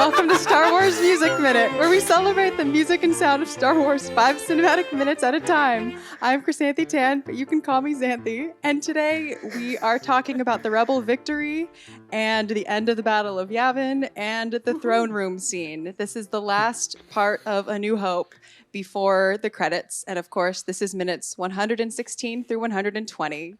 welcome to Star Wars Music Minute, where we celebrate the music and sound of Star Wars 5 cinematic minutes at a time. I'm Xanthe Tan, but you can call me Xanthe. And today we are talking about the Rebel victory and the end of the Battle of Yavin and the throne room scene. This is the last part of A New Hope before the credits. And of course, this is minutes 116 through 120.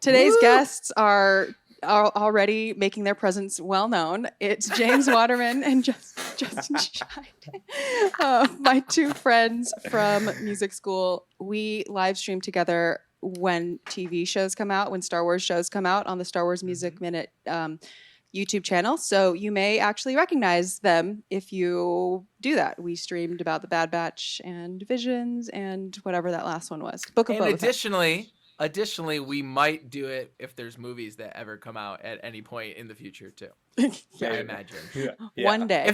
Today's guests are already making their presence well known. It's James Waterman and Justin Scheid, my two friends from music school. We live stream together when TV shows come out, when Star Wars shows come out on the Star Wars Music Minute YouTube channel. So you may actually recognize them if you do that. We streamed about the Bad Batch and Visions and whatever that last one was. Book of Boba Fett. Additionally, we might do it if there's movies that ever come out at any point in the future too. I imagine. Yeah. One day.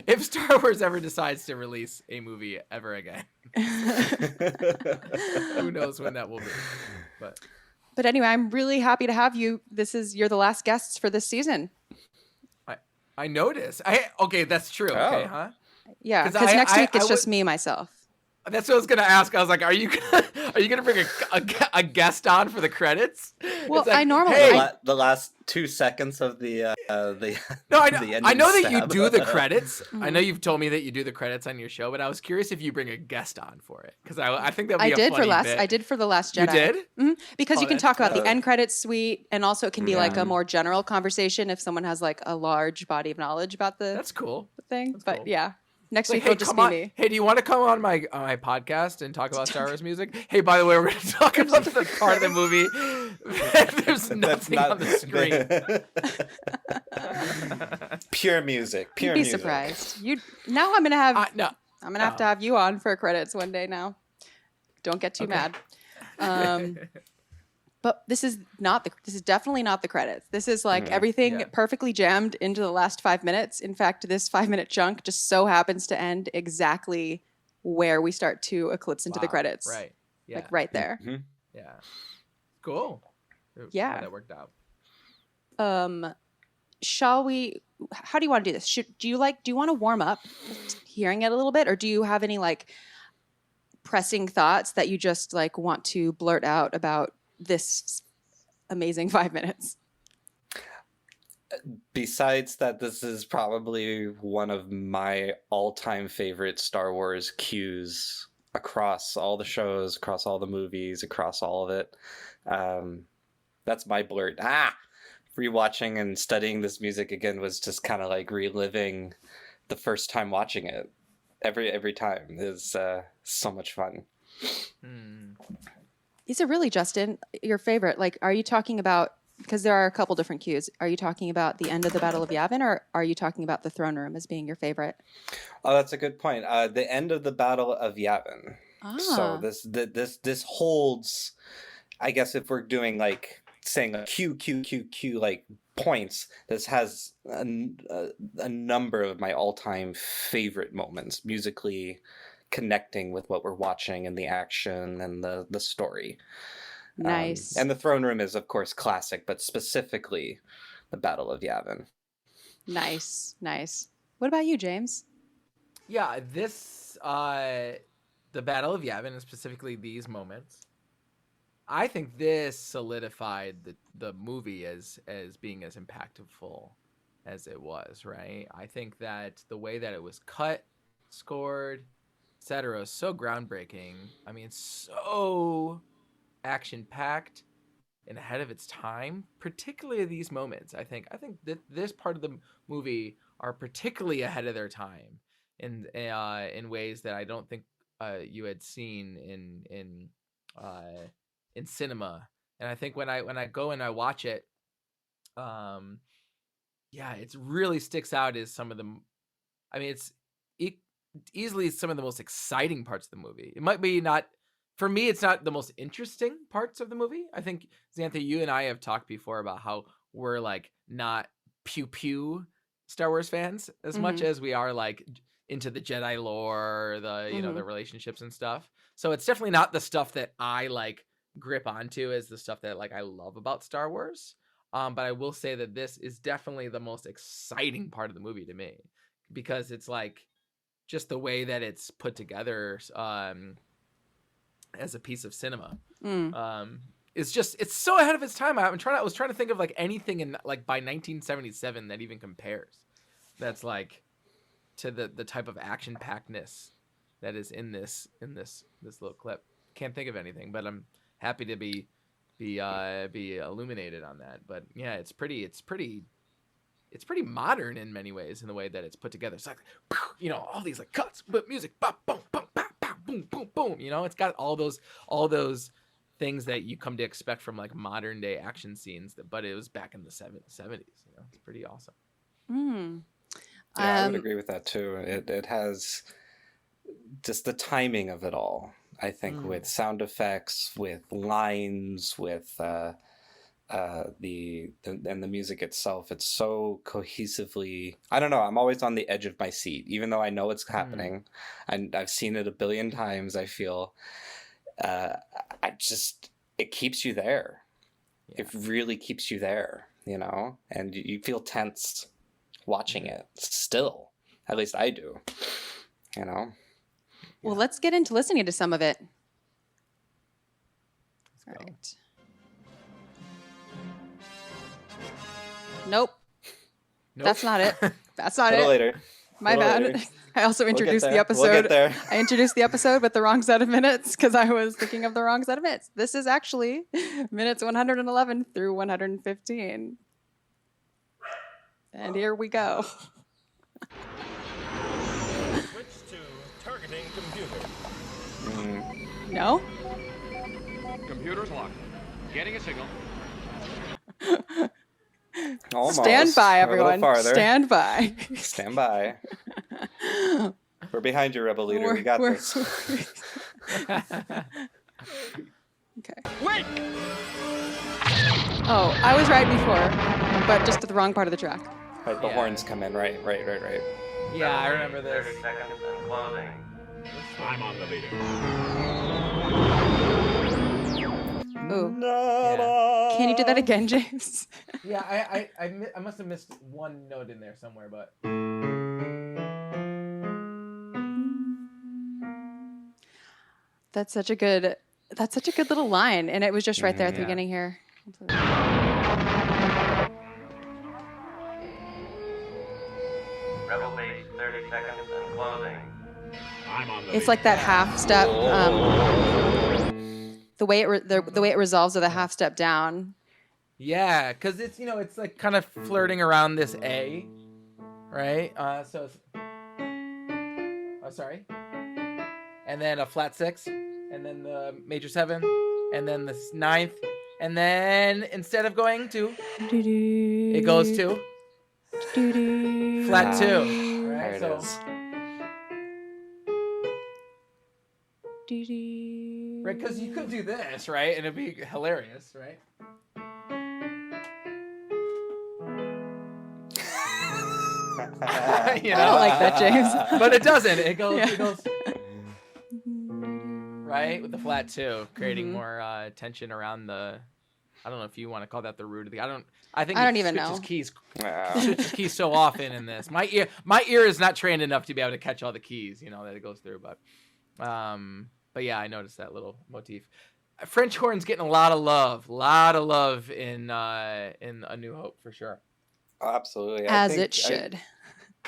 If Star Wars ever decides to release a movie ever again, who knows when that will be? But anyway, I'm really happy to have you. You're the last guests for this season. I noticed. Okay, that's true. Oh. Okay, huh? Yeah, because next week it's just me, myself. That's what I was gonna ask. I was like, "Are you gonna bring a guest on for the credits?" Well, like, I normally the last 2 seconds of the No, I know that you do the credits. I know you've told me that you do the credits on your show, but I was curious if you bring a guest on for it because I think that would be a funny bit. I did for the Last Jedi. You did? Mm-hmm. Because you can talk about cool. the end credits suite, and also it can be like a more general conversation if someone has like a large body of knowledge about the That's cool. thing. That's but cool. yeah. Next Like, week will just be me. Hey, do you want to come on my podcast and talk about Star Wars music? Hey, by the way, we're going to talk about the part of the movie there's nothing on the screen. Pure music. You'd be surprised. Now I'm gonna have I'm gonna have to have you on for credits one day. Now, don't get too mad. But this is definitely not the credits. This is like everything perfectly jammed into the last 5 minutes. In fact, this 5-minute chunk just so happens to end exactly where we start to eclipse into the credits. Right. Yeah. Like right there. Mm-hmm. Yeah. Cool. Yeah. How that worked out. Shall we? How do you want to do this? Do you want to warm up hearing it a little bit, or do you have any like pressing thoughts that you just like want to blurt out about this amazing 5 minutes? Besides that, this is probably one of my all-time favorite Star Wars cues across all the shows, across all the movies, across all of it. That's my blurt. Rewatching and studying this music again was just kind of like reliving the first time watching it. Every time is so much fun. Is it really, Justin, your favorite? Like, are you talking about, because there are a couple different cues, are you talking about the end of the Battle of Yavin, or are you talking about the throne room as being your favorite? Oh, that's a good point. The end of the Battle of Yavin. So this holds, I guess if we're doing like saying a Q like points, this has a number of my all-time favorite moments musically, connecting with what we're watching and the action and the story. Nice. And the throne room is of course classic, but specifically the Battle of Yavin. Nice. What about you, James? Yeah, this the Battle of Yavin, and specifically these moments, I think this solidified the movie as being as impactful as it was, right? I think that the way that it was cut, scored, etc., so groundbreaking. I mean, so action-packed and ahead of its time, particularly these moments. I think that this part of the movie are particularly ahead of their time in ways that I don't think you had seen in cinema. And I think when I go and I watch it, it really sticks out as some of the, I mean, it's easily some of the most exciting parts of the movie. It might be not, for me, it's not the most interesting parts of the movie. I think, Xanthe, you and I have talked before about how we're like not pew Star Wars fans as much as we are like into the Jedi lore, the the relationships and stuff. So it's definitely not the stuff that I like grip onto as the stuff that like I love about Star Wars. But I will say that this is definitely the most exciting part of the movie to me, because it's like just the way that it's put together as a piece of cinema. It's so ahead of its time. I was trying to think of like anything in like by 1977 that even compares. That's like to the type of action packedness that is in this little clip. Can't think of anything, but I'm happy to be illuminated on that. But yeah, it's pretty modern in many ways in the way that it's put together. It's like, you know, all these like cuts, but music, boom, boom, boom, boom, boom, boom. You know, it's got all those things that you come to expect from like modern day action scenes, but it was back in the 70s. You know, it's pretty awesome. Yeah, I would agree with that too. It has just the timing of it all. I think with sound effects, with lines, with the music itself, it's so cohesively. I don't know. I'm always on the edge of my seat, even though I know it's happening, and I've seen it a billion times. I feel, it keeps you there. Yeah. It really keeps you there, you know, and you feel tense watching it. Still, at least I do. You know. Well, let's get into listening to some of it. All right. Nope. That's not it. That's not it. Later. My bad. Later. I also introduced the episode. We'll get there. I introduced the episode with the wrong set of minutes because I was thinking of the wrong set of minutes. This is actually minutes 111 through 115. And here we go. Switch to targeting computer. No? Computer's locked. Getting a signal. Almost. Stand by, everyone. A little farther. Stand by. Stand by. We're behind you, Rebel Leader. We got this. Okay. Wait! Oh, I was right before, but just to the wrong part of the track. Right, the horns come in. Right. Yeah, I remember this. 30 seconds and closing. I'm on the leader. Ooh. Yeah. Can you do that again, James? Yeah, I must have missed one note in there somewhere, but That's such a good little line, and it was just right there at the beginning here. Rebel base 30 seconds and closing. I'm on the It's leader. like that half step. The way it resolves with a half step down. yeah, because it's, you know, it's like kind of flirting around this A, right? So it's, oh, sorry. And then a flat 6, and then the major 7, and then the 9th, and then instead of going to, it goes to flat 2, right? There it is. Right, because you could do this, right, and it'd be hilarious, right? You I don't like that, James. But it doesn't. It goes, Yeah. it goes right with the flat 2, creating more tension around the. I don't know if you want to call that the root of the. I think I don't it even switches know. keys. Wow. Switches keys so often in this. My ear is not trained enough to be able to catch all the keys, you know, that it goes through. But yeah, I noticed that little motif. French horn's getting a lot of love in A New Hope for sure. Oh, absolutely. As it should.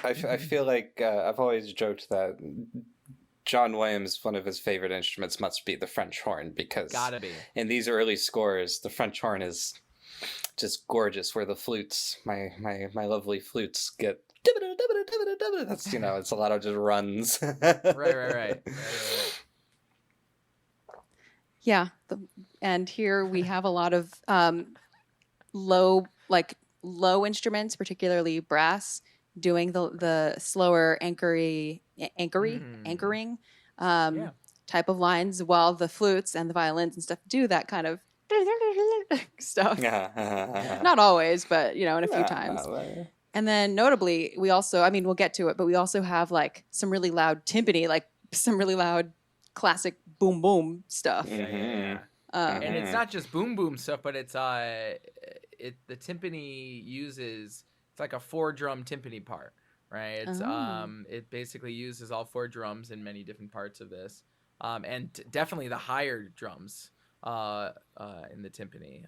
I feel like I've always joked that John Williams, one of his favorite instruments must be the French horn, because Gotta be. in these early scores, the French horn is just gorgeous. Where the flutes, my lovely flutes, get that's, you know, it's a lot of just runs. Right. Yeah, and here we have a lot of low instruments, particularly brass, doing the slower anchoring type of lines, while the flutes and the violins and stuff do that kind of stuff. Not always, but you know, in a few times. And then notably, we also, I mean, we'll get to it, but we also have like some really loud timpani, like some really loud classic boom boom stuff. Yeah. And it's not just boom boom stuff, but it's the timpani uses, it's like a 4-drum timpani part, right? It's it basically uses all 4 drums in many different parts of this, and definitely the higher drums in the timpani.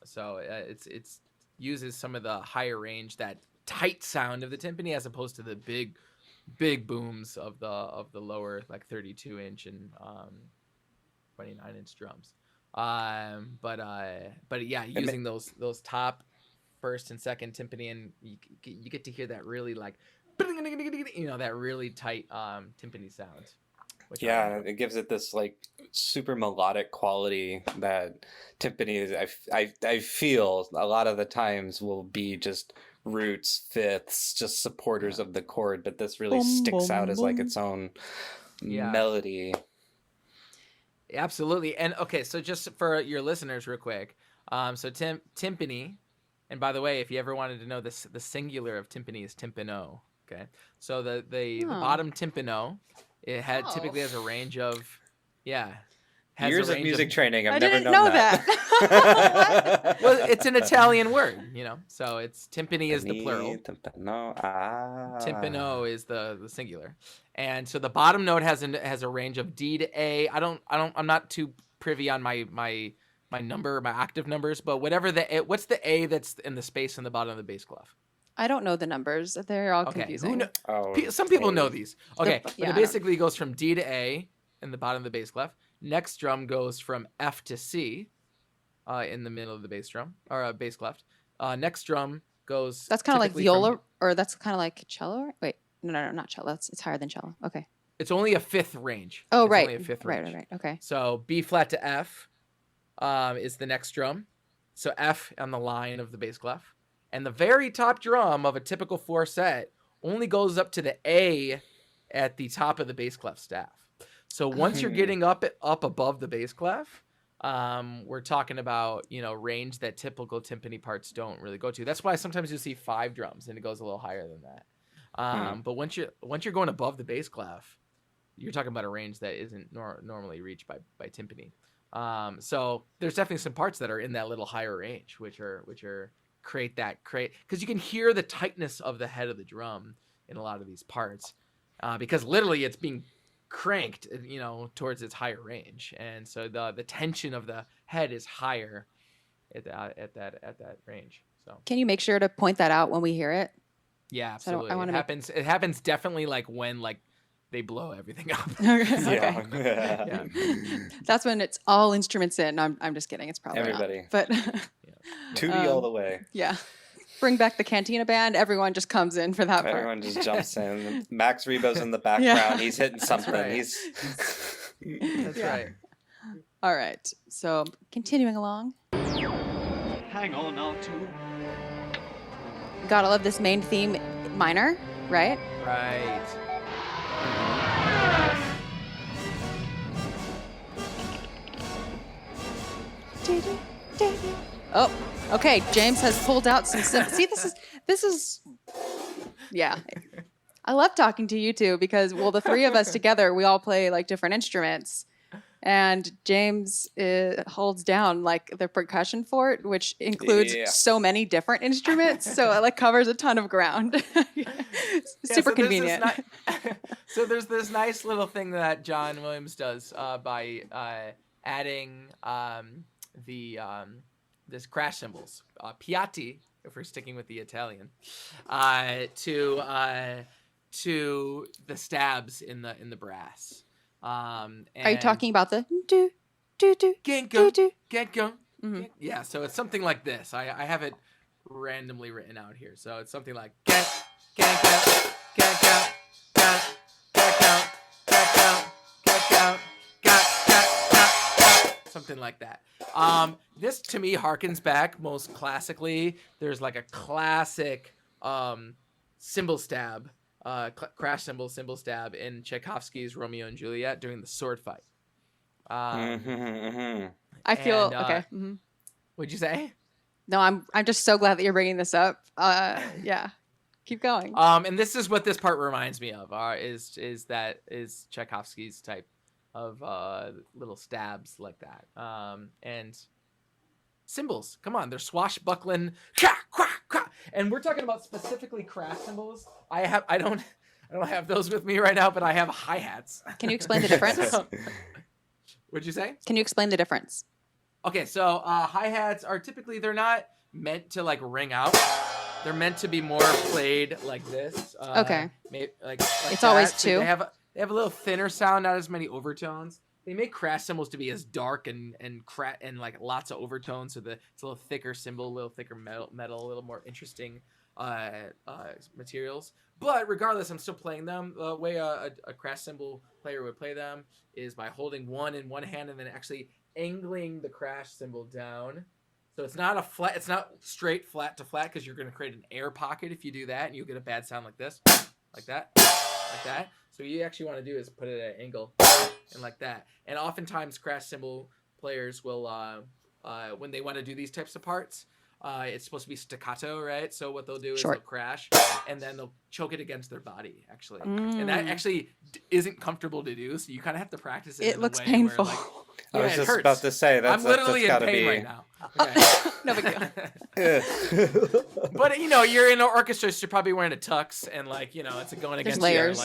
So it's uses some of the higher range, that tight sound of the timpani, as opposed to the big booms of the lower, like 32-inch and 29-inch drums. But yeah, using those top first and second timpani, and you get to hear that really like, that really tight timpani sound. Yeah, it gives it this like super melodic quality that timpani is. I feel a lot of the times will be just roots, fifths, just supporters of the chord, but this really sticks out as like its own melody. Absolutely. And okay, so just for your listeners real quick, so timpani, and by the way, if you ever wanted to know this, the singular of timpani is timpano. Okay, so the bottom timpano, it typically has a range of years of music training. I've I never didn't known know that. Well, it's an Italian word, so it's timpani is the plural. Timpano is the singular. And so the bottom note has a range of D to A. I'm not too privy on my octave numbers, but what's the A that's in the space in the bottom of the bass clef? I don't know the numbers. They're all confusing. Some people know these. Okay, but yeah, it basically goes from D to A in the bottom of the bass clef. Next drum goes from F to C in the middle of the bass drum, or bass clef. Next drum goes... That's kind of like viola, or that's kind of like cello? Wait, no, not cello. It's higher than cello. Okay. It's only a fifth range. Oh, it's right. Only a fifth range. Right. Okay. So B flat to F is the next drum. So F on the line of the bass clef. And the very top drum of a typical 4 set only goes up to the A at the top of the bass clef staff. So once you're getting up above the bass clef, we're talking about, range that typical timpani parts don't really go to. That's why sometimes you see 5 drums and it goes a little higher than that. But once you're going above the bass clef, you're talking about a range that isn't normally reached by timpani. So there's definitely some parts that are in that little higher range, which create because you can hear the tightness of the head of the drum in a lot of these parts, because literally it's being cranked, towards its higher range, and so the tension of the head is higher at that range. So can you make sure to point that out when we hear it? Yeah, absolutely. So it happens definitely like when they blow everything up. Okay. Yeah. That's when it's all instruments in. I'm just kidding. It's probably everybody. not. But Tootie all the way. Yeah. Bring back the Cantina Band. Everyone just comes in for that part. Everyone just jumps in. Max Rebo's in the background. Yeah. He's hitting something. Right. That's Yeah. right. All right. So continuing along. Hang on, Artoo. Gotta love this main theme minor, right? Right. Oh, okay. James has pulled out some. See, this is. Yeah, I love talking to you two because, well, the 3 of us together, we all play like different instruments, and James holds down like the percussion fort, which includes so many different instruments, so it like covers a ton of ground. Super convenient. So there's this nice little thing that John Williams does by adding this crash cymbals, piatti, if we're sticking with the Italian, to the stabs in the brass. Are you talking about the do do do Genko, do? Genko. Mhm. Yeah, so it's something like this. I have it randomly written out here. So it's something like Genko, Genko, Genko, something like that. This to me harkens back most classically. There's like a classic cymbal stab, crash cymbal stab in Tchaikovsky's Romeo and Juliet during the sword fight. I feel okay. Mm-hmm. What'd you say? No, I'm just so glad that you're bringing this up. Yeah, keep going. And this is what this part reminds me of. Is Tchaikovsky's type of little stabs like that. And cymbals. Come on, they're swashbuckling, ka, kwa, kwa. And we're talking about specifically crash cymbals. I don't have those with me right now, but I have hi-hats. Can you explain the difference? What'd you say? Can you explain the difference? Okay, so hi-hats are typically, they're not meant to like ring out. They're meant to be more played like this. Okay. Like It's that. always So two. they have a little thinner sound, not as many overtones. They make crash cymbals to be as dark and like lots of overtones, so it's a little thicker cymbal, a little thicker metal, a little more interesting materials. But regardless, I'm still playing them. The way a crash cymbal player would play them is by holding one in one hand and then actually angling the crash cymbal down. So it's not straight flat to flat, because you're going to create an air pocket if you do that, and you'll get a bad sound like this, like that, like that. So what you actually want to do is put it at an angle and like that. And oftentimes crash cymbal players will, when they want to do these types of parts, it's supposed to be staccato, right? So what they'll do is they'll crash and then they'll choke it against their body, actually. And that actually isn't comfortable to do, so you kind of have to to practice it. It looks painful. I was it just hurts. about to say I'm literally in gotta pain be... right now. Okay. No big deal. But you're in an orchestra, so you're probably wearing a tux, and it's going against layers.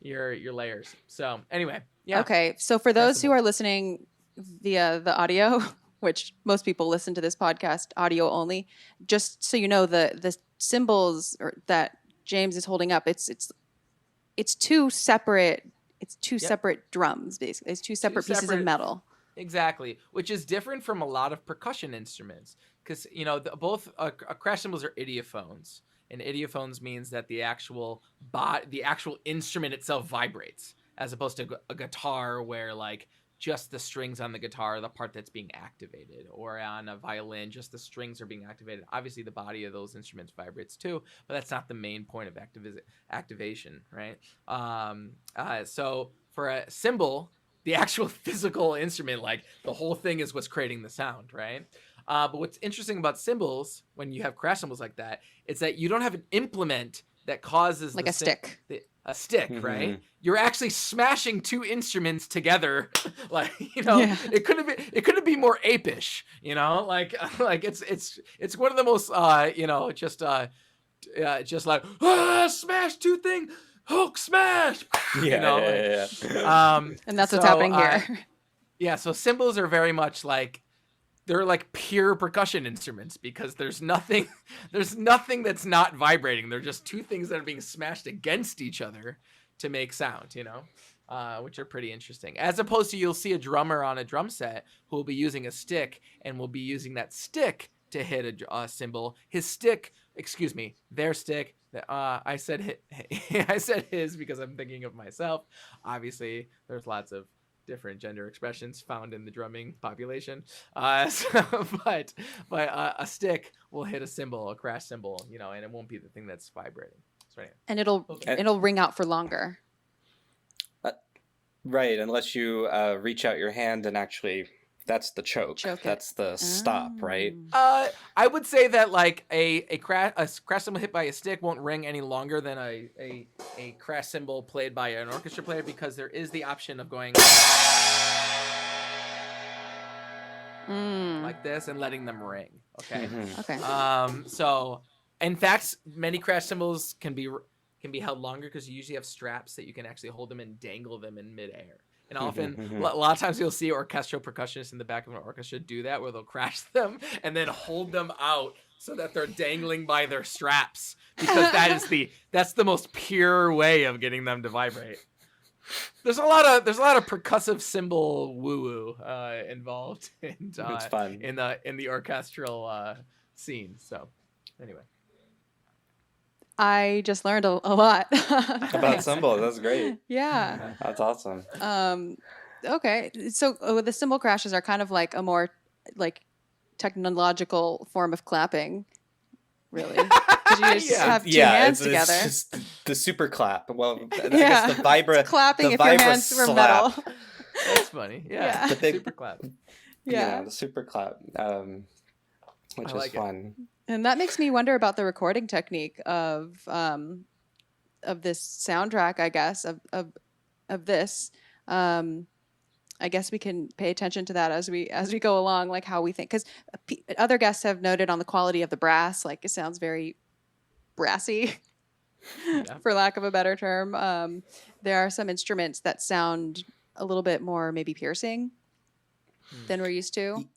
Your layers. So anyway, yeah. Okay, so for those who are listening via the audio, which most people listen to this podcast audio only, just so you know, the cymbals that James is holding up, it's two separate drums, basically. It's two separate pieces of metal. Exactly, which is different from a lot of percussion instruments, because both crash cymbals are idiophones, and idiophones means that the actual instrument itself vibrates, as opposed to a guitar where just the strings on the guitar are the part that's being activated, or on a violin just the strings are being activated. Obviously the body of those instruments vibrates too, but that's not the main point of activation, right? So for a cymbal, the actual physical instrument, the whole thing is what's creating the sound, right? But what's interesting about cymbals, when you have crash cymbals like that, it's that you don't have an implement that causes a stick. A stick, right? You're actually smashing two instruments together. It couldn't be more apish, it's one of the most smash two thing, Hulk smash. Yeah. And that's what's happening here. So cymbals are very much they're pure percussion instruments, because there's nothing that's not vibrating. They're just two things that are being smashed against each other to make sound, which are pretty interesting. As opposed to, you'll see a drummer on a drum set who will be using a stick and will be using that stick to hit a cymbal. Their stick. I said his because I'm thinking of myself. Obviously, there's lots of different gender expressions found in the drumming population. But a stick will hit a cymbal, a crash cymbal, and it won't be the thing that's vibrating. So anyway. And it'll ring out for longer. Right, unless you reach out your hand and actually, that's the choke. That's the stop, right? I would say that a crash cymbal hit by a stick won't ring any longer than a crash cymbal played by an orchestra player, because there is the option of going like this and letting them ring. Okay. Okay. So in fact, many crash cymbals can be held longer, because you usually have straps that you can actually hold them and dangle them in midair. And often, a lot of times you'll see orchestral percussionists in the back of an orchestra do that, where they'll crash them and then hold them out so that they're dangling by their straps, because that's the most pure way of getting them to vibrate. There's a lot of percussive cymbal woo involved It's fun. in the orchestral scene. So anyway. I just learned a lot About cymbals. That's great. Yeah. That's awesome. Okay. So the cymbal crashes are kind of like a more technological form of clapping, really. 'Cause you just have two hands together. It's just the super clap. Well, I Yeah. guess the vibra. It's clapping the if your vibra hands were slap. metal. That's funny. Yeah. The big Super clap. Yeah. The super clap, which is fun. And that makes me wonder about the recording technique of this soundtrack, I guess, of this. I guess we can pay attention to that as we go along, like how we think, because other guests have noted on the quality of the brass, like it sounds very brassy, for lack of a better term. There are some instruments that sound a little bit more maybe piercing than we're used to.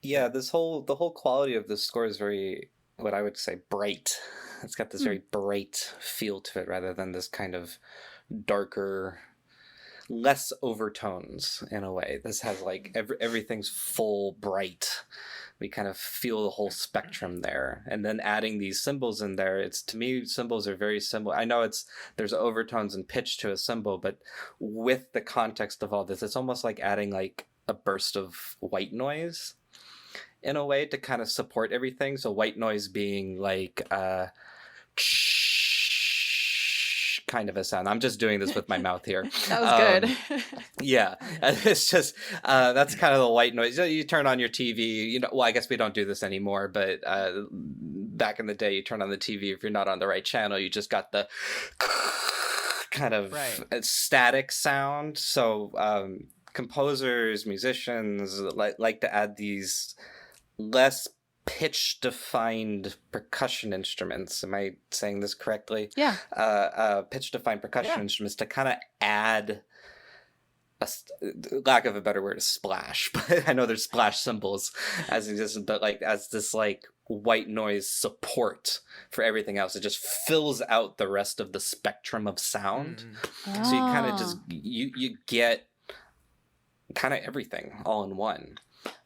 Yeah, the whole quality of the score is very, what I would say, bright. It's got this very bright feel to it rather than this kind of darker, less overtones in a way. This has like everything's full bright. We kind of feel the whole spectrum there. And then adding these cymbals in there, it's, to me, cymbals are very similar. I know there's overtones and pitch to a cymbal, but with the context of all this, it's almost like adding like a burst of white noise in a way to kind of support everything. So white noise being like kind of a sound. I'm just doing this with my mouth here. That was good. Yeah, it's just that's kind of the white noise. You turn on your TV, you know. Well, I guess we don't do this anymore, but back in the day, you turn on the TV. If you're not on the right channel, you just got the kind of static sound. So composers, musicians like to add these less pitch defined percussion instruments. Am I saying this correctly? Yeah. Pitch defined percussion instruments to kind of add lack of a better word, a splash. But I know there's splash cymbals as exists, but like as this like white noise support for everything else. It just fills out the rest of the spectrum of sound. So you kind of just you get kind of everything all in one,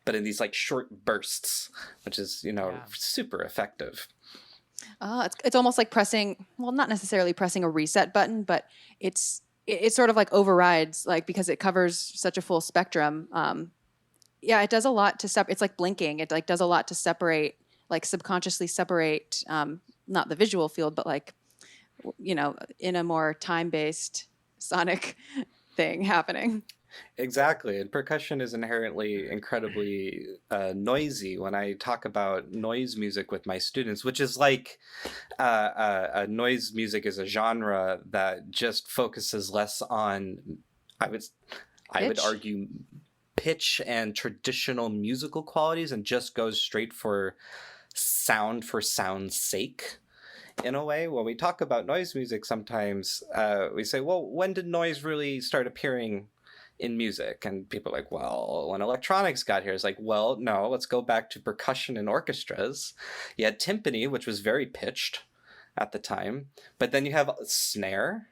but in these like short bursts, which is, you know, super effective. It's almost like pressing, well, not necessarily pressing a reset button, but it sort of like overrides, like, because it covers such a full spectrum. It does a lot to separate. It's like blinking. It like does a lot to separate, like subconsciously separate, not the visual field, but like, you know, in a more time-based sonic thing happening. Exactly. And percussion is inherently incredibly noisy. When I talk about noise music with my students, which is like noise music is a genre that just focuses less on, I would argue, pitch and traditional musical qualities, and just goes straight for sound's sake. In a way, when we talk about noise music, sometimes we say, well, when did noise really start appearing in music? And people are like, well, when electronics got here. It's like, well, no, let's go back to percussion and orchestras. You had timpani, which was very pitched at the time, but then you have snare,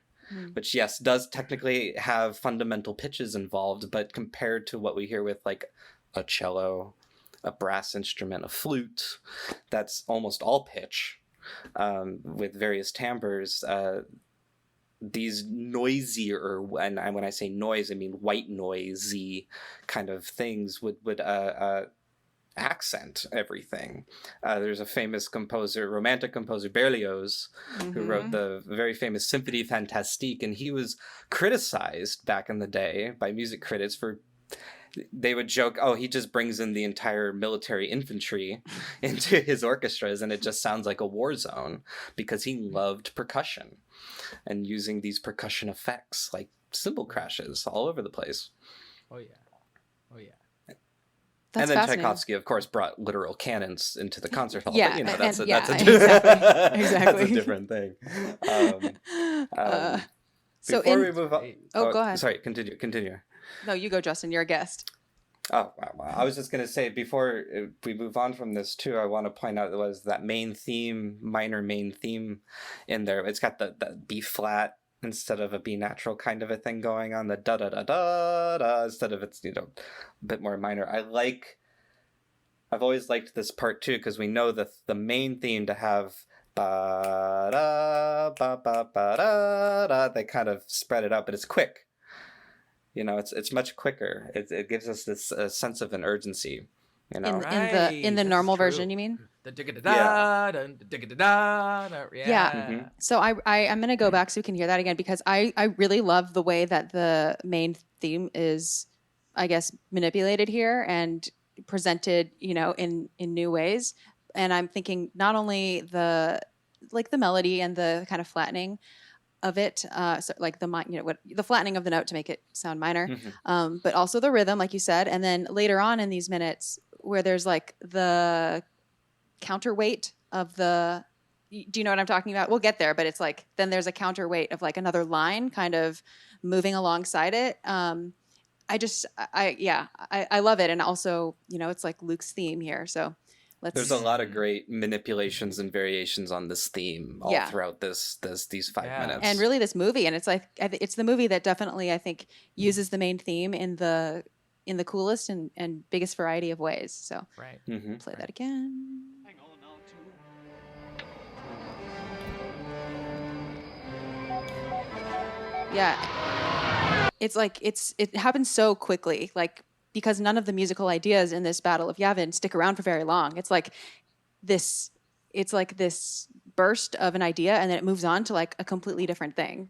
which, yes, does technically have fundamental pitches involved, but compared to what we hear with like a cello, a brass instrument, a flute, that's almost all pitch, with various timbres. These noisier, when I say noise, I mean white noisy kind of things would accent everything. There's a famous composer, romantic composer, Berlioz, who wrote the very famous Symphonie Fantastique, and he was criticized back in the day by music critics for, they would joke, oh, he just brings in the entire military infantry into his orchestras and it just sounds like a war zone, because he loved percussion and using these percussion effects like cymbal crashes all over the place. Oh yeah. That's and then fascinating. Tchaikovsky, of course, brought literal cannons into the concert hall. Yeah, but, you know, exactly. That's a different thing. So before we move on, go ahead. Sorry, continue. No, you go, Justin. You're a guest. Oh, wow. I was just going to say, before we move on from this, too, I want to point out was that minor main theme in there. It's got the B flat instead of a B natural kind of a thing going on, the da-da-da-da-da, instead of it's, you know, a bit more minor. I've always liked this part, too, because we know the main theme to have ba-da, ba-ba-ba-da-da, they kind of spread it out, but it's quick. You know, it's much quicker. It gives us this sense of an urgency. You know, In the normal version, you mean? The digga-da-da, the digga-da-da, Yeah. So I'm gonna go back so you can hear that again, because I really love the way that the main theme is, I guess, manipulated here and presented, you know, in new ways. And I'm thinking not only the melody and the kind of flattening, of it, so like the flattening of the note to make it sound minor, Mhm. but also the rhythm, like you said, and then later on in these minutes where there's like the counterweight of the. Do you know what I'm talking about? We'll get there, but it's like then there's a counterweight of like another line kind of moving alongside it. I love it, and also it's like Luke's theme here. So There's a lot of great manipulations and variations on this theme all throughout these 5 minutes. And really this movie, and it's like it's the movie that definitely I think uses the main theme in the coolest and biggest variety of ways. So play that again. Yeah, it's like it happens so quickly, like because none of the musical ideas in this Battle of Yavin stick around for very long. It's like this burst of an idea, and then it moves on to like a completely different thing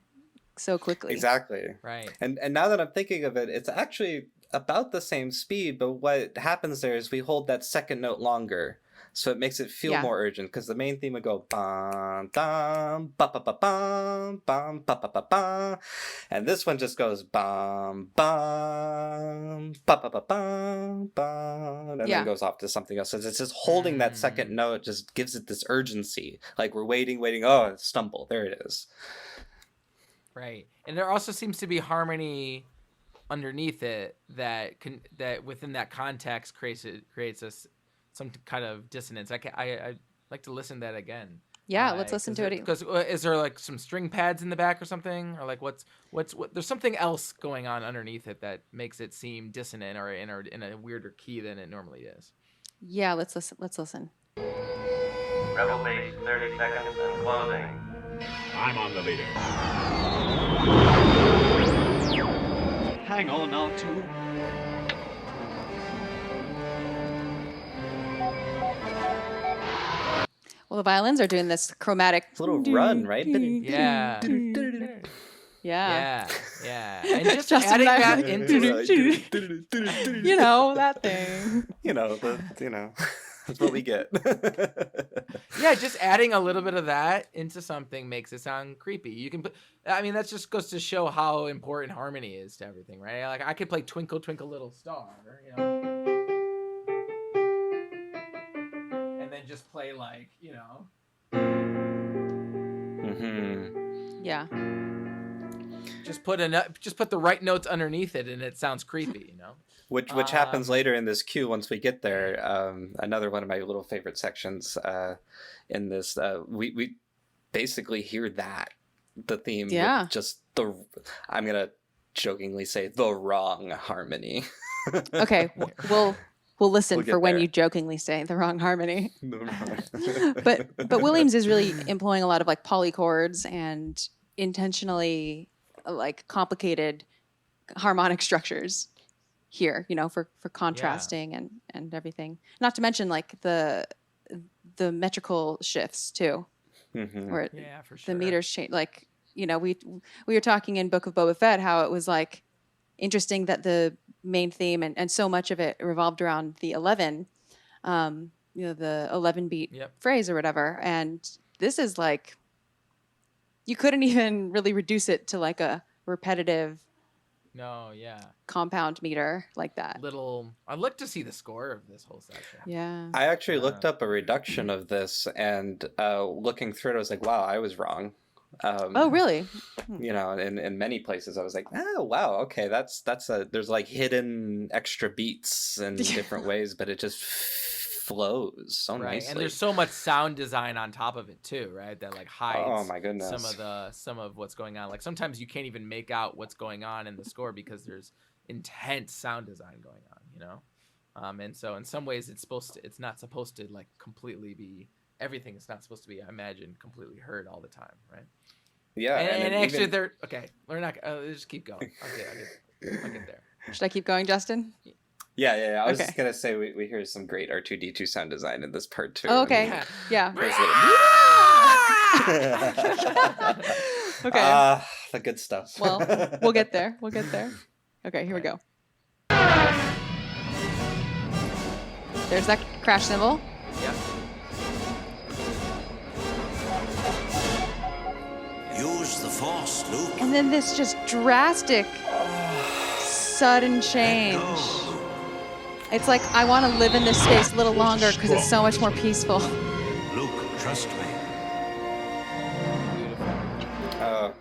so quickly. Exactly. Right. And now that I'm thinking of it, it's actually about the same speed, but what happens there is we hold that second note longer. So it makes it feel more urgent, because the main theme would go bam bam ba ba ba bam bam ba ba ba bam, and this one just goes bam bam ba ba ba bam bam, and then goes off to something else. So it's just holding that second note just gives it this urgency, like we're waiting. Oh, stumble, there it is. Right, and there also seems to be harmony underneath it that within that context creates some kind of dissonance. I'd like to listen to that again. Yeah, let's listen to it. Because is there like some string pads in the back or something, or like what's there's something else going on underneath it that makes it seem dissonant or in a weirder key than it normally is. Yeah, let's listen. Rebel base, 30 seconds and closing. I'm on the leader. Hang on now, too. Well, the violins are doing this chromatic. It's a little run, right? Yeah. Yeah. Yeah. And just Justin adding and I that are like, into that thing. That's what we get. Yeah, just adding a little bit of that into something makes it sound creepy. You can put, that just goes to show how important harmony is to everything, right? Like I could play Twinkle Twinkle Little Star, and then just play like, Mm-hmm. Yeah. Just put the right notes underneath it, and it sounds creepy, Which happens later in this cue once we get there. Another one of my little favorite sections in this. We basically hear the theme. Yeah. With just I'm gonna jokingly say the wrong harmony. Okay, we'll listen for when there. you jokingly say the wrong harmony. But Williams is really employing a lot of like polychords and intentionally like complicated harmonic structures here, for contrasting and everything. Not to mention like the metrical shifts too, where for sure. the meters change. Like we were talking in Book of Boba Fett how it was like interesting that the main theme and so much of it revolved around the 11, the 11 beat phrase or whatever. And this is like, you couldn't even really reduce it to like a repetitive compound meter like that. I'd like to see the score of this whole section. Yeah. I actually looked up a reduction of this, and looking through it, I was like, wow, I was wrong. Oh, really? In many places I was like, oh wow, okay, there's like hidden extra beats in different ways, but it just flows so nicely. And there's so much sound design on top of it too, right? That like hides my goodness. some of what's going on. Like sometimes you can't even make out what's going on in the score because there's intense sound design going on, and so in some ways it's not supposed to like completely be everything. It's not supposed to be, I imagine, completely heard all the time, right? Yeah, and actually they're okay. We're not. Just keep going. I'll get there. Should I keep going, Justin? Yeah. I was just gonna say we hear some great R2D2 sound design in this part too. Oh, okay. Yeah. Okay. The good stuff. Well, we'll get there. Okay, here we go. There's that crash cymbal. Yeah. Use Use the force, Luke. And then this just drastic, sudden change. It's like I want to live in this space a little longer because it's so much more peaceful. Luke, trust me.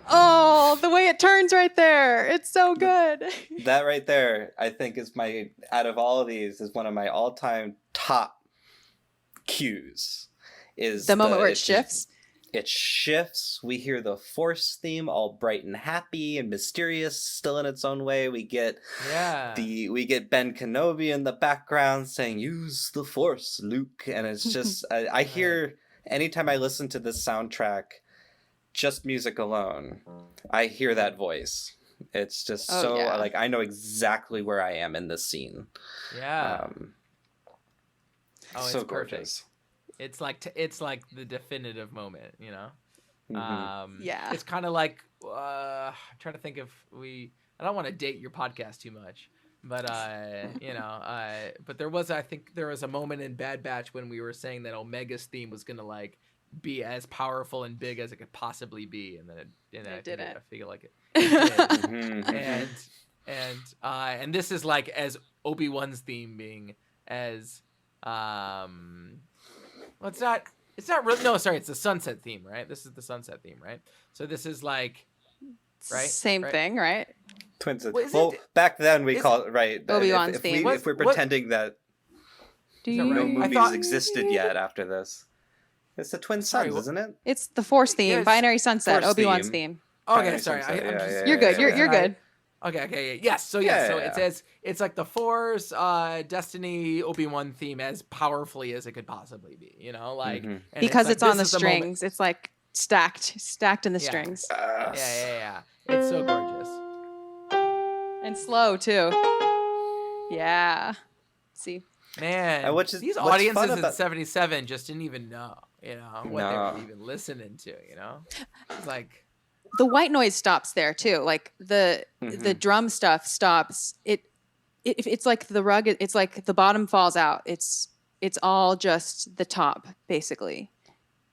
Oh, the way it turns right there. It's so good. That right there, I think, is out of all of these, is one of my all-time top cues. Is The moment where it shifts? It shifts. We hear the Force theme, all bright and happy and mysterious, still in its own way. We get Ben Kenobi in the background saying, "Use the Force, Luke," and it's just I hear anytime I listen to this soundtrack, just music alone, I hear that voice. It's just like I know exactly where I am in this scene. Yeah. It's so gorgeous. It's like the definitive moment, you know. Yeah. It's kind of like I'm trying to think if I don't want to date your podcast too much, but but I think there was a moment in Bad Batch when we were saying that Omega's theme was gonna like be as powerful and big as it could possibly be, and then it didn't. I feel like it did. And this is like as Obi-Wan's theme being as well, it's not really, no, sorry, it's the sunset theme, right? This is the sunset theme, right? So this is like, right? Same thing, right? Twins. Well, back then we call it, right. Obi-Wan's theme. If we're pretending that no movies existed yet after this. It's the Twin Suns, isn't it? It's the Force theme, Binary Sunset, Force Obi-Wan's theme. Okay, sorry. You're good. You're good. Okay. Yes. So it says it's like the Force, Destiny, Obi-Wan theme as powerfully as it could possibly be. You know, like because it's like, on the strings. It's like stacked in the strings. Yeah. It's so gorgeous and slow too. Yeah. See. Man, these audiences in '77 just didn't even know, what they were even listening to. It's like. The white noise stops there too. Like the drum stuff stops. It's like the rug. It's like the bottom falls out. It's all just the top basically,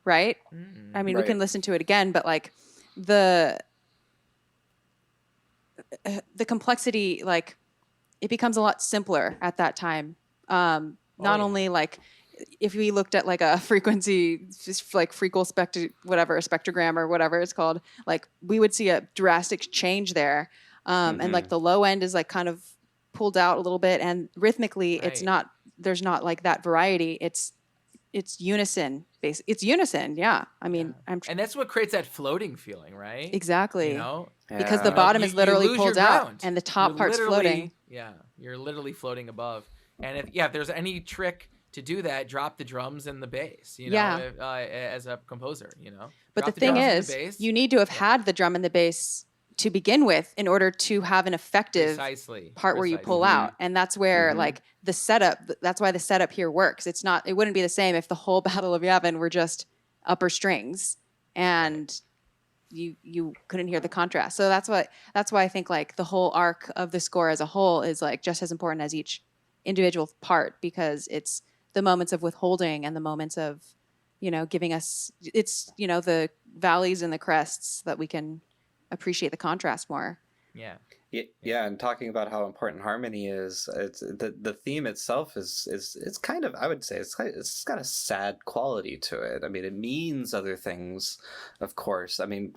right? I mean, we can listen to it again, but like the complexity, like it becomes a lot simpler at that time. Not only like. If we looked at like a frequency, just like spectrogram or whatever it's called, like we would see a drastic change there. And like the low end is like kind of pulled out a little bit, and rhythmically there's not like that variety. It's unison based. It's unison. Yeah. I mean, and that's what creates that floating feeling, right? Exactly. Because the bottom is literally pulled out and the top part's floating. Yeah. You're literally floating above. And if there's any trick to do that, drop the drums and the bass, as a composer, But the thing is, you need to have had the drum and the bass to begin with in order to have an effective part where you pull out. And that's where like the setup, that's why the setup here works. It wouldn't be the same if the whole Battle of Yavin were just upper strings and you couldn't hear the contrast. So that's why I think like the whole arc of the score as a whole is like just as important as each individual part, because it's the moments of withholding and the moments of, giving us, it's, the valleys and the crests that we can appreciate the contrast more. Yeah. And talking about how important harmony is, it's the theme itself it's kind of, I would say it's got a sad quality to it. I mean, it means other things, of course. I mean,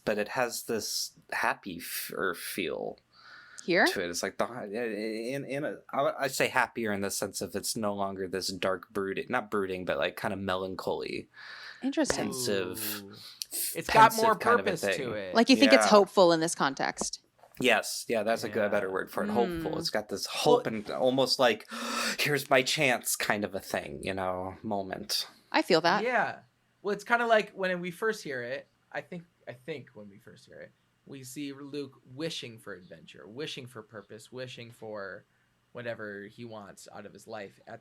but it has this happy feel. Here? To it. It's like I say happier in the sense of it's no longer this dark not brooding, but like kind of melancholy. Interesting. Pensive. It's got more purpose to it. Like you think it's hopeful in this context. Yes. Yeah, that's a better word for it. Hopeful. It's got this hope and almost like, here's my chance kind of a thing, moment. I feel that. Yeah. Well, it's kind of like when we first hear it, I think when we first hear it, we see Luke wishing for adventure, wishing for purpose, wishing for whatever he wants out of his life at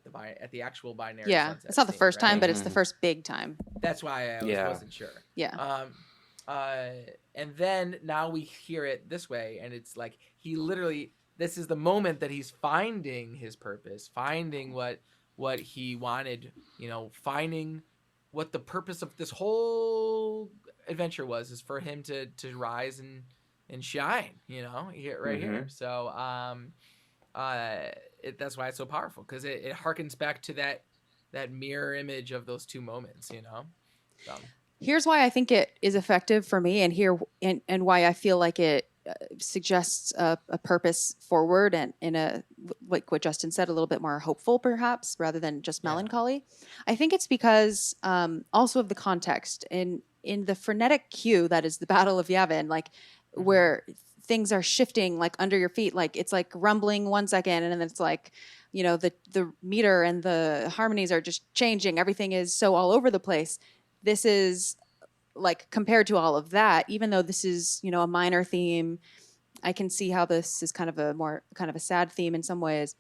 the actual binary. Yeah, it's not the first time, but it's the first big time. That's why I wasn't sure. Yeah. And then now we hear it this way, and it's like this is the moment that he's finding his purpose, finding what he wanted, finding what the purpose of this whole adventure was, is for him to rise and shine, here right here. So that's why it's so powerful, because it harkens back to that mirror image of those two moments, So. Here's why I think it is effective for me, and why I feel like it suggests a purpose forward, and in a, like what Justin said, a little bit more hopeful perhaps rather than just melancholy. I think it's because also of the context in the frenetic cue that is the Battle of Yavin, like where things are shifting like under your feet, like it's like rumbling 1 second and then it's like, the meter and the harmonies are just changing. Everything is so all over the place. This is like, compared to all of that, even though this is, a minor theme, I can see how this is kind of a sad theme in some ways.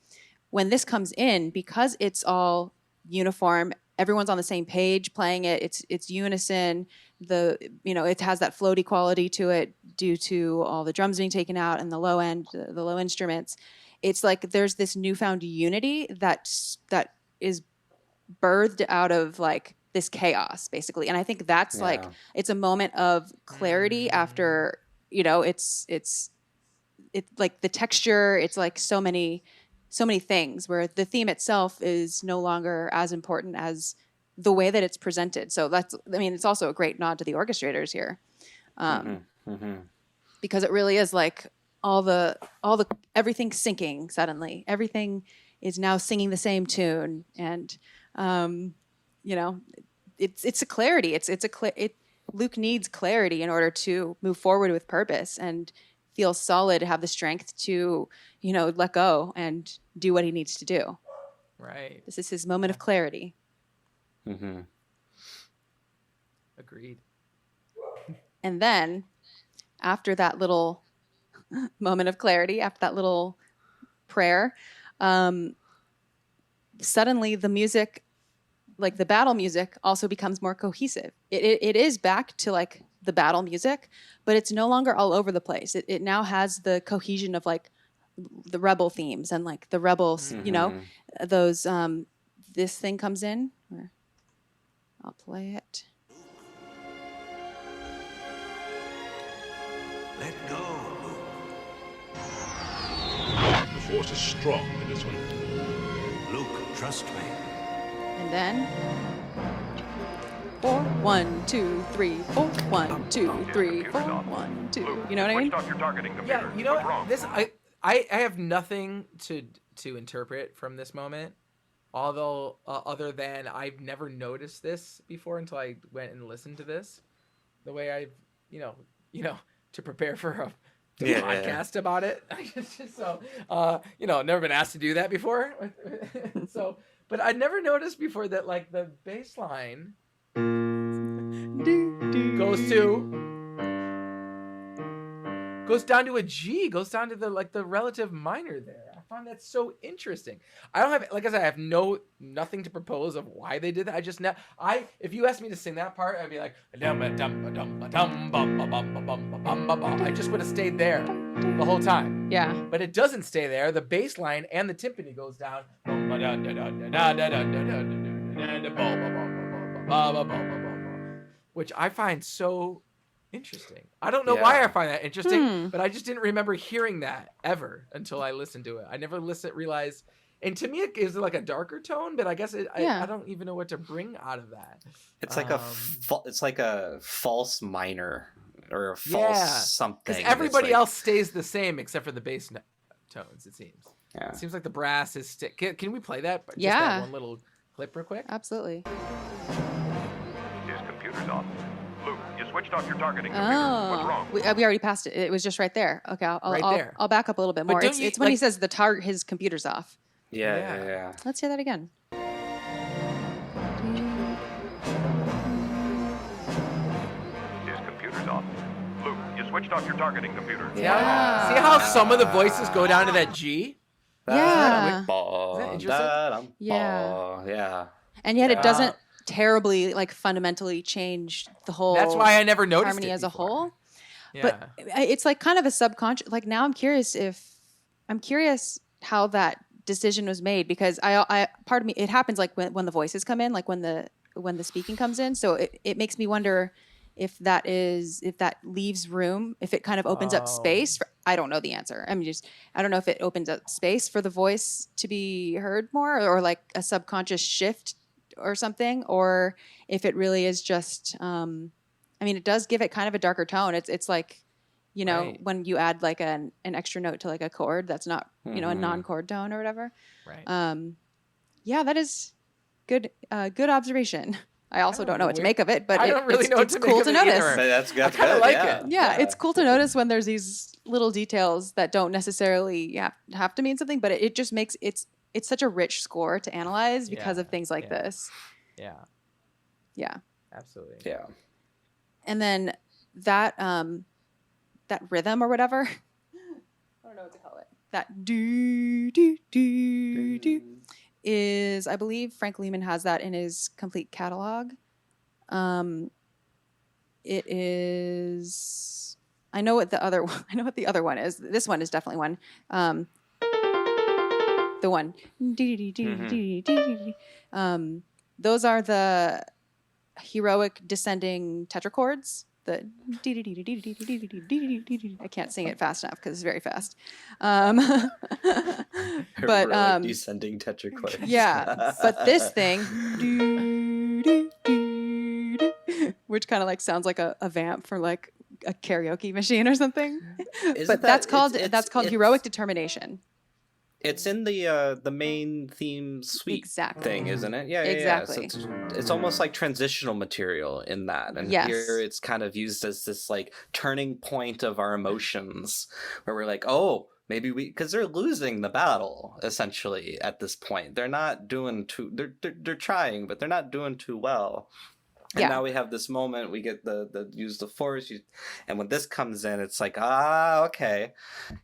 When this comes in, because it's all uniform, everyone's on the same page playing it, it's unison, it has that floaty quality to it due to all the drums being taken out and the low instruments. It's like there's this newfound unity that is birthed out of like this chaos, basically. And I think that's like, it's a moment of clarity after, it's like the texture, it's like so many things, where the theme itself is no longer as important as the way that it's presented. So it's also a great nod to the orchestrators here. Because it really is like all the everything syncing suddenly. Everything is now singing the same tune, and it's a clarity. Luke needs clarity in order to move forward with purpose and feel solid, have the strength to, let go and do what he needs to do. Right. This is his moment of clarity. Agreed. And then after that little moment of clarity, after that little prayer, suddenly the music, like the battle music, also becomes more cohesive. It is back to like the battle music, but it's no longer all over the place. It now has the cohesion of like the rebel themes and like the rebels, those, this thing comes in, or I'll play it. Let go, Luke. The force is strong in this one. Luke, trust me. And then 4, 1, 2, 3, 4, 1, 2, 3, 4, 1, 2. You know what I mean? Switched off your targeting computer. Yeah, What's wrong? this I have nothing to interpret from this moment, although other than I've never noticed this before until I went and listened to this. The way I've to prepare for a podcast about it. So never been asked to do that before. So, but I'd never noticed before that like the bass line goes down to a G, goes down to the relative minor there. I found that so interesting. I don't have, like I said, I have nothing to propose of why they did that. If you asked me to sing that part, I'd be like, I just would have stayed there the whole time. Yeah. But it doesn't stay there. The bass line and the timpani goes down, which I find so interesting. I don't know why I find that interesting, but I just didn't remember hearing that ever until I listened to it. I never realized, and to me it gives it like a darker tone, but I guess I don't even know what to bring out of that. It's like a false minor or a false something. Because everybody else stays the same except for the bass tones. It seems. Yeah. It seems like the brass is. Can we play that? Just that one little clip real quick. Absolutely. His computer's off. Luke, you switched off your targeting computer. What's wrong? We already passed it. It was just right there. Okay, I'll back up a little bit more. It's when he says his computer's off. Yeah. Let's hear that again. His computer's off. Luke, you switched off your targeting computer. Yeah. See how some of the voices go down to that G? Yeah. Isn't that interesting? Yeah. And yet it doesn't terribly fundamentally change the whole. That's why I never noticed harmony it as a before. whole. Yeah. But it's like kind of a subconscious. Like now I'm curious how that decision was made, because I part of me, it happens like when the voices come in, like when the speaking comes in. So it makes me wonder if that leaves room, if it kind of opens up space for, I don't know the answer. I don't know if it opens up space for the voice to be heard more, or like a subconscious shift or something, or if it really is just, it does give it kind of a darker tone. It's like, Right. when you add like an extra note to like a chord that's not, a non-chord tone or whatever. Right. Yeah, that is good observation. I also don't know what to make of it, but I don't really know what it's to cool make to of it notice. either. That's I kind of like it. Yeah, it's cool to notice when there's these little details that don't necessarily have to mean something, but it just makes it's such a rich score to analyze because of things like this. Yeah. Yeah. Absolutely. Yeah. And then that rhythm or whatever, I don't know what to call it. That do do do do is, I believe Frank Lehman has that in his complete catalog. It is. I know what the other one is. This one is definitely one. The one. Those are the heroic descending tetrachords. I can't sing it fast enough because it's very fast. But descending tetrachords. yeah, but this thing, which kind of like sounds like a vamp for like a karaoke machine or something. But that's called heroic determination. It's in the main theme suite thing, isn't it? Yeah, exactly. So it's almost like transitional material in that, and here it's kind of used as this like turning point of our emotions, where we're like, oh, maybe because they're losing the battle essentially at this point. They're not doing too. They're trying, but they're not doing too well. And now we have this moment. We get the use the force, and when this comes in, it's like okay,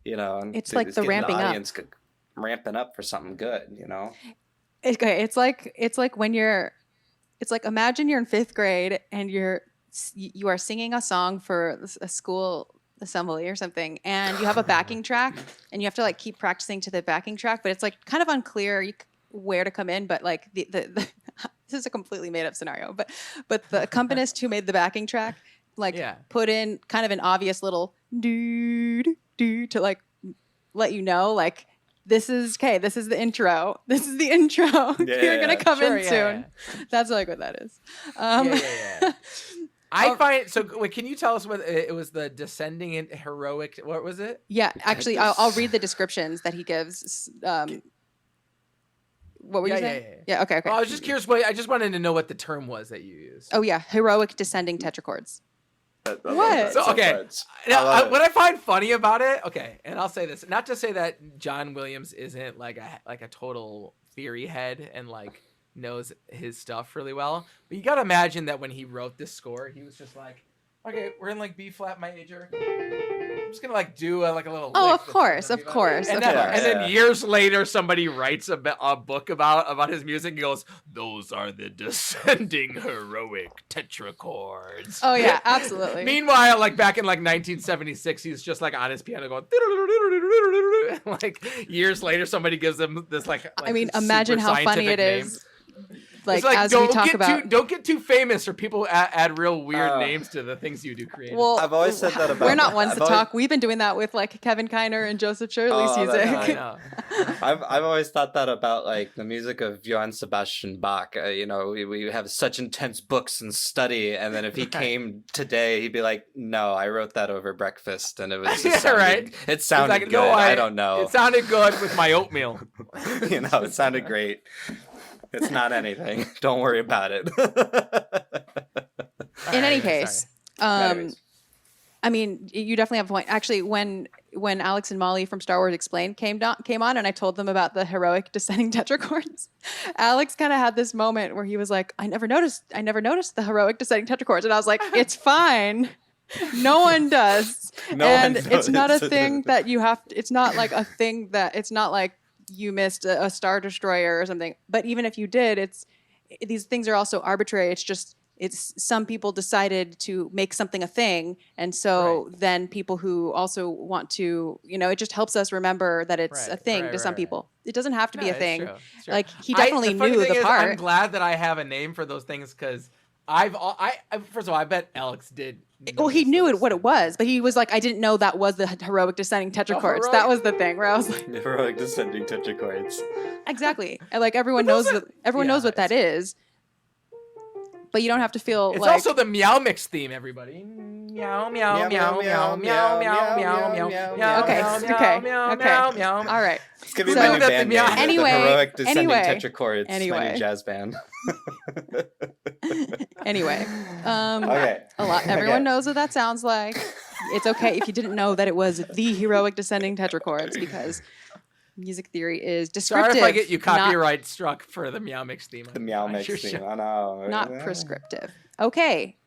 and it's like the ramping up. Ramping up for something good, Okay, it's like imagine you're in 5th grade and you are singing a song for a school assembly or something, and you have a backing track, and you have to like keep practicing to the backing track, but it's like kind of unclear where to come in, but like the this is a completely made up scenario, but the accompanist who made the backing track put in kind of an obvious little do to like let you know like, this is the intro. This is the intro. You're going to come in soon. That's like what that is. I find so. Wait, can you tell us what it was? The descending and heroic. What was it? Yeah, actually, I'll read the descriptions that he gives. What were you saying? Yeah. Okay. Well, I was just curious. I just wanted to know what the term was that you used. Oh yeah, heroic descending tetrachords. What? So, okay. Now, what I find funny about it, and I'll say this, not to say that John Williams isn't like a total theory head and like knows his stuff really well, but you gotta imagine that when he wrote this score, he was just like, okay, we're in like B flat major. I'm just gonna like do a little. Oh, of course. And then years later, somebody writes a book about his music and goes, "Those are the descending heroic tetrachords." Oh yeah, absolutely. Meanwhile, like back in like 1976, he's just like on his piano going. Like years later, somebody gives him this like I mean, imagine how funny it is. Like as we talk about, don't get too famous, or people add real weird names to the things you do creative. Well, I've always said that about. We're not ones to talk. We've been doing that with like Kevin Kiner and Joseph Shirley's music. I've always thought that about like the music of Johann Sebastian Bach. We have such intense books and study, and then if he came today, he'd be like, "No, I wrote that over breakfast, and it was It sounded like, good. No, I don't know. It sounded good with my oatmeal. It sounded great." It's not anything. Don't worry about it. In any case, I mean, you definitely have a point. Actually, when Alex and Molly from Star Wars Explained came on, and I told them about the heroic descending tetrachords, Alex kind of had this moment where he was like, "I never noticed the heroic descending tetrachords," and I was like, "It's fine." No one does, and it's not a thing that you have. It's not like a thing that it's not like. You missed a Star Destroyer or something, but even if you did, these things are also arbitrary. It's some people decided to make something a thing, and so then people who also want to, it just helps us remember that it's a thing to some people. It doesn't have to be a thing. It's true. Like he definitely knew the part. I'm glad that I have a name for those things because First of all, I bet Alex did. Well, he notice knew this. what it was, but he was like, I didn't know that was the heroic descending tetrachords. heroic- That was the thing where I was like, Heroic descending tetrachords. exactly. And like everyone But those knows are- what everyone yeah, knows what that is. But you don't have to feel It's like also the meow mix theme, everybody. Meow meow meow meow meow meow meow meow meow. Okay, meow, okay, meow, okay. meow, meow. All right. It's gonna be So- my new That the band meow- name. Anyway, The Heroic Descending anyway, Tetrachords. My anyway. new jazz band. Anyway, Okay. a lot. Everyone knows what that sounds like. It's okay if you didn't know that it was the heroic descending tetrachords because music theory is descriptive. Sorry if I get you not- copyright struck for the meow mix theme. The meow on mix your theme. show. I know. not prescriptive. Okay,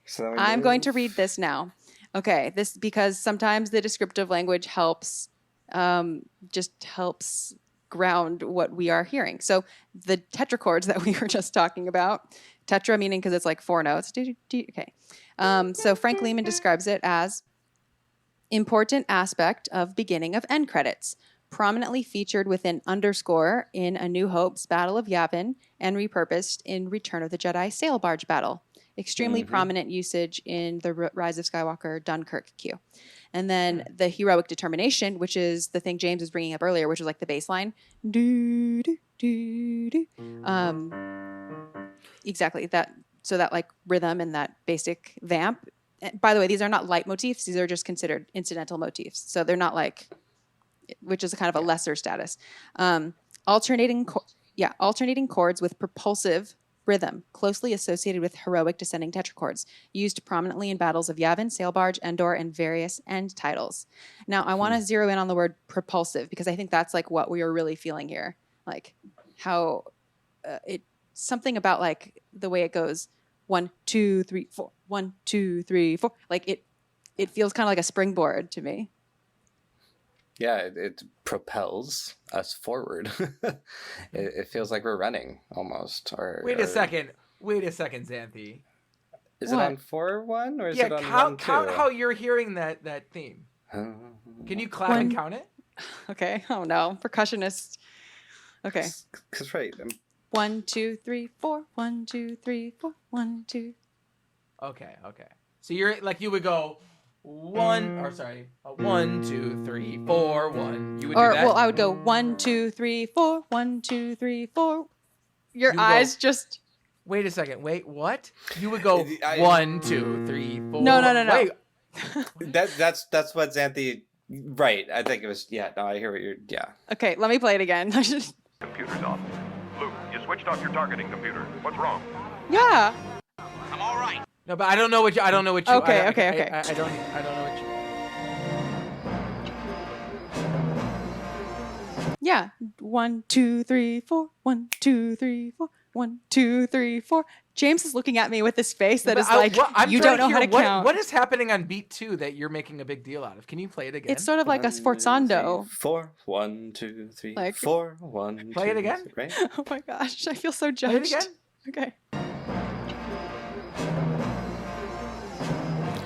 So I'm going to read this now. Okay, this because sometimes the descriptive language helps, just helps ground what we are hearing. So the tetrachords that we were just talking about, tetra meaning because it's like 4 notes. Okay, so Frank Lehman describes it as important aspect of beginning of end credits, prominently featured with an underscore in A New Hope's Battle of Yavin and repurposed in Return of the Jedi Sail Barge Battle. Extremely prominent usage in the Rise of Skywalker Dunkirk cue. And then the heroic determination, which is the thing James was bringing up earlier, which is like the bass line. Do, do, do, do. Exactly that. So that like rhythm and that basic vamp. By the way, these are not leitmotifs. These are just considered incidental motifs. So they're not like, which is a kind of a lesser status. Alternating chords with propulsive rhythm, closely associated with heroic descending tetrachords, used prominently in battles of Yavin, Sail Barge, Endor, and various end titles. Now, I want to zero in on the word propulsive because I think that's like what we are really feeling here. Like how something about like the way it goes 1, 2, 3, 4, 1, 2, 3, 4. Like it feels kind of like a springboard to me. Yeah, it propels us forward. It feels like we're running almost. Wait a second, Xanthe. Is What? it on 4-1 or is Yeah, it on count 1-2? how you're hearing that theme. Can you clap and count it? Okay. Oh no, percussionist. Okay. Because right, 1, 2, 3, 4. 1, 2, 3, 4. 1, 2. Okay. So you're like you would go 1, 2, 3, 4, 1. You would Or do that. well, I would go 1, 2, 3, 4. 1, 2, 3, 4. Your You go- eyes just. Wait a second. Wait, what? You would go I- 1, 2, 3, 4. No. Wait, that's what Xanthe. Right, I think it was. Yeah, no, I hear what you're. Yeah. Okay, let me play it again. Computer's off. Luke, you switched off your targeting computer. What's wrong? Yeah. no, but I don't know what you. Okay, I okay. don't know what you. Yeah. 1, 2, 3, 4. 1, 2, 3, 4. 1, 2, 3, 4. James is looking at me with this face that is like, you don't know how to count. What is happening on beat 2 that you're making a big deal out of? Can you play it again? It's sort of like a sforzando. 4, 1, 2, 3, Like- 4, 1. Play it 2, again? Right. Oh my gosh, I feel so Play it judged. again. Okay.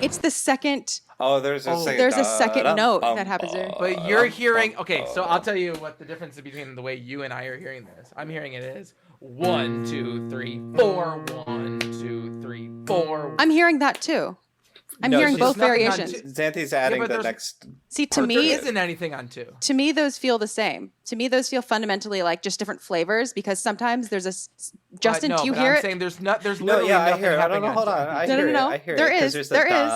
It's the second. Oh, there's a second. There's a second note that happens there. But you're hearing. Okay, soLl tell you what the difference is between the way you and I are hearing this. I'm hearing it as 1, 2, 3, 4. 1, 2, 3, 4. I'm hearing that too. I'm No, hearing she's both nothing on variations. two. Xanthe's adding but the there's- next. See, to There me, isn't anything on 2. to me, those feel the same. To me, those feel fundamentally like just different flavors because sometimes there's a. Justin, no, do you but hear I'm it? saying there's not. There's No, literally yeah, I nothing hear it. I happening don't know. Hold on. I No, hear no, it. no. I hear There it. 'cause is, there's there the is.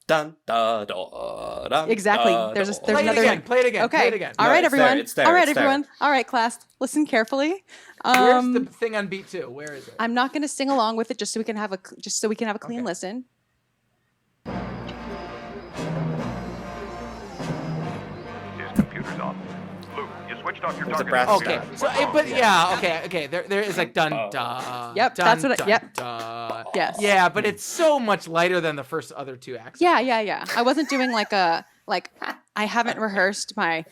dun, da, da, dun, Exactly. da, There's da. Play another. it again. Play it again. Okay. Play it again. All No, right, it's there, everyone. it's there, All right, it's there. everyone. All right, class. Listen carefully. Where's the thing on beat 2? Where is it? I'm not going to sing along with it just so we can have a clean Okay. listen. His computer's off. Luke, you switched off your There's a targeting brass computer. Okay, so What's wrong? but yeah, okay. There is like dun da. Yep, dun, that's what I- dun, yep. da. Yes. Yeah, but it's so much lighter than the first other 2 acts. Yeah. I wasn't doing like I haven't rehearsed my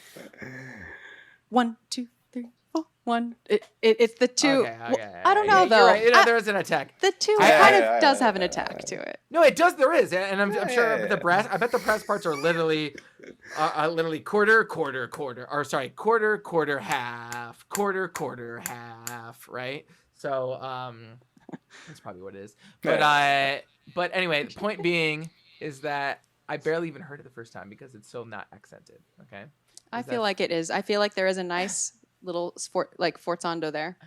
1, 2, 3, 4, 1. It's the 2. Okay, I don't know yeah, though. You're right. You know, there is an attack. The 2 Yeah, kind yeah, of does yeah, have an yeah, attack to it. No, it does. There is, and I'm sure Yeah. the brass. I bet the brass parts are literally quarter, or sorry, quarter, half, quarter, half, right? So That's probably what it is. Yeah. But anyway, the point being is that I barely even heard it the first time because it's so not accented. Okay. I feel like it is. I feel like there is a nice little forzando there.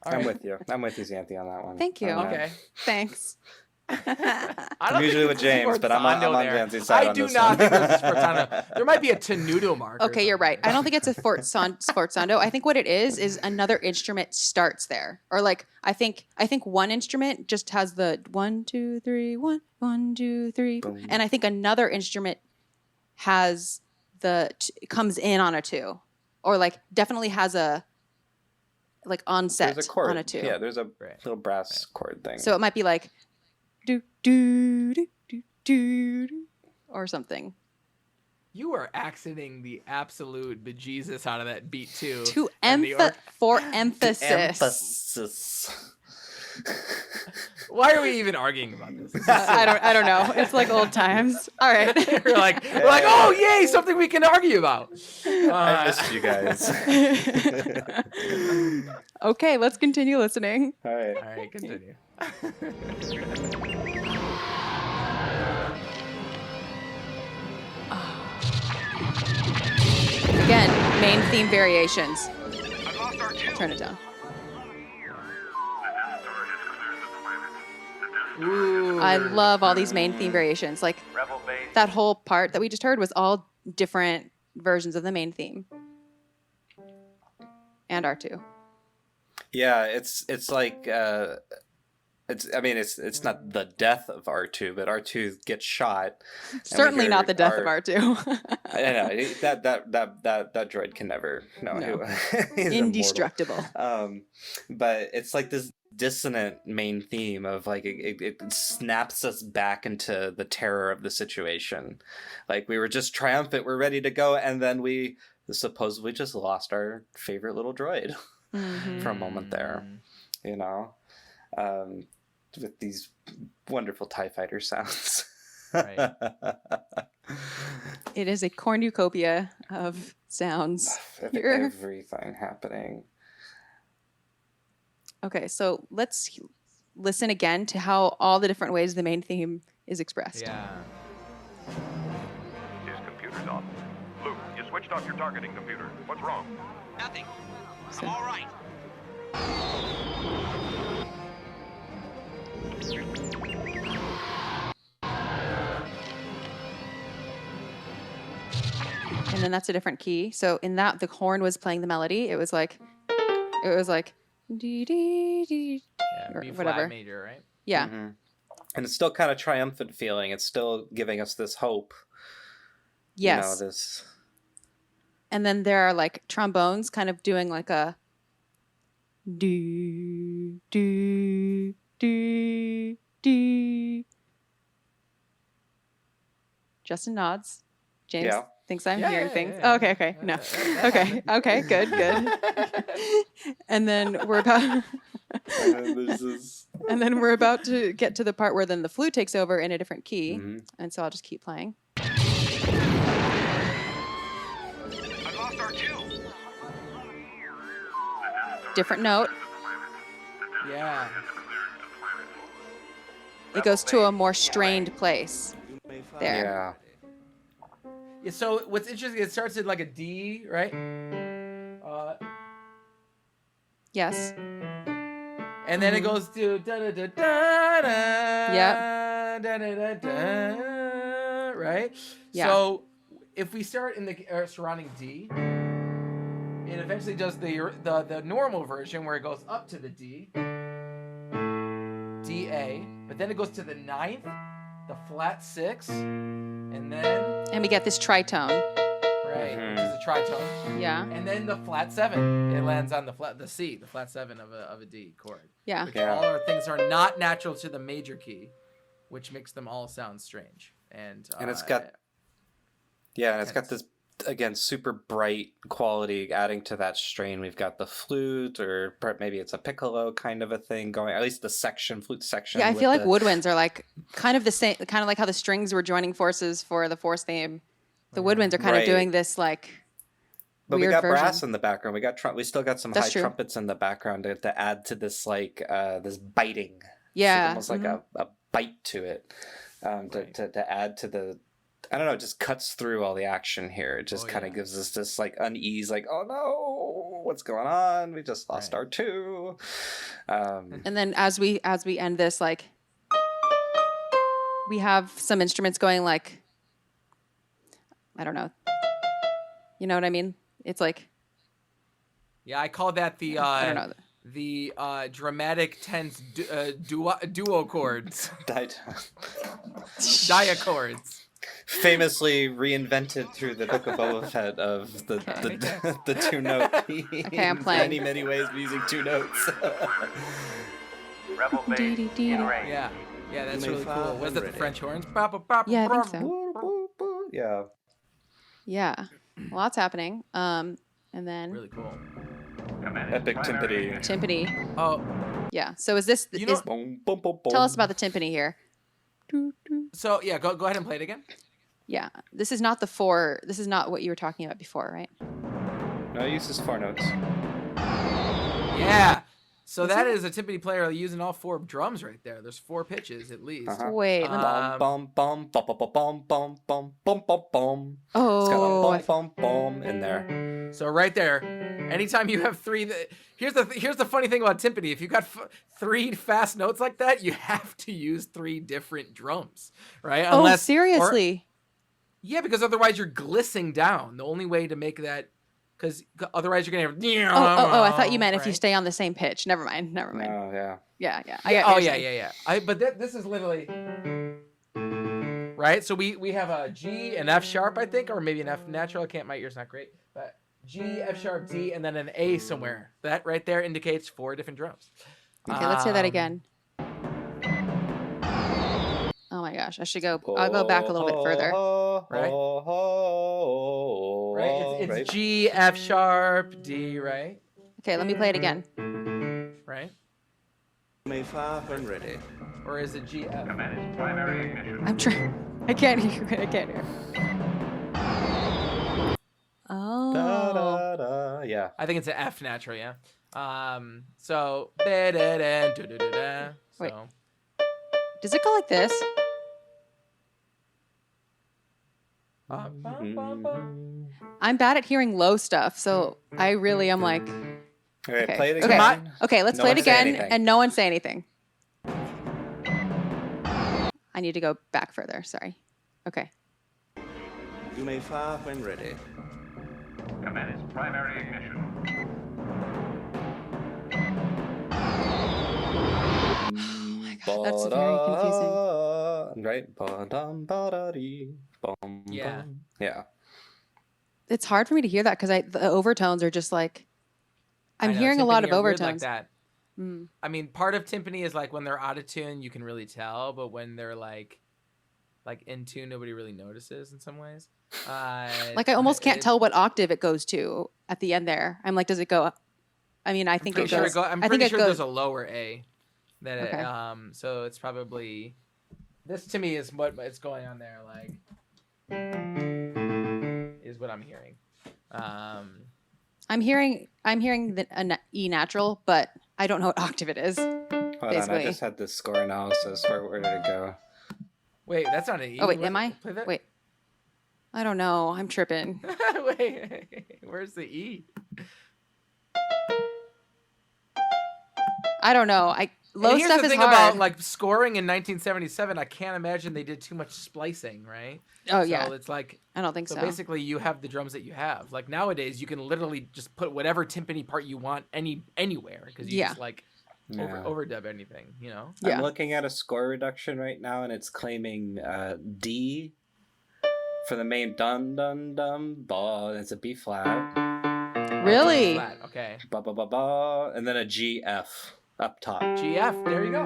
All I'm right. with you. I'm with you, Xanthe, on that one. Thank you. On that. Okay. Thanks. I I'm don't usually think with there's a James, but I'm on forzando there. Xanthe's side I on do this not one. think there's a forzando. There might be a tenuto mark. or Okay, you're something. right. I don't think it's a forzando. I think what it is another instrument starts there, or like I think one instrument just has the 1 2 3 1 1 2 3, Boom. and I think another instrument has comes in on a 2, or like definitely has a like onset There's a chord. on a 2. Yeah, there's a Right. little brass chord thing. So it might be like do do do do do do, or something. You are accenting the absolute bejesus out of that beat too. To and the for The emphasis. emphasis. Why are we even arguing about this? This is I don't know. It's like old times. All right. we're like, oh yay, something we can argue about. I missed you guys. Okay, let's continue listening. All right. All right, continue. Again, main theme variations. I've lost Artoo. Turn it down. Ooh. I love all these main theme variations. Like Rebel base. that whole part that we just heard was all different versions of the main theme. And Artoo. Yeah, it's like it's not the death of R2, but R2 gets shot. and we Certainly hear not the death of our- Artoo. I know that droid can never No. he's immortal. Indestructible. But it's like this dissonant main theme of like it snaps us back into the terror of the situation. Like we were just triumphant, we're ready to go, and then we supposedly just lost our favorite little droid Mhm. for a moment there, you know, with these wonderful TIE fighter sounds. Right. It is a cornucopia of sounds. Here. Everything happening. Okay, so let's listen again to how all the different ways the main theme is expressed. Yeah. His computer's off. Luke, you switched off your targeting computer. What's wrong? Nothing. So- I'm all right. And then that's a different key. So in that, the horn was playing the melody. It was like dee dee dee. Yeah. Or B whatever. flat major, right? Yeah. Mhm. And it's still kind of triumphant feeling. It's still giving us this hope. Yes. You know, this. And then there are like trombones kind of doing like a do do do do. Justin nods. James Yeah. thinks I'm Yeah, hearing yeah, things. yeah. Oh, okay, no. Okay, good. And then we're about And then there's this. and then we're about to get to the part where then the flute takes over in a different key. Mhm. And so I'll just keep playing. I've lost R2. Different note. Yeah. It goes to a more strained place. There. Yeah. Yeah, so what's interesting, it starts in like a D, right? Yes. And then it goes to da da da da da. Yep. Da da da da. Right. Yeah. So if we start in the surrounding D, it eventually does the normal version where it goes up to the D, D A, but then it goes to the ninth, the flat six, and then And we get this tritone. right, Mhm. which is a tritone. Yeah. And then the flat seven, it lands on the C, the flat seven of a D chord. Yeah. Which Yeah. all our things are not natural to the major key, which makes them all sound strange. And It's got and it's got tense. this again super bright quality adding to that strain. We've got the flute, or maybe it's a piccolo kind of a thing going. At least the flute section. Yeah, I with feel like the- woodwinds are like kind of the same, kind of like how the strings were joining forces for the Force theme. The woodwinds are kind of Right. doing this like But weird we got version. brass in the background. We still got some That's high true. trumpets in the background to add to this like this biting Yeah. almost like a bite to it, to add to the. I don't know. It just cuts through all the action here. It just kind of gives us this like unease, like, oh no, what's going on? We just lost Artoo. And then as we end this, like, we have some instruments going like, I don't know. You know what I mean? It's like. Yeah, I call that the I don't know. the dramatic tense duo chords, diachords. Famously reinvented through the Book of Boba Fett of the 2-note. Okay, I'm playing. Many ways of using 2 notes. Rebel base in range. Yeah, that's really cool. Fly Was it the ready. French horns? Yeah, I think so. Yeah. Yeah, lots happening. And then Really cool. Command Epic primary timpani. timpani. Oh, Yeah. So is this? You know- Is, Boom, boom, boom, boom. tell us about the timpani here. so yeah, go ahead and play it again. Yeah, this is not the 4. This is not what you were talking about before, right? No, it uses 4 notes. Yeah. So that is a timpani player using all 4 drums right there. There's 4 pitches at least. Wait. Let me, Bum, bum, bum, bum, bum, bum, bum, bum, bum, bum, bum. It's got oh, a bum, bum, bum in there. So right there, anytime you have 3, here's the funny thing about timpani. If you got 3 fast notes like that, you have to use 3 different drums, right? oh, seriously? Yeah, because otherwise you're glissing down. The only way to make that, because otherwise you're gonna have. Oh, I thought you meant if you right? stay on the same pitch. Never mind. Oh, yeah. Yeah. Yeah. But this is literally right. So we have a G, an F sharp, I think, or maybe an F natural. I can't. My ear's not great, but G, F sharp, D, and then an A somewhere. That right there indicates 4 different drums. Okay, let's hear that again. Oh my gosh, I should go. I'll go back a little bit further. Right. Right. It's G, F sharp, D. Right. Okay, let me play it again. Right. May fire when ready. Or is it G, F? Command is primary ignition. I'm trying. I can't hear. I can't hear. Oh. Yeah. I think it's an F natural. Yeah. So. So. Wait. Does it go like this? I'm bad at hearing low stuff, so I really am like. Okay, Okay. play it Okay. again. Okay, let's No play it one say again, anything. and no one say anything. I need to go back further. Sorry. Okay. You may fire when ready. Command is primary ignition. That's very confusing. Right? Yeah. Yeah. It's hard for me to hear that because the overtones are just like. I'm I know, hearing a lot of timpani are weird overtones. like that. I mean, part of timpani is like when they're out of tune, you can really tell, but when they're like in tune, nobody really notices in some ways. Like I almost can't tell what octave it goes to at the end there. I'm like, does it go? I mean, I think it goes. I'm I think pretty it sure goes. there's a lower A. That Okay. so it's probably this to me is what it's going on there. Like is what I'm hearing. I'm hearing an E natural, but I don't know what octave it is. Hold on, I Basically. just had this score analysis. Where did it go? Wait, that's not an E. Oh wait, What- am I? play that? Wait, I don't know. I'm tripping. Wait, where's the E? I don't know. Low And here's stuff the is thing hard. about like scoring in 1977. I can't imagine they did too much splicing, right? Oh, so yeah. it's like I don't think so. so. Basically, you have the drums that you have. Like nowadays, you can literally just put whatever timpani part you want anywhere because you Yeah. just like Yeah. overdub anything, you know. Yeah. I'm looking at a score reduction right now, and it's claiming D for the main dun dun dun ba. It's a B flat, Really? Flat. Okay. ba ba ba ba, and then a G F up top. GF. There you go.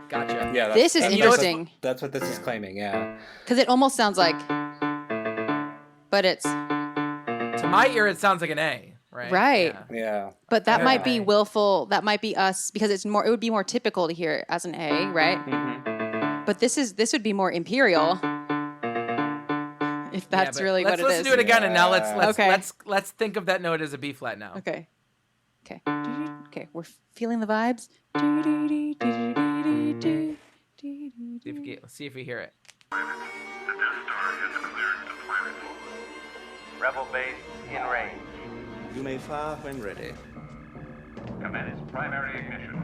Gotcha. Yeah, This is that's interesting That's what this is claiming. Yeah. because it almost sounds like, but it's To my ear, it sounds like an A, right? Right. Yeah. Yeah. but that Yeah. might be willful. That might be us because it's more. It would be more typical to hear it as an A, right? Mm-hmm. But this would be more imperial. If Yeah, that's but really what let's it listen is. to it again, and now Okay. let's think of that note as a B flat now. Okay. Okay. Okay, we're feeling the vibes. Let's see if we hear it. Rebel base in range. You may fire when ready. Commence primary ignition.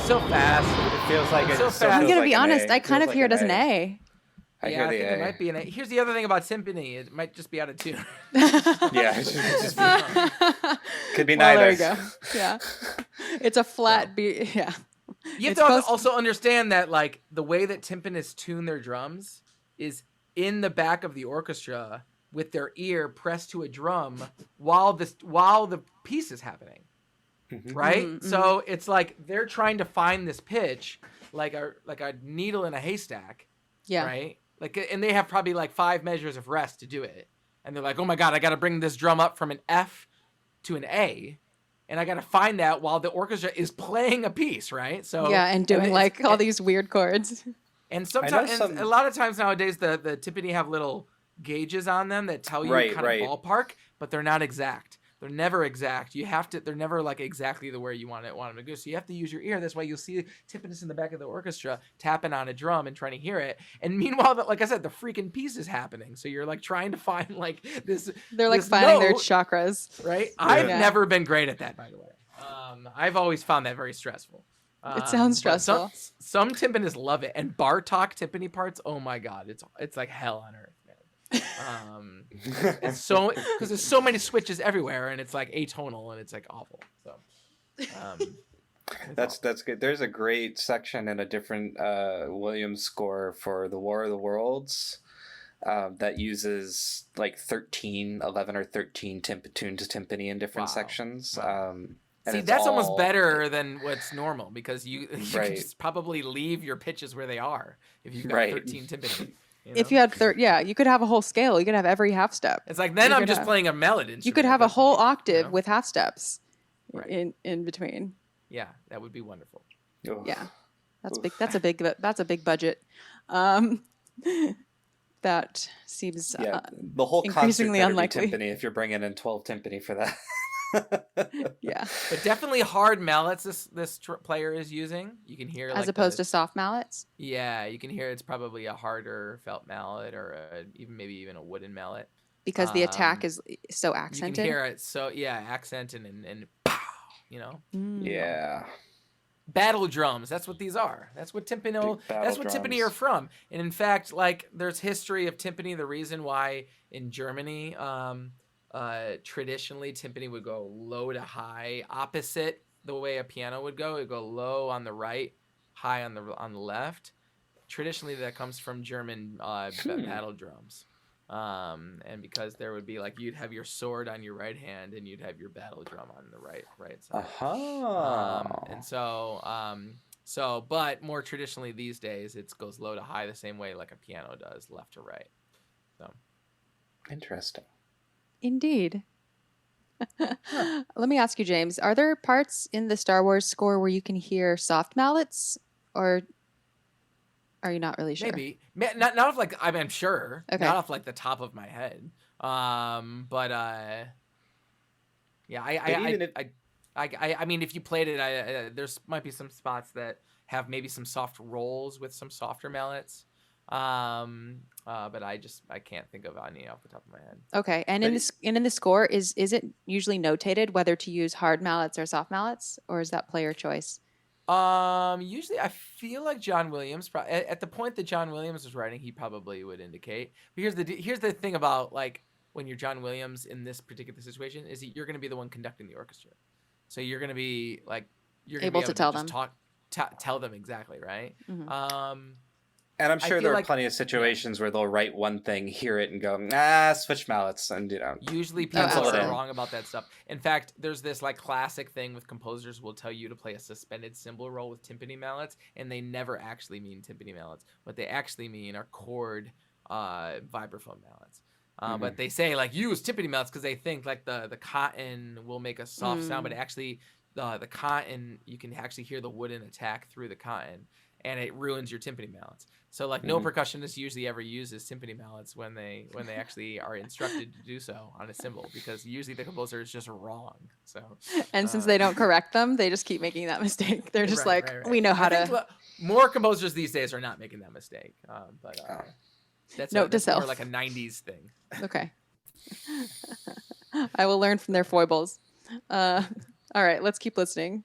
So fast. It feels like It's so still fast. I'm feels gonna like be an honest. A. I kind Feels of hear it as an A. A. I Yeah, hear I the think A. it might be an A. Here's the other thing about timpani. It might just be out of tune. Yeah, it's just could be Well, neither. there you go. Yeah, it's a flat beat. Yeah. You have It's to supposed- also understand that, like, the way that timpanists tune their drums is in the back of the orchestra with their ear pressed to a drum while the piece is happening, right? Mm-hmm. So it's like they're trying to find this pitch, like a needle in a haystack, Yeah. right? Like, and they have probably like 5 measures of rest to do it, and they're like, oh my god, I got to bring this drum up from an F to an A. And I got to find that while the orchestra is playing a piece, right? So Yeah, and doing like all these weird chords. And sometimes, some- a lot of times nowadays, the timpani have little gauges on them that tell you Right, kind right. of ballpark, but they're not exact. They're never exact. They're never like exactly the way you want them to go. So you have to use your ear. That's why you'll see timpanists in the back of the orchestra tapping on a drum and trying to hear it. And meanwhile, like I said, the freaking piece is happening. So you're like trying to find like this. They're like this finding their note, chakras. right? I've Yeah. never been great at that, by the way. I've always found that very stressful. It sounds But stressful. Some timpanists love it, and bar talk timpani parts. Oh my god, it's like hell on earth, man. It's so because there's so many switches everywhere, and it's like atonal, and it's like awful. So, That's good. There's a great section in a different Williams score for the War of the Worlds that uses like 11 or 13 tuned to timpani in different Wow. sections. Wow. And See, it's that's almost all- better than what's normal because you can Right. just probably leave your pitches where they are if you've got Right. 13 timpani. If you had you could have a whole scale. You could have every half step. It's like then you I'm could just have- playing a melody instrument. You could at have a that whole point, octave you know? with half steps Right. in between. Yeah, that would be wonderful. Ugh. Yeah, that's big. That's a big budget. That seems Yeah, the whole concert increasingly better be unlikely. timpani if you're bringing in 12 timpani for that. Yeah, But definitely hard mallets this player is using. You can hear as opposed to soft mallets. Yeah, you can hear it's probably a harder felt mallet or maybe even a wooden mallet. Because the attack Um, is so You accented. can hear it accent and pow, you know. Mm. Yeah. Battle drums, that's what these are. That's what timpani Big battle that's what timpani drums. are from. And in fact, like there's history of timpani. The reason why in Germany traditionally timpani would go low to high, opposite the way a piano would go. It would go low on the right, high on the left. Traditionally that comes from German battle drums. And because there would be like you'd have your sword on your right hand and you'd have your battle drum on the right side. And so but more traditionally these days it goes low to high the same way like a piano does, left to right. So Interesting. Indeed. Let me ask you, James, are there parts in the Star Wars score where you can hear soft mallets, or are you not really sure? maybe not off like I'm sure Okay. not off like the top of my head. But yeah, I mean if you played it, there's might be some spots that have maybe some soft rolls with some softer mallets. But I can't think of any off the top of my head. Okay, and in the score, is it usually notated whether to use hard mallets or soft mallets, or is that player choice? Usually I feel like John Williams at the point that John Williams was writing, he probably would indicate. But here's the thing about like when you're John Williams in this particular situation is that you're going to be the one conducting the orchestra, so you're going to be like you're gonna Able be to able tell just them. tell them exactly, right? Mhm. And I'm I sure feel there are like- plenty of situations where they'll write one thing, hear it, and go, switch mallets, and Usually people absolutely. are wrong about that stuff. In fact, there's this like classic thing with composers will tell you to play a suspended cymbal roll with timpani mallets, and they never actually mean timpani mallets. What they actually mean are chord vibraphone mallets. But they say like use timpani mallets because they think like the cotton will make a soft sound, but actually the cotton, you can actually hear the wooden attack through the cotton. and it ruins your timpani mallets. So like no percussionist usually ever uses timpani mallets when they actually are instructed to do so on a cymbal, because usually the composer is just wrong. So And since they don't correct them, they just keep making that mistake. They're just right. we know how to. More composers these days are not making that mistake. But that's Note to that's more self. like a 90s thing. Okay. I will learn from their foibles. All right, let's keep listening.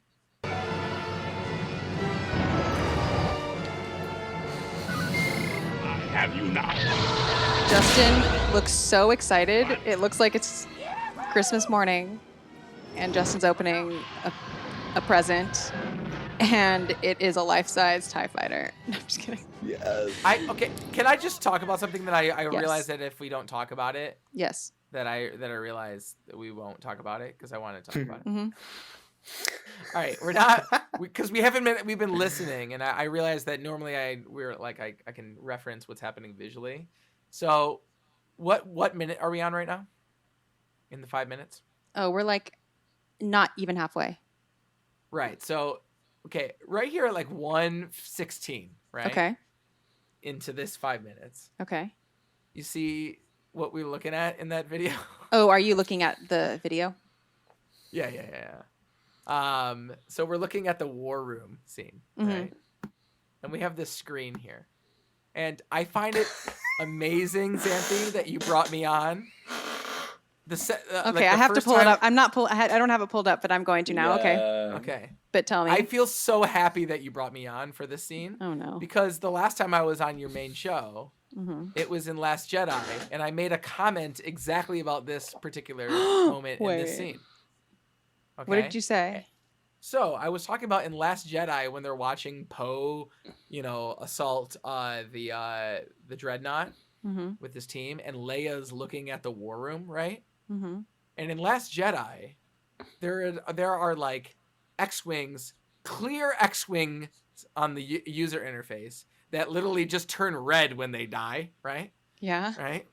Have you not? Justin looks so excited. It looks like it's Christmas morning, and Justin's opening a present, and it is a life-size TIE fighter. No, I'm just kidding. Yes. Can I just talk about something that I Yes. realize that if we don't talk about it, Yes. that I realize that we won't talk about it because I want to talk about it. Mm-hmm. All right, we're not because we've been listening, and I realized that normally I can reference what's happening visually. So, what minute are we on right now? In the 5 minutes? Oh, we're like not even halfway. Right. So, okay, right here at like 1:16, right? Okay. Into this 5 minutes. Okay. You see what we're looking at in that video? Oh, are you looking at the video? Yeah. So we're looking at the war room scene, right? And we have this screen here. And I find it amazing, Xanthe, that you brought me on. Okay, I have to pull it up. I don't have it pulled up, but I'm going to now. Okay. Okay. But tell me. I feel so happy that you brought me on for this scene. Oh no. Because the last time I was on your main show, it was in Last Jedi, and I made a comment exactly about this particular moment in this scene. Okay? What did you say? So I was talking about in Last Jedi when they're watching Poe, assault the dreadnought with his team, and Leia's looking at the war room, right? And in Last Jedi, there are like X-wings, clear X-wings on the user interface that literally just turn red when they die, right? Yeah. Right?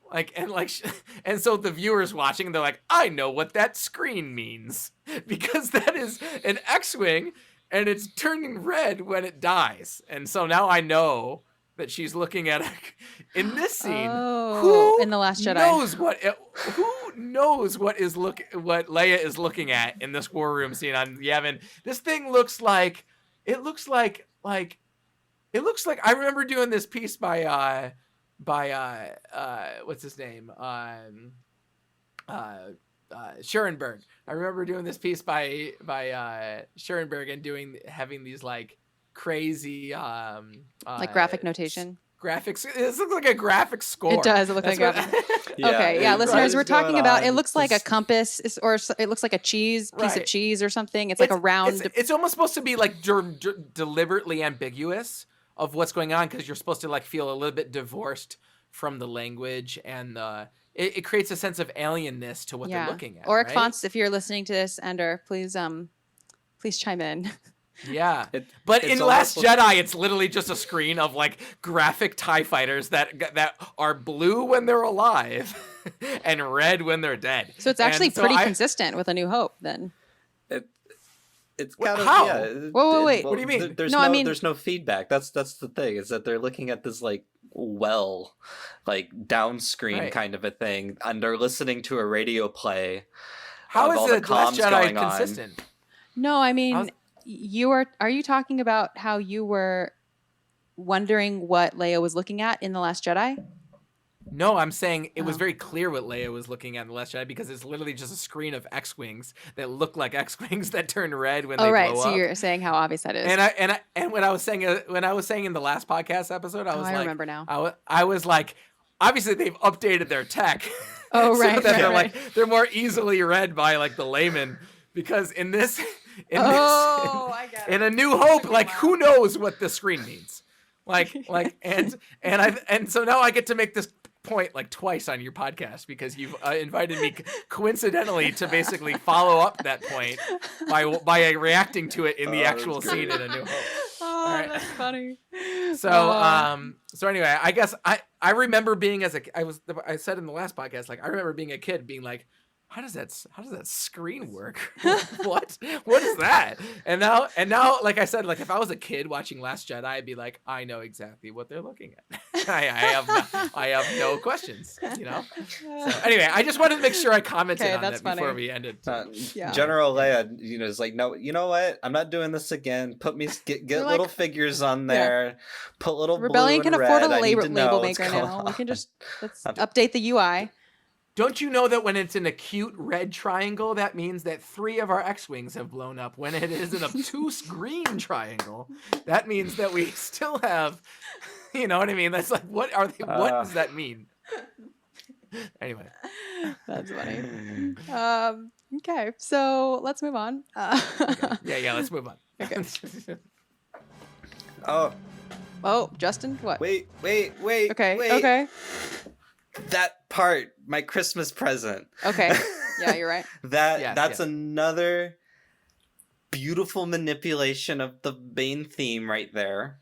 And so the viewers watching, they're like, I know what that screen means, because that is an X-wing and it's turning red when it dies. And so now I know that she's looking at in this scene. Oh, in the Last Jedi. Who knows what Leia is looking at in this war room scene on Yavin? This thing looks like I remember doing this piece by what's his name? Schoenberg. I remember doing this piece by Schoenberg and having these like crazy like graphic notation. Graphics. This looks like a graphic score. It does. It looks like graphic. Okay, yeah, listeners, we're talking about. It looks like a compass, or it looks like a piece of cheese or something. It's like a round. It's almost supposed to be like deliberately ambiguous of what's going on, because you're supposed to like feel a little bit divorced from the language, and it creates a sense of alienness to what they're looking at. Or Fonts, if you're listening to this, Ender, please chime in. Yeah, but in Last Jedi, it's literally just a screen of like graphic TIE fighters that are blue when they're alive and red when they're dead. So it's actually pretty consistent with A New Hope, then. It's kind of how? Whoa, wait. What do you mean? There's no feedback. That's the thing, is that they're looking at this like down screen kind of a thing, and they're listening to a radio play. How is the Last Jedi consistent? No, I mean. Are you talking about how you were wondering what Leia was looking at in The Last Jedi? No, I'm saying it was very clear what Leia was looking at in The Last Jedi, because it's literally just a screen of X-wings that look like X-wings that turn red when they blow up. So you're saying how obvious that is. And when I was saying in the last podcast episode, I was I remember now. I was like, obviously they've updated their tech. Oh, so right. that they're more easily read by like the layman, because in this. I get it. In A New Hope, who knows what the screen means? And so now I get to make this point like twice on your podcast, because you've invited me coincidentally to basically follow up that point by reacting to it in the actual scene in A New Hope. Oh, that's funny. So anyway, I guess I remember being I said in the last podcast, I remember being a kid being like, how does that screen work? What is that? And now, like I said, like if I was a kid watching Last Jedi, I'd be like, I know exactly what they're looking at. I have no questions, you know. So anyway, I just wanted to make sure I commented on that before we ended. General Leia, is like, no, you know what? I'm not doing this again. Get little figures on there. Put little Rebellion blue can and afford red. a label label maker now. We can just let's update the UI. Don't you know that when it's an acute red triangle, that means that 3 of our X-Wings have blown up? When it is an obtuse green triangle, that means that we still have, you know what I mean? That's like, what are they? What does that mean? Anyway. That's funny. Okay, so let's move on. Okay. Yeah, let's move on. Okay. Oh, Justin, what? Wait. Okay. That part, my Christmas present. Okay. Yeah, you're right. That's another beautiful manipulation of the main theme right there.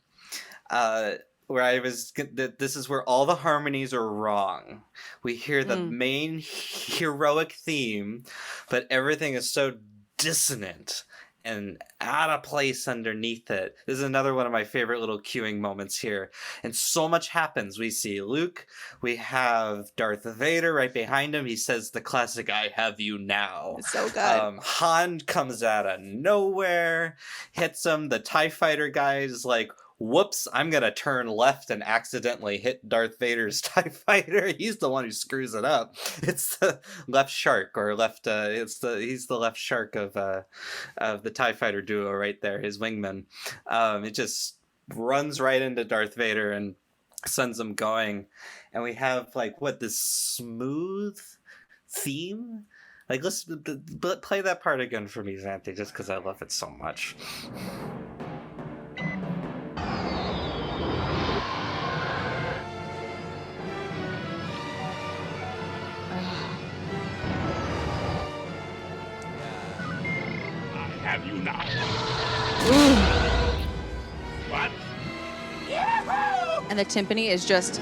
Where this is where all the harmonies are wrong. We hear the main heroic theme, but everything is so dissonant and out of place underneath it. This is another one of my favorite little cueing moments here. And so much happens. We see Luke. We have Darth Vader right behind him. He says the classic, "I have you now." It's so good. Han comes out of nowhere, hits him. The TIE fighter guy is like, whoops, I'm going to turn left and accidentally hit Darth Vader's TIE fighter. He's the one who screws it up. It's the left shark or left, he's the left shark of the TIE fighter duo right there, his wingman. It just runs right into Darth Vader and sends him going. And we have this smooth theme. Let's play that part again for me, Xanthe, just because I love it so much. Have you now? What? And the timpani is just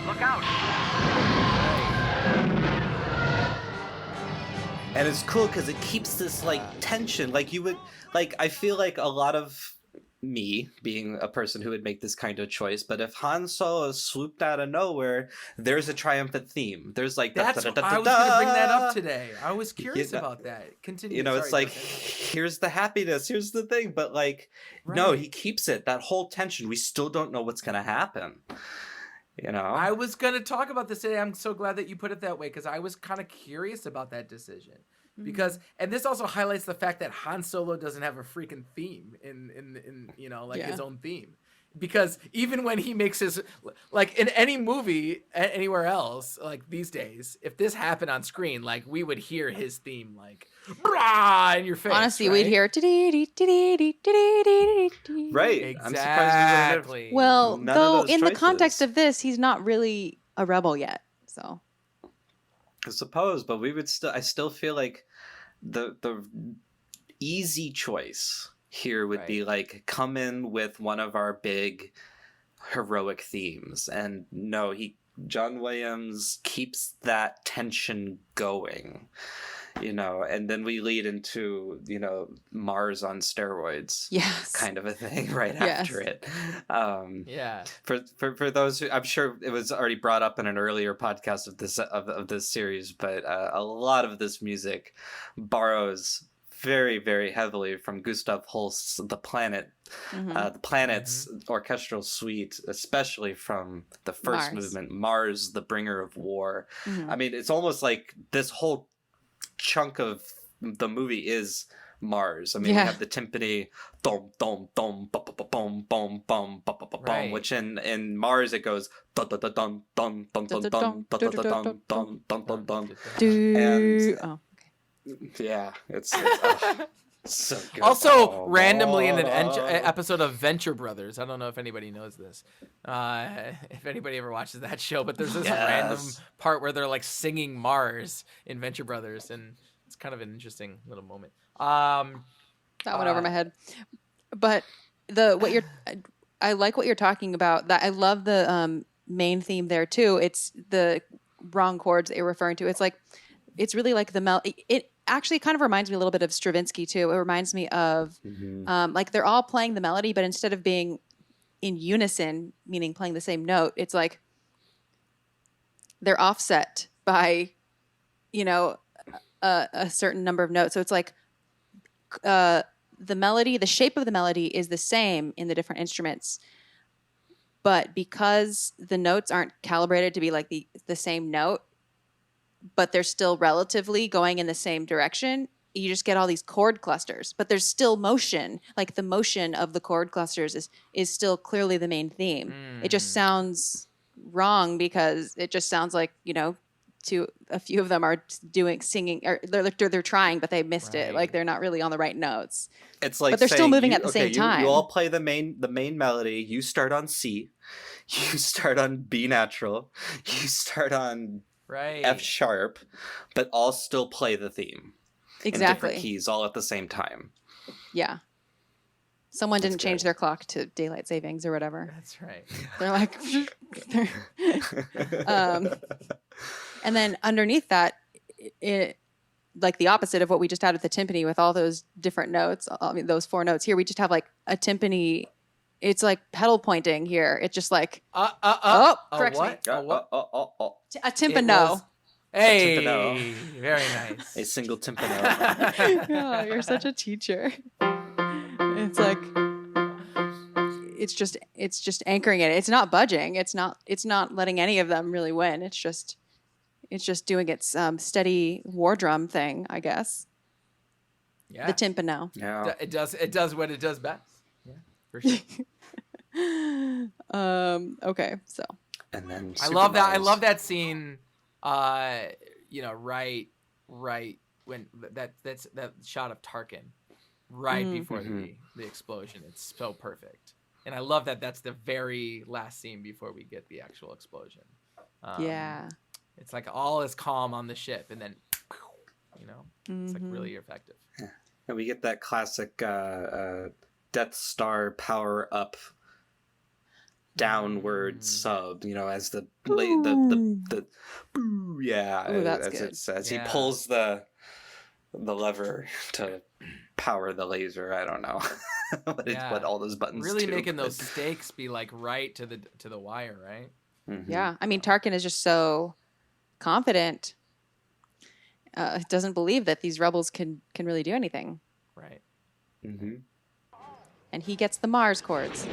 Look out! And it's cool because it keeps this tension. I feel like a lot of me being a person who would make this kind of choice, but if Han Solo swooped out of nowhere, there's a triumphant theme. There's I was going to bring that up today. I was curious about that. Continue. It's like, here's the happiness, here's the thing, but no, he keeps it. That whole tension. We still don't know what's going to happen. I was going to talk about this today. I'm so glad that you put it that way because I was kind of curious about that decision. Because and this also highlights the fact that Han Solo doesn't have a freaking theme in his own theme. Because even when he makes his in any movie anywhere else these days, if this happened on screen, we would hear his theme brah in your face. Honestly, right? we'd hear right. Exactly. I'm surprised we well, none though of those in the choices. context of this, he's not really a rebel yet. So I suppose, but I still feel like the easy choice here would be come in with one of our big heroic themes, and no, John Williams keeps that tension going, and then we lead into Mars on steroids, yes, kind of a thing right after it. For those who, I'm sure it was already brought up in an earlier podcast of this series, but a lot of this music borrows very, very heavily from Gustav Holst's The Planet's orchestral suite, especially from the first movement, Mars, the Bringer of War. I mean, it's almost like this whole chunk of the movie is Mars. I mean, we have the timpani, dom dom dom, ba ba ba bom bom bom, ba ba ba bom, which in Mars it goes da da da dum dum dum dum dum da da da dum dum dum dum dum, and yeah, it's so good. Also, randomly in an episode of Venture Brothers, I don't know if anybody knows this, if anybody ever watches that show, but there's this random part where they're singing Mars in Venture Brothers, and it's kind of an interesting little moment. That went over my head, but I like what you're talking about. That I love the main theme there too. It's the wrong chords that you're referring to. It's it's really like it actually kind of reminds me a little bit of Stravinsky too. It reminds me of like they're all playing the melody, but instead of being in unison, meaning playing the same note, it's like they're offset by, you know, a certain number of notes. So it's like the melody, the shape of the melody is the same in the different instruments, but because the notes aren't calibrated to be like the same note, but they're still relatively going in the same direction, you just get all these chord clusters, but there's still motion. Like the motion of the chord clusters is still clearly the main theme. It just sounds wrong because it just sounds like, you know, a few of them are singing, or they're trying, but they missed it. Like they're not really on the right notes. It's like, but they're still moving at the same time. You all play the main melody. You start on C. You start on B natural. You start on F sharp, but all still play the theme. Exactly. In different keys all at the same time. Yeah. Someone didn't change their clock to daylight savings or whatever. That's right. They're like, and then underneath that, it like the opposite of what we just had with the timpani with all those different notes. I mean, those 4 notes here, we just have like a timpani. It's like pedal pointing here. It's just like, correct me. A timpano. Hey, timpano. Very nice. A single timpano. Oh, you're such a teacher. It's like it's just anchoring it. It's not budging. It's not letting any of them really win. It's just doing its steady war drum thing, I guess. Yeah. The timpano. Yeah. It does what it does best. Yeah, for sure. Okay, so. And then I love that scene. You know, right when that's that shot of Tarkin, right before the explosion. It's so perfect, and I love that that's the very last scene before we get the actual explosion. Yeah, it's like all is calm on the ship, and then, you know, it's like really effective. Yeah. And we get that classic Death Star power up downward sub, you know, as the yeah, ooh, that's good. As he pulls the lever to power the laser. I don't know what all those buttons really do, making those stakes be like right to the wire, right? Yeah, I mean, Tarkin is just so confident. Doesn't believe that these rebels can really do anything. Right. And he gets the Mars chords.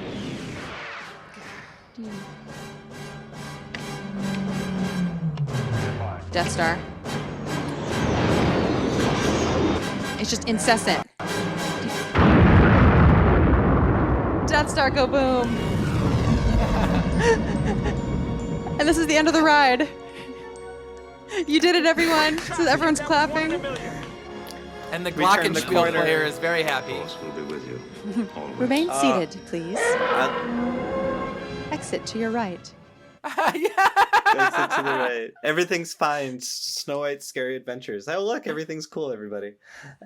Death Star. It's just incessant. Death Star, go boom. And this is the end of the ride. You did it, everyone. So everyone's clapping. And the Glockenspiel player is very happy. We'll be with you. Remain seated, please. Exit to your right. Exit to the right. Everything's fine. Snow White's Scary Adventures. Oh, look, everything's cool, everybody.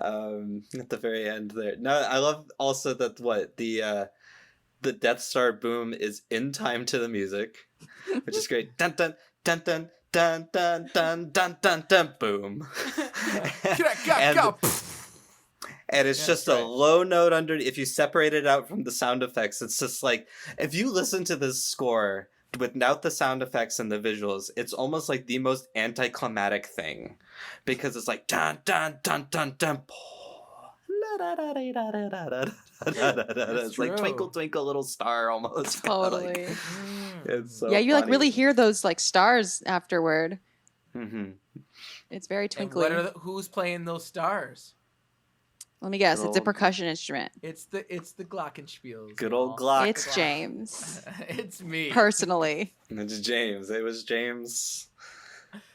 At the very end there. No, I love also that the Death Star boom is in time to the music, which is great. Dun dun dun dun dun dun dun dun dun dun boom. And it's just a low note under. If you separate it out from the sound effects, it's just like, if you listen to this score without the sound effects and the visuals, it's almost like the most anticlimactic thing, because it's like dun dun dun dun dun. It's like Twinkle Twinkle Little Star almost. Totally. It's so you like funny. really hear those like stars afterward. Mm-hmm. It's very twinkly. And who's playing those stars? Let me guess. It's a percussion instrument. It's the Glockenspiel. Good old Glock. It's James. It's me. Personally. It's James. It was James.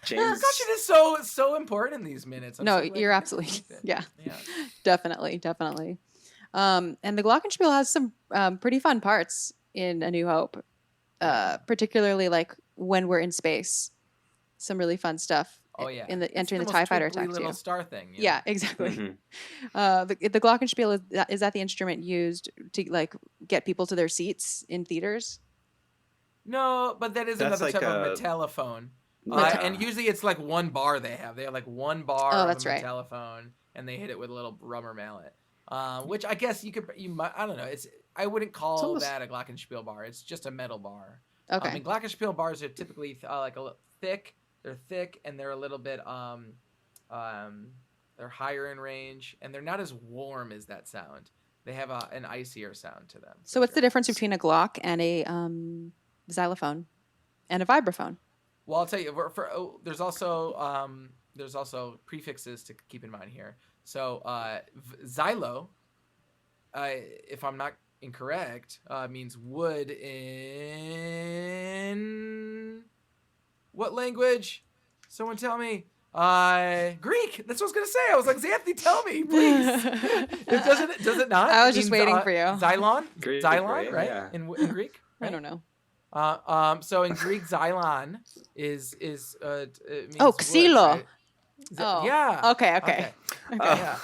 Percussion is so important in these minutes. No, you're absolutely definitely. And the Glockenspiel has some pretty fun parts in A New Hope, particularly like when we're in space. Some really fun stuff. Oh yeah, entering the TIE fighter attack little too. Star thing. Yeah, exactly. The Glockenspiel is that the instrument used to like get people to their seats in theaters? No, but that is That's another like type of metallophone. And usually it's like one bar they have. They have like one bar Oh, of that's a right. telephone, and they hit it with a little rubber mallet. Which I guess you might, I don't know. I wouldn't call that a Glockenspiel bar. It's just a metal bar. Okay. And Glockenspiel bars are typically like thick. They're thick and they're a little bit they're higher in range, and they're not as warm as that sound. They have an icier sound to them. So what's the difference between a Glock and a xylophone and a vibraphone? Well, I'll tell you. There's also prefixes to keep in mind here. So xylo, if I'm not incorrect, means wood in what language? Someone tell me. Greek. That's what I was gonna say. I was like, Xanthe, tell me, please. Does it not? I was just waiting for you. Xylon, Greek, Xylon, right? Yeah. In Greek, right? I don't know. So in Greek, Xylon is it means xylo. wood, right? Oh. Yeah. Okay. Yeah. Okay.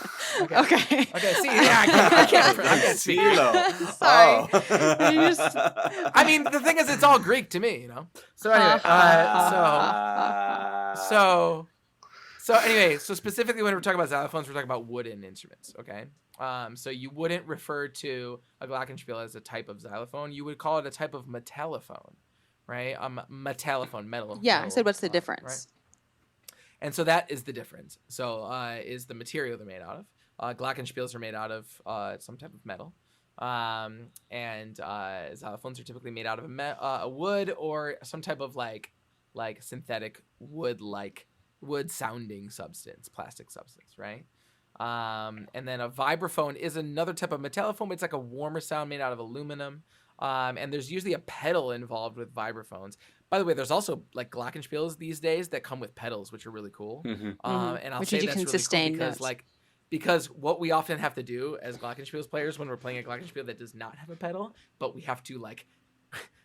Okay. Okay. See, yeah, I can't speak. Sorry. You just... I mean, the thing is, it's all Greek to me, you know. So anyway, so specifically when we're talking about xylophones, we're talking about wooden instruments, okay? So you wouldn't refer to a glockenspiel as a type of xylophone. You would call it a type of metallophone, right? Metallophone, metal. Yeah, I said, what's the difference? Right? And so that is the difference. So is the material they're made out of. Glockenspiels are made out of some type of metal. And xylophones are typically made out of a wood or some type of like synthetic wood sounding substance, plastic substance, right? And then a vibraphone is another type of metallophone, but it's like a warmer sound made out of aluminum. And there's usually a pedal involved with vibraphones. By the way, there's also like glockenspiels these days that come with pedals, which are really cool. Mm-hmm. And I'll Which say you that's can really sustain cool because notes. because what we often have to do as glockenspiels players when we're playing a glockenspiel that does not have a pedal, but we have to like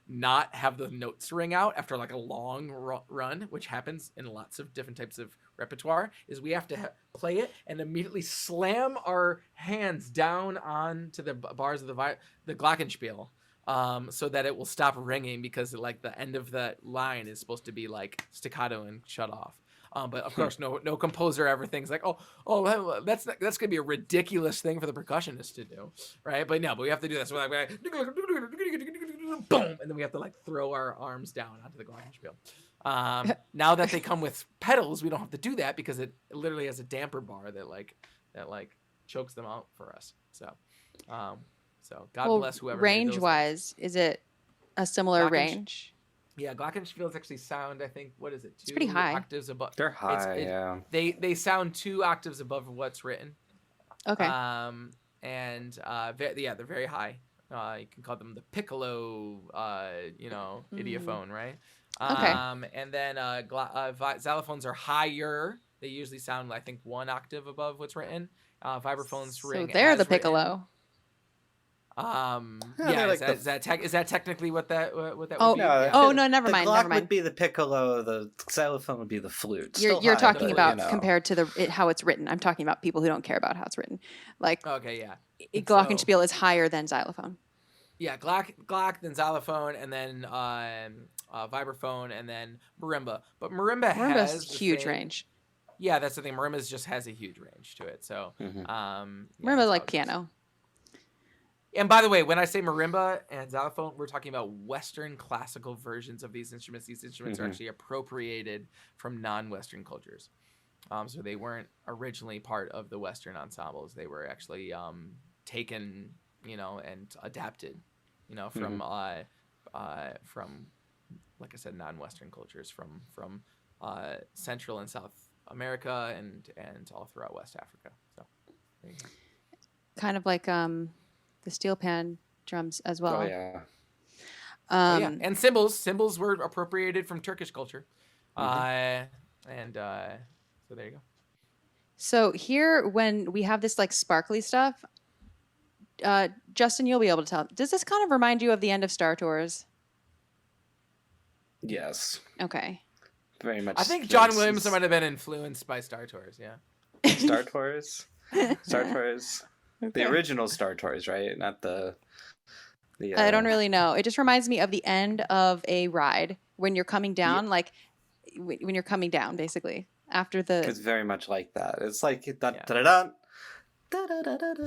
not have the notes ring out after like a long run, which happens in lots of different types of repertoire, is we have to play it and immediately slam our hands down onto the bars of the glockenspiel. So that it will stop ringing because like the end of the line is supposed to be like staccato and shut off. But of course, no composer ever thinks like, oh, that's gonna be a ridiculous thing for the percussionist to do, right? But we have to do this. So we're like, boom, and then we have to like throw our arms down onto the glockenspiel. Now that they come with pedals, we don't have to do that because it literally has a damper bar that chokes them out for us. So God bless whoever. Range-wise, is it a similar range? Yeah, glockenspiels actually sound, I think, what is it? It's pretty high. Octaves above. They're high, yeah. They sound 2 octaves above what's written. Okay. They're very high. You can call them the piccolo, idiophone, right? Okay. And then xylophones are higher. They usually sound, I think, 1 octave above what's written. Vibraphones ring. So they're as the written. piccolo. Yeah, like is that technically what that would be? No, Yeah. Oh no, never mind. The Glock Never mind. would be the piccolo. The xylophone would be the flute. You're Still high, talking but, about you know. compared to how it's written. I'm talking about people who don't care about how it's written. Like Okay, yeah. glockenspiel is higher than xylophone. Yeah, Glock, then xylophone, and then vibraphone, and then marimba. But marimba Marimba's has the huge same- range. Yeah, that's the thing. Marimba just has a huge range to it. So, Marimba's like piano. And by the way, when I say marimba and xylophone, we're talking about Western classical versions of these instruments. These instruments are actually appropriated from non-Western cultures. So they weren't originally part of the Western ensembles. They were actually taken, and adapted, from like I said, non-Western cultures from Central and South America and all throughout West Africa. So there you go. Kind of like the steel pan drums as well. Oh yeah. And cymbals. Cymbals were appropriated from Turkish culture. So there you go. So here, when we have this like sparkly stuff, Justin, you'll be able to tell. Does this kind of remind you of the end of Star Tours? Yes. Okay. Very much. I think John Williams might have been influenced by Star Tours. Yeah. Star Tours. Star Tours. Okay. The original Star Tours, right? Not the I don't really know. It just reminds me of the end of a ride when you're coming down. Like when you're coming down, basically after the. It's very much like that. It's like dun, Yeah. dun, dun,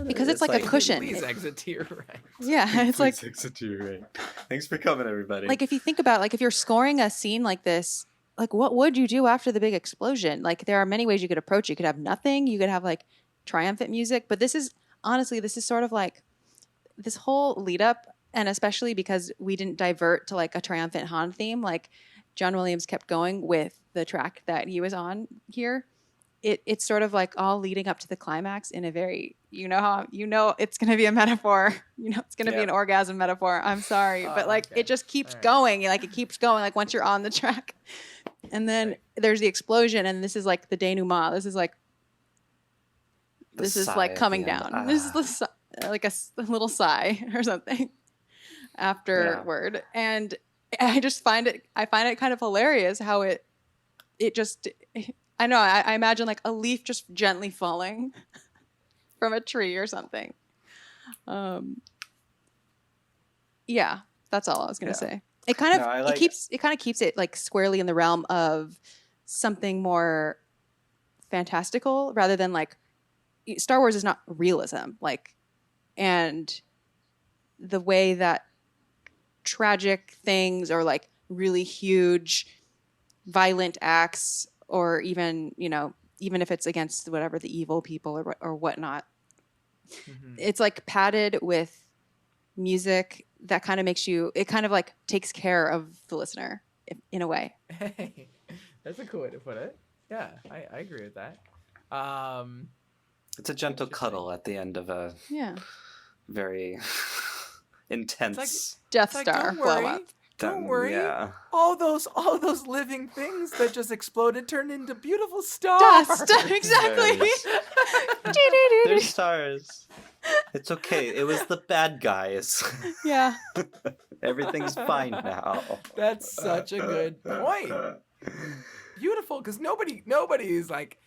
Because it's like a cushion. Please exit to your right. Yeah, it's like Thanks for coming, everybody. like if you think about like if you're scoring a scene like this, like what would you do after the big explosion? Like there are many ways you could approach it. You could have nothing. You could have like triumphant music. But this is honestly, this is sort of like this whole lead up, and especially because we didn't divert to like a triumphant Han theme. Like John Williams kept going with the track that he was on here. It's sort of like all leading up to the climax in a very, it's going to be a metaphor. It's going to be an orgasm metaphor. I'm sorry. But like, okay. it just keeps going. Like it keeps going, like once you're on the track. And then there's the explosion. And this is like the denouement. This is like, coming down. This is like a little sigh or something afterward. And I just find it kind of hilarious how it just, I know, I imagine like a leaf just gently falling from a tree or something. Yeah, that's all I was going to say. It kind of keeps it like squarely in the realm of something more fantastical rather than like Star Wars is not realism, like, and the way that tragic things or like really huge violent acts or even if it's against whatever the evil people or whatnot, it's like padded with music that kind of it kind of like takes care of the listener in a way. Hey, that's a cool way to put it. Yeah, I agree with that. It's a gentle cuddle at the end of a very intense Death Star blow up. Don't worry. Yeah. All those living things that just exploded turned into beautiful stars. Dust, exactly. They're stars. It's okay. It was the bad guys. Yeah. Everything's fine now. That's such a good point. Beautiful, because nobody's like,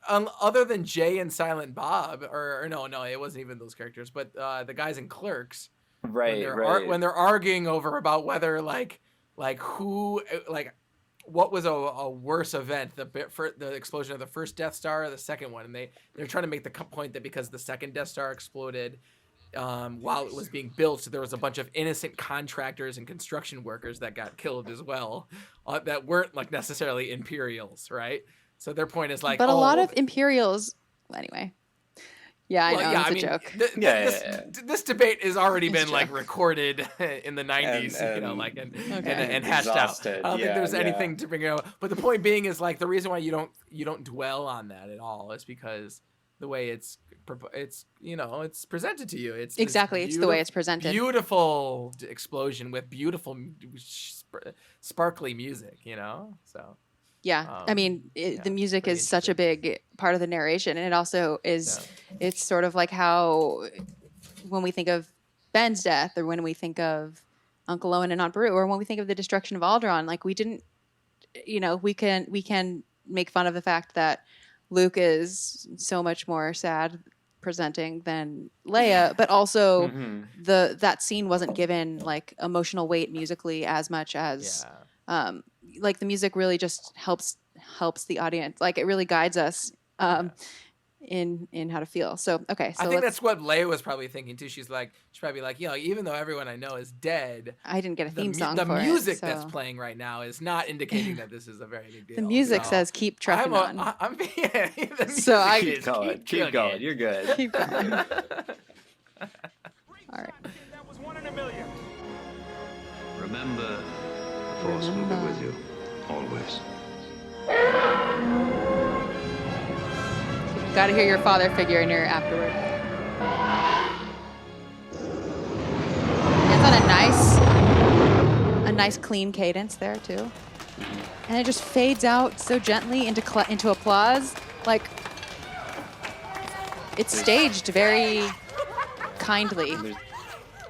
other than Jay and Silent Bob, or no, it wasn't even those characters, but the guys in Clerks. Right, when they're arguing over about whether what was a worse event, the explosion of the first Death Star or the second one, and they're trying to make the point that because the second Death Star exploded while it was being built, so there was a bunch of innocent contractors and construction workers that got killed as well, that weren't like necessarily Imperials, right? So their point is like, but a lot of Imperials, anyway. Yeah, I know. It's a joke. This debate has already been like recorded in the 90s, and hashed out. I don't think there's anything to bring up. But the point being is like the reason why you don't dwell on that at all is because the way it's presented to you. It's exactly it's the way it's presented. Beautiful explosion with beautiful sparkly music, so. Yeah, I mean, the music is such a big part of the narration, and it also is. Yeah. It's sort of like how when we think of Ben's death, or when we think of Uncle Owen and Aunt Beru, or when we think of the destruction of Alderaan, like we didn't, we can make fun of the fact that Luke is so much more sad presenting than Leia, but also that scene wasn't given like emotional weight musically as much as. Yeah. Like the music really just helps the audience. Like it really guides us in how to feel. So okay, so I think that's what Leia was probably thinking too. She's probably like, even though everyone I know is dead, I didn't get a theme song. The for music it, so. That's playing right now is not indicating that this is a very big deal. The music says keep trucking on. So I keep going. You're good. Keep going. All right. That was 1 in a million. Remember, the Force will be with you, always. You gotta hear your father figure in here afterward. It's on a nice clean cadence there too. And it just fades out so gently into applause. Like it's staged very kindly.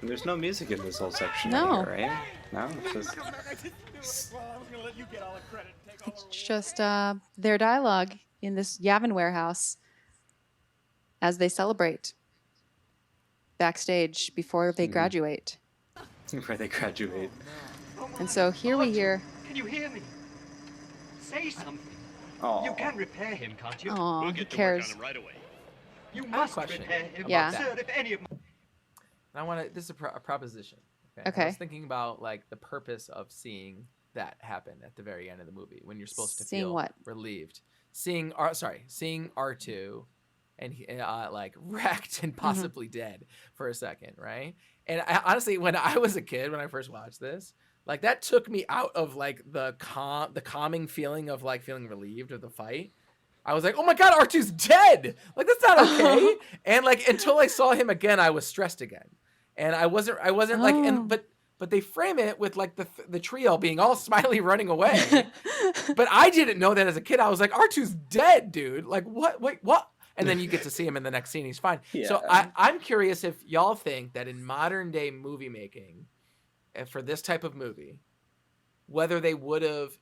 There's no music in this whole section. No. Here, right? No, it's just their dialogue in this Yavin warehouse as they celebrate backstage before they graduate. Before they graduate. And so here we hear. Can you hear me? say something. Aw. You can repair him, can't you? Oh, We'll he get to work on cares. him right away. You have a must question repair him. Yeah. about Sir, if any of I want to. This is a proposition. I Okay. was thinking about like the purpose of seeing that happen at the very end of the movie when you're supposed to Seeing feel what? relieved. Seeing Artoo, and he like wrecked and possibly dead for a second, right? And honestly, when I was a kid, when I first watched this, like that took me out of like the calming feeling of like feeling relieved of the fight. I was like, oh my God, Artoo's dead. Like, that's not okay. And like, until I saw him again, I was stressed again. And I wasn't like, but they frame it with like the trio being all smiley running away. But I didn't know that as a kid. I was like, Artoo's dead, dude. Like, what? Wait, what? And then you get to see him in the next scene. He's fine. Yeah. So I'm curious if y'all think that in modern day movie making, for this type of movie, whether they would have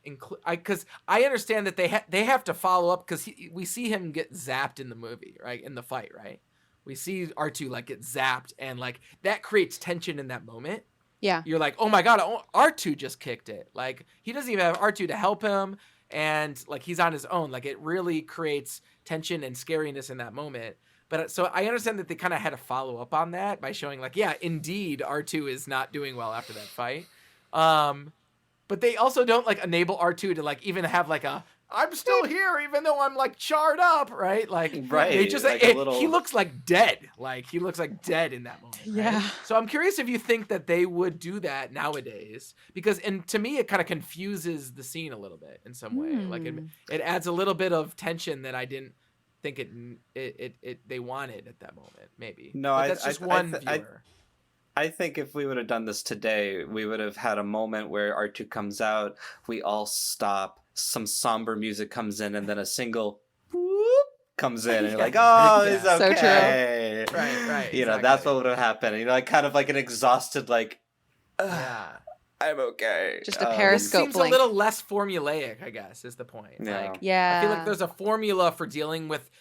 because I understand that they have to follow up because we see him get zapped in the movie, right? In the fight, right? We see Artoo like get zapped, and like that creates tension in that moment. Yeah. You're like, oh my God, Artoo just kicked it. Like he doesn't even have Artoo to help him, and like he's on his own. Like it really creates tension and scariness in that moment. But so I understand that they kind of had to follow up on that by showing like, yeah, indeed, Artoo is not doing well after that fight. But they also don't like enable Artoo to like even have like a I'm still here even though I'm like charred up, right? Like they just like, he looks like dead. Like he looks like dead in that moment. Right? Yeah. So I'm curious if you think that they would do that nowadays because and to me it kind of confuses the scene a little bit in some way. Like it adds a little bit of tension that I didn't think they wanted at that moment. Maybe. No, but that's just one viewer. I think if we would have done this today, we would have had a moment where Artoo comes out, we all stop, some somber music comes in, and then a single whoop comes in, and you're like, oh, it's okay. So true. Right. You know, that's what would have happened. You know, like kind of like an exhausted, like, I'm okay. Just a periscope It seems blink. a little less formulaic, I guess, is the point. Yeah. Like, Yeah. I feel like there's a formula for dealing with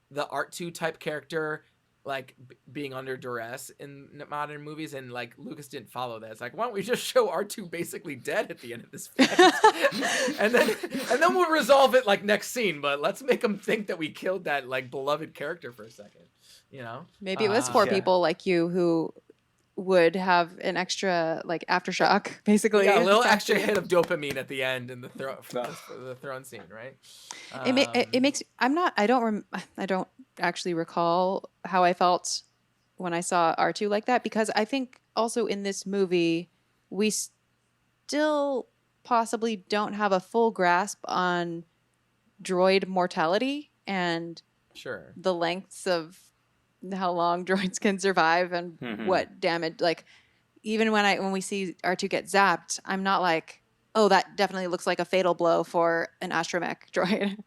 the Artoo type character like being under duress in modern movies, and like Lucas didn't follow that. It's like, why don't we just show Artoo basically dead at the end of this fight, and then we'll resolve it like next scene. But let's make them think that we killed that like beloved character for a second, you know? Maybe it was for people like you who would have an extra like aftershock, basically. Yeah, a little extra hit of dopamine at the end in the throne scene, right? It makes I don't actually recall how I felt when I saw Artoo like that, because I think also in this movie we still possibly don't have a full grasp on droid mortality and the lengths of how long droids can survive and what damage. Like even when we see Artoo get zapped, I'm not like, oh, that definitely looks like a fatal blow for an astromech droid.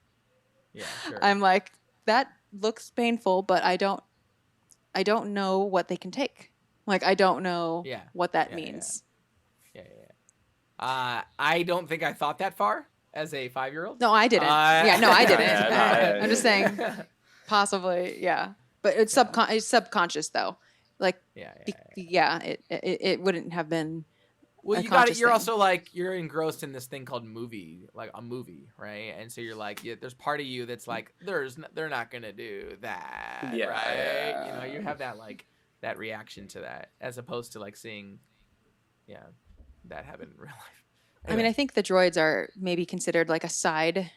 Yeah, sure. I'm like, that looks painful, but I don't know what they can take. Like I don't know what that means. I don't think I thought that far as a 5-year-old. No, I didn't. I didn't. I'm just saying, possibly, yeah. But it's subconscious though. Like, it wouldn't have been. Well, you got it. You're also like you're engrossed in this thing called movie, like a movie, right? And so you're like, there's part of you that's like, they're not gonna do that, right? Yeah. You know, you have that like that reaction to that, as opposed to like seeing, that happen in real life. Anyway. I mean, I think the droids are maybe considered like a side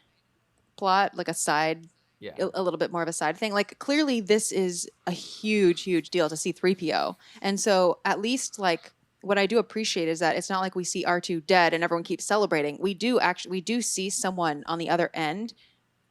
plot, like a side. Yeah. A little bit more of a side thing. Like clearly this is a huge deal to see 3PO. And so at least like what I do appreciate is that it's not like we see R2 dead and everyone keeps celebrating. We do see someone on the other end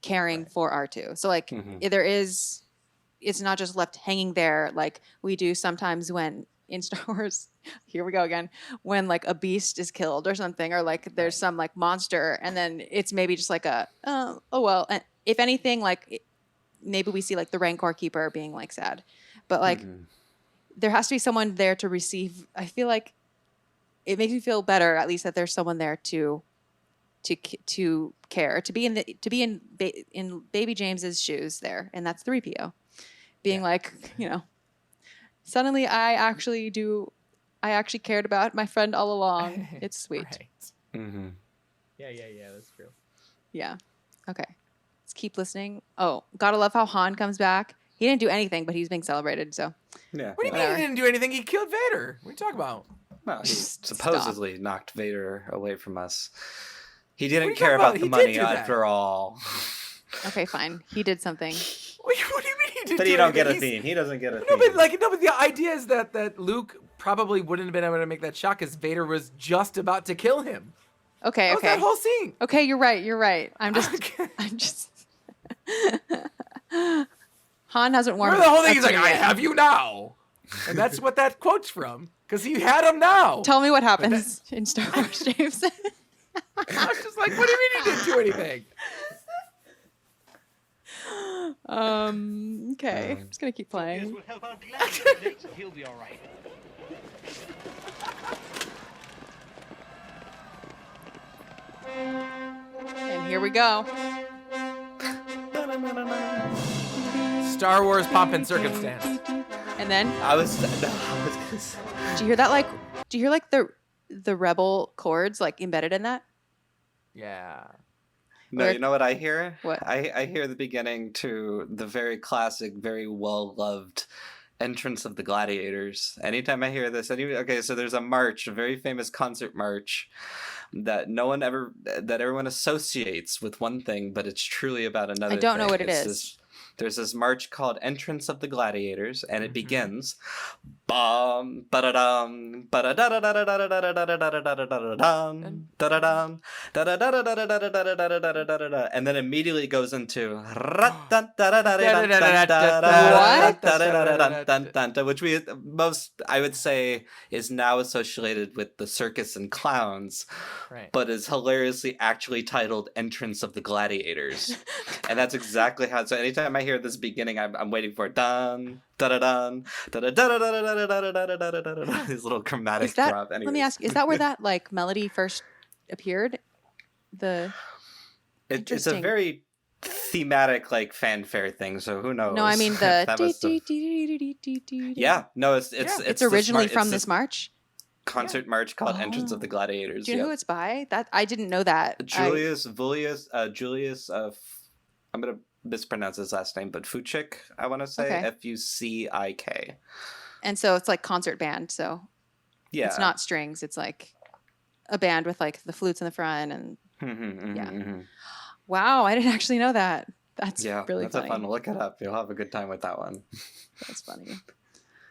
caring for R2. So like it's not just left hanging there like we do sometimes when in Star Wars, here we go again, when like a beast is killed or something, or like there's some like monster and then it's maybe just like oh well. And if anything, like maybe we see like the Rancor Keeper being like sad, but like there has to be someone there to receive. I feel like it makes me feel better, at least that there's someone there to care, to be in Baby James's shoes there, and that's 3PO, being like, you know, suddenly I actually cared about my friend all along. It's sweet. Right. Yeah, that's true. Yeah. Okay. Let's keep listening. Oh, gotta love how Han comes back. He didn't do anything, but he's being celebrated. So Yeah. What do you mean he didn't do anything? He killed Vader. What are you talking about? Well, he Stop. supposedly knocked Vader away from us. He What are didn't you care talking about about? the He did money do that. after all. okay, fine. He did something. What do you mean he didn't But do you don't get a anything? theme. He doesn't get a No, theme. but the idea is that Luke probably wouldn't have been able to make that shot because Vader was just about to kill him. Okay. That was Okay. that whole scene. Okay. You're right. You're right. I'm just. Okay. I'm just. Han hasn't warmed. Remember the whole thing? up He's to like, me "I yet. have you now," and that's what that quote's from. Because he had him now. Tell me what happens in Star Wars, James. I was just like, "What do you mean he didn't do anything?" Okay. I'm just gonna keep This playing. will help our gladiator. He'll be all right. And here we go. Star Wars pomp and circumstance. And then, I was gonna say. do you hear that? Like, do you hear like the rebel chords like embedded in that? Yeah. No, Or- you know what I hear? What? I hear the beginning to the very classic, very well-loved entrance of the gladiators. Anytime I hear this, okay, so there's a march, a very famous concert march that that everyone associates with one thing, but it's truly about another I don't know thing. what it It's is. there's this march called Entrance of the Gladiators, and it begins bum ba-da-dum ba-da-da-da-da-da-da-da-da-da-da-da-dum da-da-dum da-da-da-da-da-da-da-da-da-da-da-da, and then immediately goes into which I would say is now associated with the circus and clowns, Right. but is hilariously actually titled Entrance of the Gladiators. And that's exactly how. So anytime I hear this beginning, I'm waiting for dun da da dun da da da da da da da da da da da da. This little chromatic Is that? drop. Let me Anyways. ask. Is that where that like melody first appeared? It's a Interesting. very thematic like fanfare thing. So who knows? No, I mean if the. that was the- Yeah, no, it's It's this originally mar- from it's this march. concert march called Entrance of the Gladiators. Do you know who it's by? That I didn't know that. Julius. I'm gonna mispronounce his last name, but Fuchik. I want to say Okay. Fucik. And so it's like concert band. So Yeah, it's not strings. It's like a band with like the flutes in the front and yeah. wow, I didn't actually know that. That's Yeah, really that's funny. a fun. Look it up. You'll have a good time with that one. That's funny.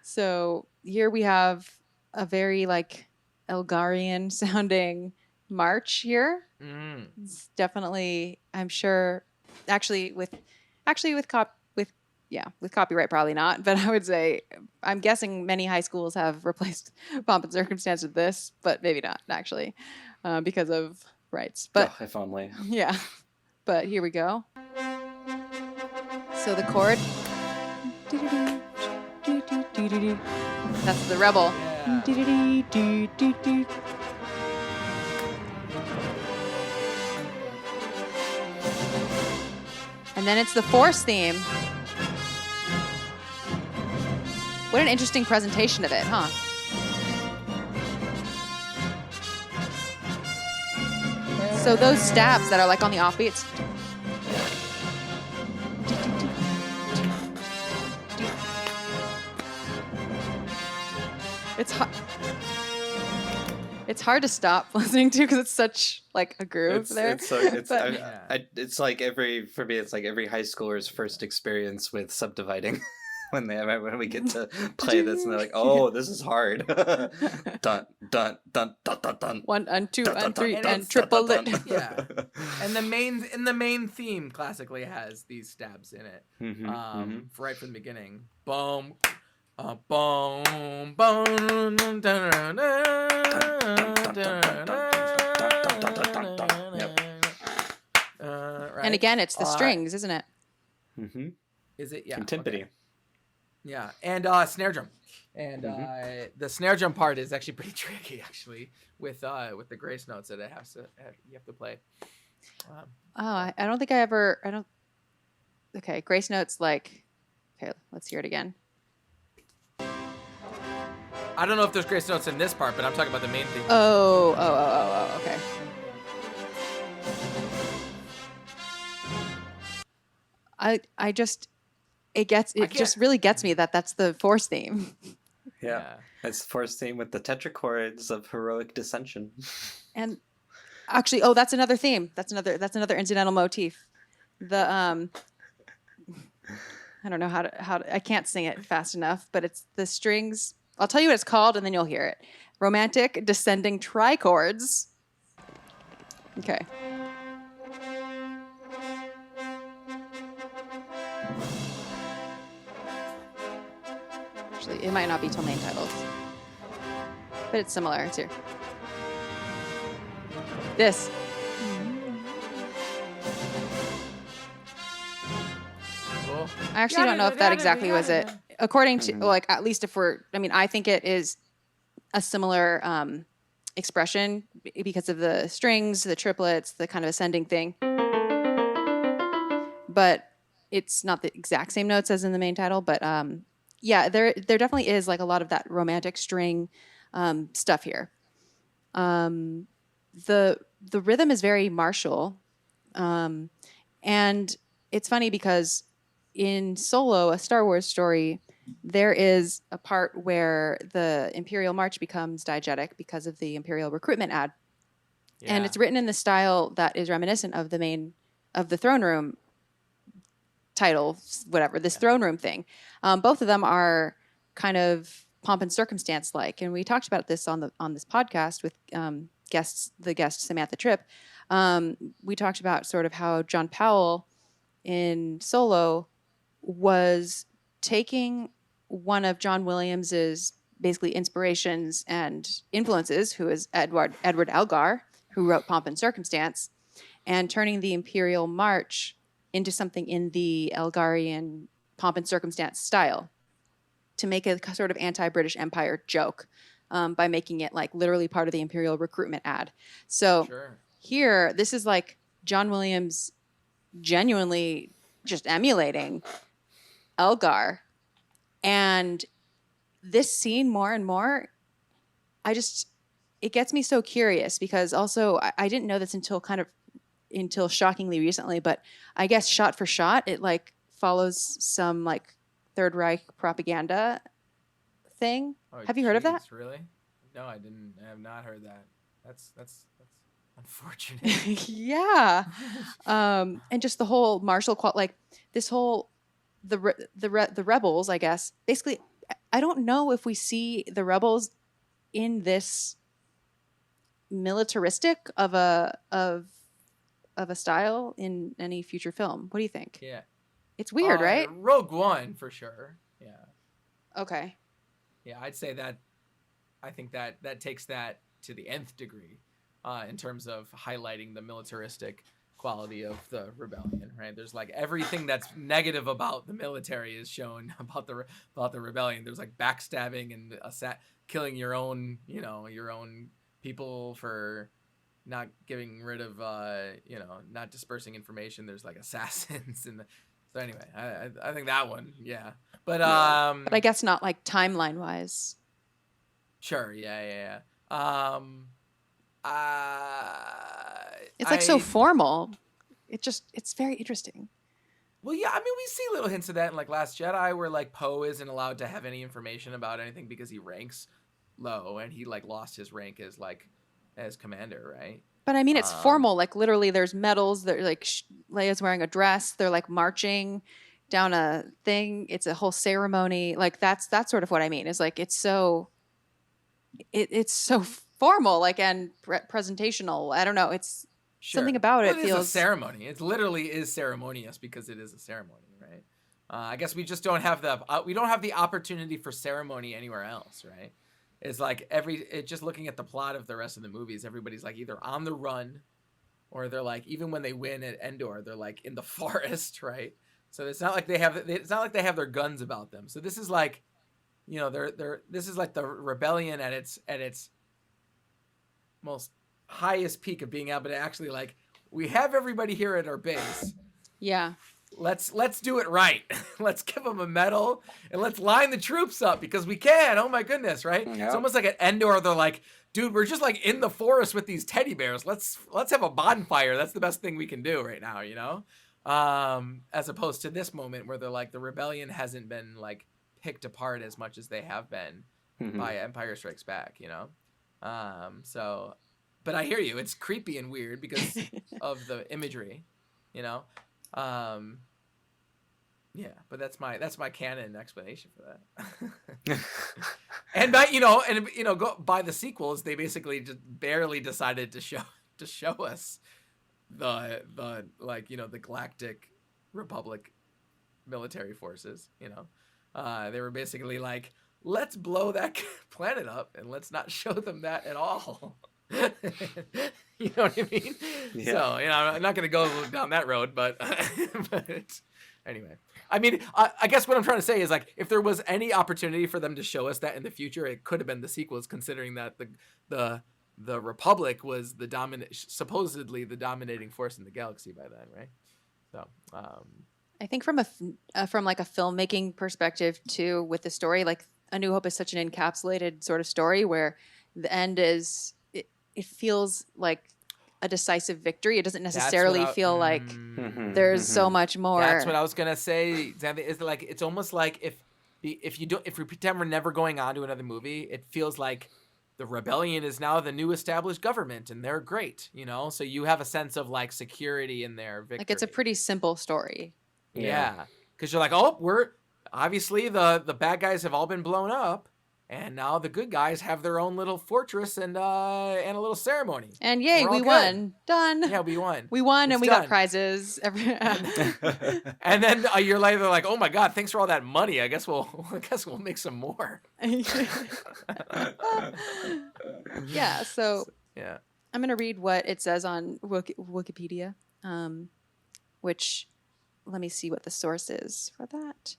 So here we have a very like Elgarian sounding march here. Mm. It's definitely, I'm sure, with copyright probably not, but I would say I'm guessing many high schools have replaced Pomp and Circumstance with this, but maybe not actually because of rights. But Oh, if only. yeah, but here we go. So the chord. That's the rebel. Yeah. And then it's the Force theme. What an interesting presentation of it, huh? So those stabs that are like on the offbeats. It's hard to stop listening to because it's such like a groove there. But- It's like for me, it's like every high schooler's first experience with subdividing. when we get to play this and they're like, oh, this is hard. Dun dun dun dun dun dun. 1 and 2 Dun, dun, and 3 dun, dun, and triple dun, it. dun, Yeah. And the main theme classically has these stabs in it. Right from the beginning. Boom. Boom. Boom. And again, it's the strings, isn't it? Mm-hmm. Is it? Yeah. And timpani. Okay. Yeah, and snare drum, and the snare drum part is actually pretty tricky, actually, with the grace notes that you have to play. I don't think I don't. Okay, grace notes like. Okay, let's hear it again. I don't know if there's grace notes in this part, but I'm talking about the main theme. Oh, okay. I just it can't- just really gets me that that's the Force theme. Yeah. It's the Force theme with the tetrachords of heroic dissension. And actually, that's another theme. That's another incidental motif. The I don't know how to I can't sing it fast enough, but it's the strings. I'll tell you what it's called and then you'll hear it. Romantic descending trichords. Okay. Actually, it might not be till main titles. But it's similar. It's here. This. Cool. I actually don't know if that exactly was it. According to, like, at least if I think it is a similar expression because of the strings, the triplets, the kind of ascending thing. But it's not the exact same notes as in the main title. But yeah, there definitely is like a lot of that romantic string stuff here. The rhythm is very martial, and it's funny because in Solo, a Star Wars story, there is a part where the Imperial March becomes diegetic because of the Imperial recruitment ad, and it's written in the style that is reminiscent of the Throne Room title, whatever this Throne Room thing. Both of them are kind of pomp and circumstance like, and we talked about this on this podcast with the guest Samantha Tripp. We talked about sort of how John Powell in Solo was taking one of John Williams's basically inspirations and influences, who is Edward Elgar, who wrote Pomp and Circumstance, and turning the Imperial March into something in the Elgarian Pomp and Circumstance style to make a sort of anti-British Empire joke by making it like literally part of the Imperial recruitment ad. So here, this is like John Williams genuinely just emulating Elgar. And this scene more and more, it gets me so curious because also I didn't know this until shockingly recently, but I guess shot for shot, it like follows some like Third Reich propaganda thing. Oh, have you heard of that? Really? No, I didn't. I have not heard that. That's unfortunate. Yeah. And just the whole martial like this whole the rebels, I guess. Basically, I don't know if we see the rebels in this militaristic of a style in any future film. What do you think? Yeah. It's weird, right? Rogue One for sure. Yeah. Okay. Yeah, I'd say that. I think that takes that to the nth degree, in terms of highlighting the militaristic quality of the rebellion. Right? There's like everything that's negative about the military is shown about the rebellion. There's like backstabbing and killing your own people for not getting rid of not dispersing information. There's like assassins and. So anyway, I think that one, yeah. But but I guess not like timeline wise. Sure, yeah. It's like so formal. It's very interesting. Well, yeah, I mean, we see little hints of that in like Last Jedi, where like Poe isn't allowed to have any information about anything because he ranks low and he like lost his rank as commander, right? But I mean, it's formal. Like literally, there's medals. They're like Leia's wearing a dress. They're like marching down a thing. It's a whole ceremony. Like that's sort of what I mean. Is like it's so formal, like and presentational. I don't know. It's something about it feels a ceremony. It literally is ceremonious because it is a ceremony, right? I guess we just don't have the opportunity for ceremony anywhere else, right? It's like just looking at the plot of the rest of the movies, everybody's like either on the run or they're like, even when they win at Endor, they're like in the forest, right? So it's not like they have their guns about them. So this is like, this is like the rebellion at its most highest peak of being able to actually like, we have everybody here at our base. Yeah. Let's do it right. Let's give them a medal and let's line the troops up because we can. Oh my goodness, right? Yeah. It's almost like at Endor, they're like, dude, we're just like in the forest with these teddy bears. Let's have a bonfire. That's the best thing we can do right now, As opposed to this moment where they're like, the rebellion hasn't been like picked apart as much as they have been by Empire Strikes Back, you know? So, but I hear you. It's creepy and weird because of the imagery, you know? Yeah, but that's my canon explanation for that. And by the sequels, they basically just barely decided to show us the the Galactic Republic military forces. You know, they were basically like, let's blow that planet up and let's not show them that at all. You know what I mean? Yeah. So I'm not gonna go down that road, but anyway. I mean, I guess what I'm trying to say is, like, if there was any opportunity for them to show us that in the future, it could have been the sequels, considering that the Republic was supposedly the dominating force in the galaxy by then, right? So, I think from a filmmaking perspective too, with the story, like A New Hope is such an encapsulated sort of story where the end is it feels like a decisive victory. It doesn't necessarily feel like there's so much more. That's what I was gonna say. Is like, it's almost like if we pretend we're never going on to another movie, it feels like the rebellion is now the new established government and they're great, you know. So you have a sense of like security in their victory. Like, it's a pretty simple story. Yeah, because you're like, oh, we're obviously the bad guys have all been blown up. And now the good guys have their own little fortress and a little ceremony. And yay, we won. Done. Yeah, we won. We won, it's and we done. got prizes. And then a year later, they're like, "Oh my God, thanks for all that money. I guess we'll make some more." Yeah. So yeah, I'm gonna read what it says on Wikipedia, which, let me see what the source is for that.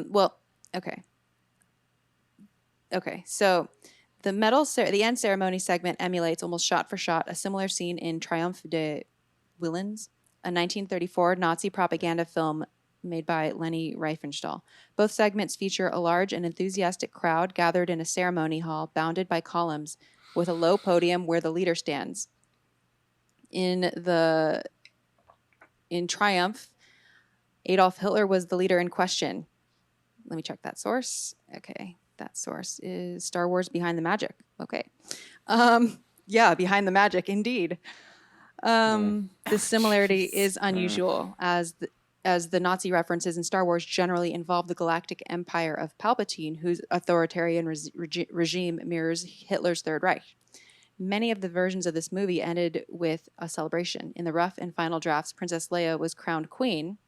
Well, okay. Okay, so the end ceremony segment emulates almost shot for shot a similar scene in Triomphe de Willens, a 1934 Nazi propaganda film made by Leni Riefenstahl. Both segments feature a large and enthusiastic crowd gathered in a ceremony hall bounded by columns with a low podium where the leader stands. In Triumph, Adolf Hitler was the leader in question. Let me check that source. Okay. That source is Star Wars Behind the Magic. Okay. Yeah, Behind the Magic, indeed. This similarity is unusual, as the Nazi references in Star Wars generally involve the galactic empire of Palpatine, whose authoritarian regime mirrors Hitler's Third Reich. Many of the versions of this movie ended with a celebration. In the rough and final drafts, Princess Leia was crowned queen.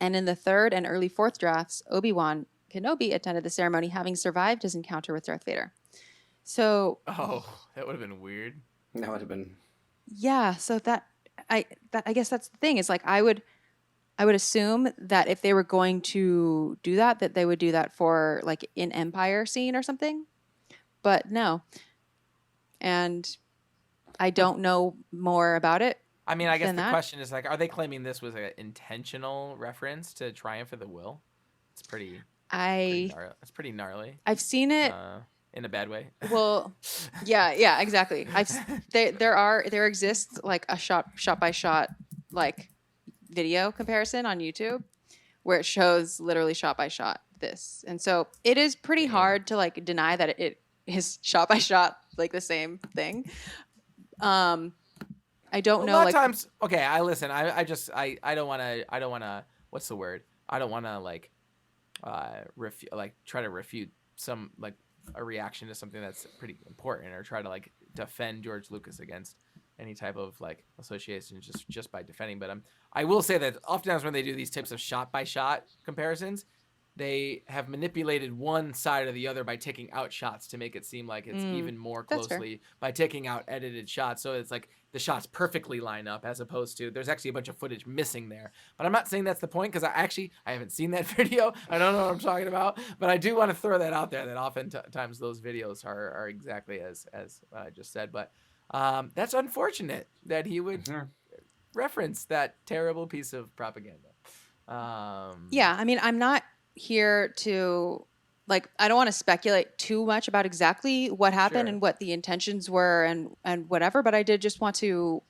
And in the third and early fourth drafts, Obi-Wan Kenobi attended the ceremony, having survived his encounter with Darth Vader. So, that would have been weird. That would have been. Yeah. So I guess that's the thing. Is like I would assume that if they were going to do that they would do that for like an Empire scene or something, but no. And I don't know more about it. I mean, I guess the question is, like, are they claiming this was an intentional reference to Triumph of the Will? It's pretty. It's pretty gnarly. I've seen it in a bad way. Well, yeah, exactly. There exists like a shot by shot like video comparison on YouTube where it shows literally shot by shot this, and so it is pretty hard to like deny that it is shot by shot like the same thing. I don't know. A lot of times, okay. I listen. I don't want to. What's the word? I don't want to like. Try to refute some like a reaction to something that's pretty important, or try to like defend George Lucas against any type of like association just by defending. But I will say that oftentimes when they do these types of shot by shot comparisons, they have manipulated one side or the other by taking out shots to make it seem like it's even more closely by taking out edited shots. So it's like the shots perfectly line up, as opposed to there's actually a bunch of footage missing there. But I'm not saying that's the point, because I haven't seen that video. I don't know what I'm talking about, but I do want to throw that out there, that oftentimes those videos are exactly as I just said. But that's unfortunate that he would reference that terrible piece of propaganda. Yeah, I mean, I'm not here to like, I don't want to speculate too much about exactly what happened and what the intentions were and whatever, but I did just want to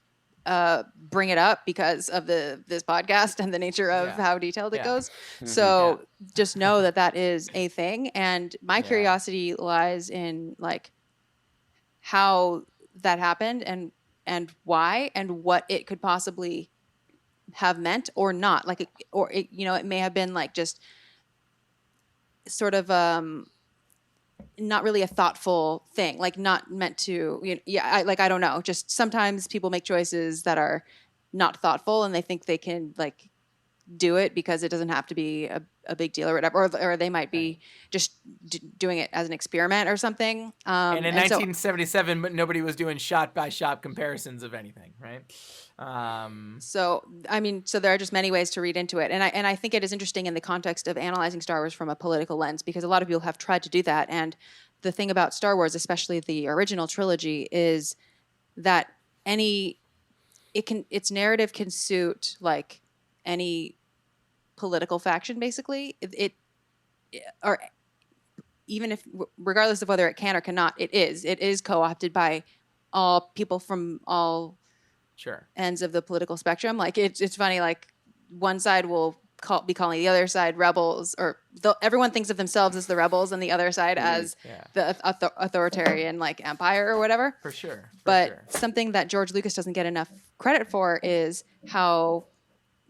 bring it up because of this podcast and the nature of how detailed it goes. So just know that is a thing. And my curiosity lies in like how that happened and why and what it could possibly have meant or not. Like, it may have been like just sort of not really a thoughtful thing, like not meant to, I don't know. Just sometimes people make choices that are not thoughtful and they think they can like do it because it doesn't have to be a big deal or whatever, or they might be just doing it as an experiment or something. And in 1977, nobody was doing shot by shot comparisons of anything, right? So there are just many ways to read into it. And I think it is interesting in the context of analyzing Star Wars from a political lens, because a lot of people have tried to do that. And the thing about Star Wars, especially the original trilogy, is that its narrative can suit like any political faction, basically. Or even if, regardless of whether it can or cannot, it is co-opted by all people from all ends of the political spectrum. Like it's funny, like one side will be calling the other side rebels, or everyone thinks of themselves as the rebels and the other side as the authoritarian like empire or whatever. For sure. Something that George Lucas doesn't get enough credit for is how,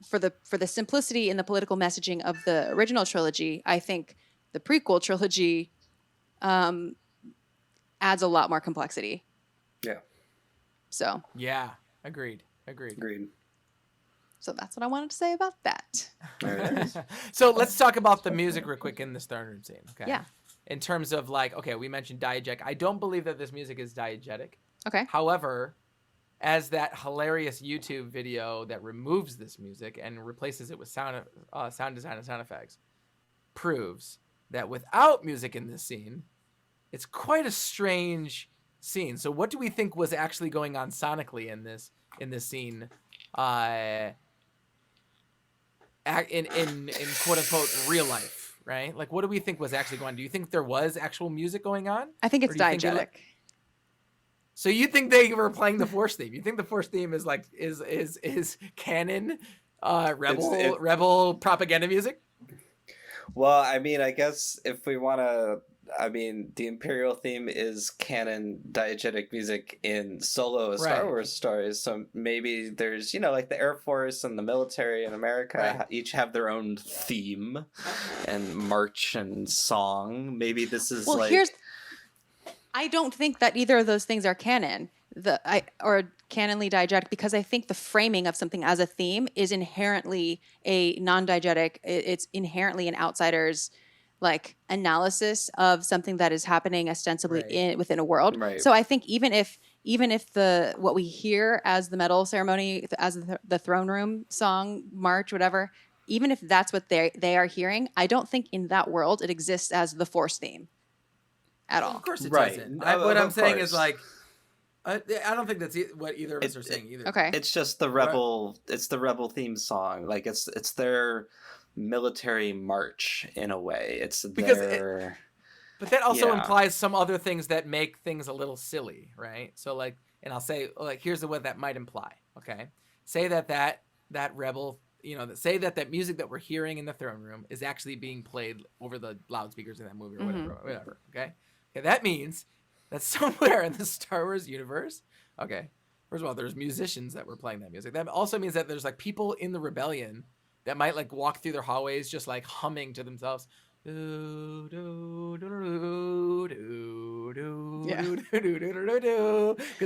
for the simplicity in the political messaging of the original trilogy, I think the prequel trilogy adds a lot more complexity. Yeah. So. Yeah. Agreed. So that's what I wanted to say about that. So let's talk about the music real quick in this throne room scene. Okay. Yeah. In terms of like, okay, we mentioned diegetic. I don't believe that this music is diegetic. Okay. However, as that hilarious YouTube video that removes this music and replaces it with sound design and sound effects proves that without music in this scene, it's quite a strange scene. So what do we think was actually going on sonically in this scene, in quote unquote real life, right? Like, what do we think was actually going on? Do you think there was actual music going on? I think it's diegetic. So you think they were playing the Force theme? You think the Force theme is like is canon rebel propaganda music? Well, I mean, I guess if we want to, the Imperial theme is canon diegetic music in solo Star Wars stories. So maybe there's, like the Air Force and the military in America each have their own theme and march and song. Maybe this is I don't think that either of those things are canon. Or canonly diegetic, because I think the framing of something as a theme is inherently a non-diegetic. It's inherently an outsider's like analysis of something that is happening ostensibly within a world. Right. So I think even if what we hear as the medal ceremony, as the throne room song, march, whatever, even if that's what they are hearing, I don't think in that world it exists as the Force theme at all. Of course it doesn't. What I'm saying is like, I don't think that's what either of us are saying either. Okay. It's just the rebel. It's the rebel theme song. Like it's their military march in a way. It's their. But that also implies some other things that make things a little silly, right? So like, and I'll say like, here's what that might imply. Okay, say that rebel, say that music that we're hearing in the throne room is actually being played over the loudspeakers in that movie or whatever. Okay, that means that somewhere in the Star Wars universe, okay, first of all, there's musicians that were playing that music. That also means that there's like people in the rebellion that might like walk through their hallways just like humming to themselves. Because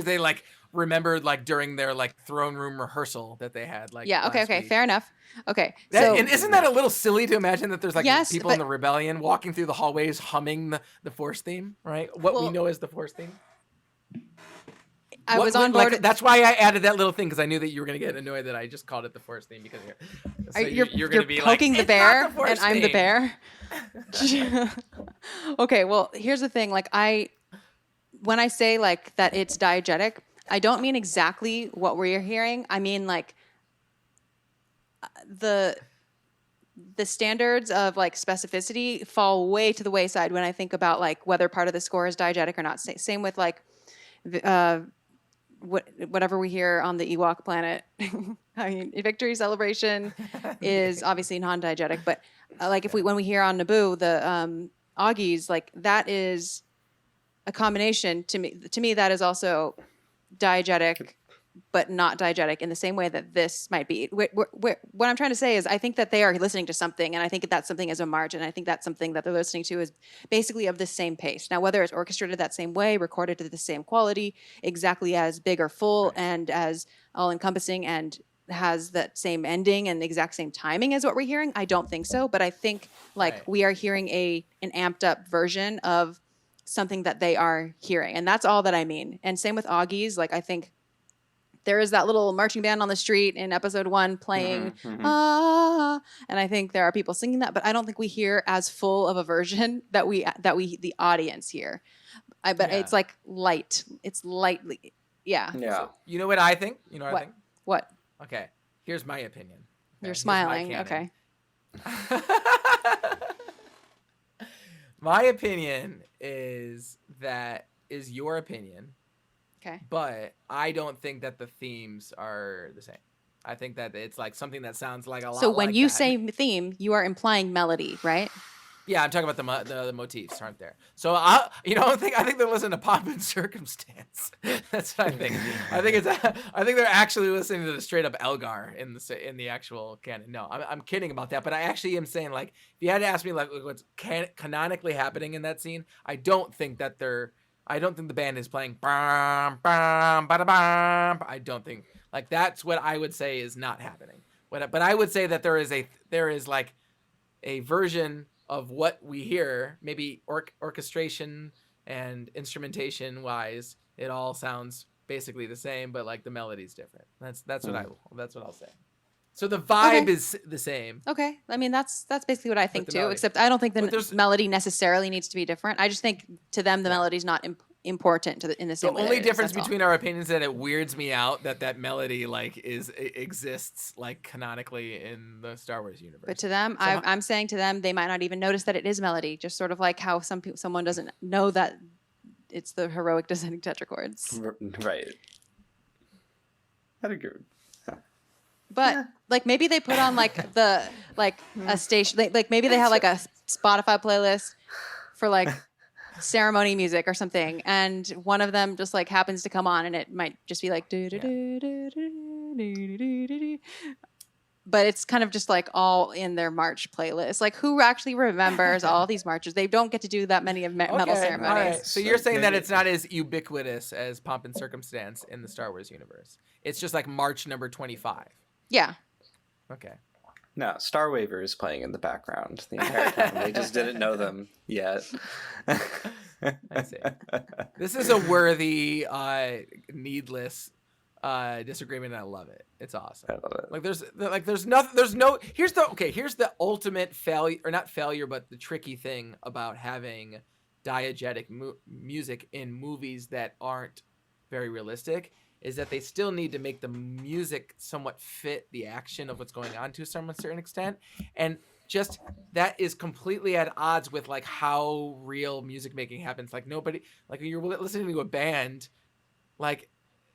they like remembered like during their like throne room rehearsal that they had like okay, fair enough. Okay, and isn't that a little silly to imagine that there's like people in the rebellion walking through the hallways humming the Force theme, right? We know as the Force theme. I was on board. That's why I added that little thing, because I knew that you were going to get annoyed that I just called it the Force theme, because you're going to be poking like, the bear and I'm theme. the bear. Okay, well, here's the thing. Like when I say like that it's diegetic, I don't mean exactly what we're hearing. I mean like the standards of like specificity fall way to the wayside when I think about like whether part of the score is diegetic or not. Same with like whatever we hear on the Ewok planet. I mean, victory celebration is obviously non-diegetic, but like when we hear on Naboo the Augies, like that is a combination. To me, that is also diegetic, but not diegetic in the same way that this might be. What I'm trying to say is I think that they are listening to something, and I think that something is a margin. I think that something that they're listening to is basically of the same pace. Now, whether it's orchestrated that same way, recorded to the same quality, exactly as big or full, and as all-encompassing and has that same ending and the exact same timing as what we're hearing, I don't think so. But I think we are hearing an amped up version of something that they are hearing. And that's all that I mean. And same with Augies. Like, I think there is that little marching band on the street in episode 1 playing, ah, and I think there are people singing that, but I don't think we hear as full of a version that we the audience hear. It's like light. It's lightly, yeah. Yeah. So, you know what I think? You know what I think? What? Okay, here's my opinion. Okay, You're smiling. Okay. My opinion is your opinion. Okay. But I don't think that the themes are the same. I think that it's like something that sounds like a lot. So when like you that. say theme, you are implying melody, right? Yeah, I'm talking about the motifs, aren't there? So I think they're listening to Pomp and Circumstance. That's what I think. I think they're actually listening to the straight up Elgar in the actual canon. No, I'm kidding about that. But I actually am saying, like, if you had to ask me like what's canonically happening in that scene, I don't think the band is playing bam, bam, bada, bam. I don't think like that's what I would say is not happening. But I would say that there is like a version of what we hear, maybe orchestration and instrumentation wise, it all sounds basically the same, but like the melody's different. That's what I'll say. So the vibe is the same. Okay. I mean, that's basically what I think too, except I don't think the melody necessarily needs to be different. I just think to them, the melody's not important in the same way. The only difference between our opinions is that it weirds me out that melody like exists like canonically in the Star Wars universe. But to them, I'm saying to them, they might not even notice that it is melody, just sort of like how someone doesn't know that it's the heroic descending tetrachords. Right. I'd agree. But like maybe they put on like a station, like maybe they have like a Spotify playlist for like ceremony music or something, and one of them just like happens to come on, and it might just be like do do do do do do do. But it's kind of just like all in their march playlist. Like who actually remembers all these marches? They don't get to do that many of metal ceremonies. All right. So you're saying that it's not as ubiquitous as Pomp and Circumstance in the Star Wars universe. It's just like March number 25. Yeah. Okay. No, Star Waver is playing in the background the entire time. They just didn't know them yet. I see. This is a worthy, needless disagreement, and I love it. It's awesome. I love it. Here's the ultimate failure, or not failure, but the tricky thing about having diegetic music in movies that aren't very realistic is that they still need to make the music somewhat fit the action of what's going on to a certain extent. And just that is completely at odds with like how real music making happens. Like nobody, like when you're listening to a band, like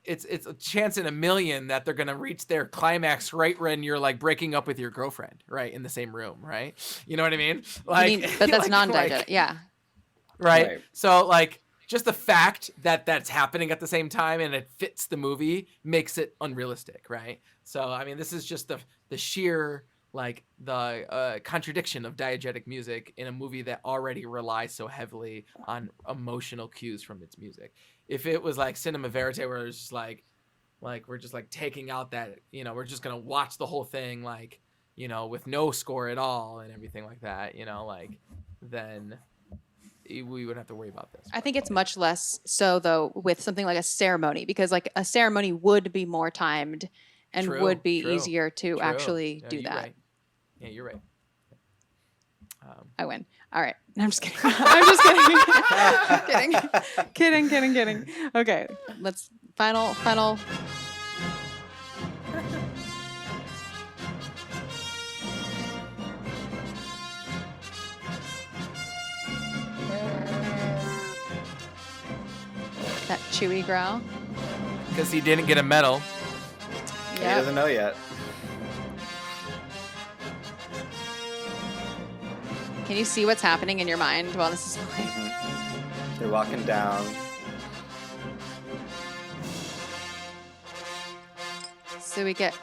it's a chance in a million that they're going to reach their climax right when you're like breaking up with your girlfriend, right? In the same room, right? You know what I mean? Like, but that's non-diegetic. Yeah. Right. So like, just the fact that that's happening at the same time and it fits the movie makes it unrealistic, right? So, I mean, this is just the sheer, like, the contradiction of diegetic music in a movie that already relies so heavily on emotional cues from its music. If it was like Cinema Verite, where it's just like we're just like taking out that, you know, we're just going to watch the whole thing, like, you know, with no score at all and everything like that, you know, like, then we would have to worry about this. I think it's much less so though with something like a ceremony, because like a ceremony would be more timed and would be easier to actually do that. Right. Yeah, you're right. I win. All right. I'm just kidding. I'm just kidding. kidding. Okay. Let's final. That chewy growl. Because he didn't get a medal. He doesn't know yet. Can you see what's happening in your mind while this is playing? They're walking down. So we get.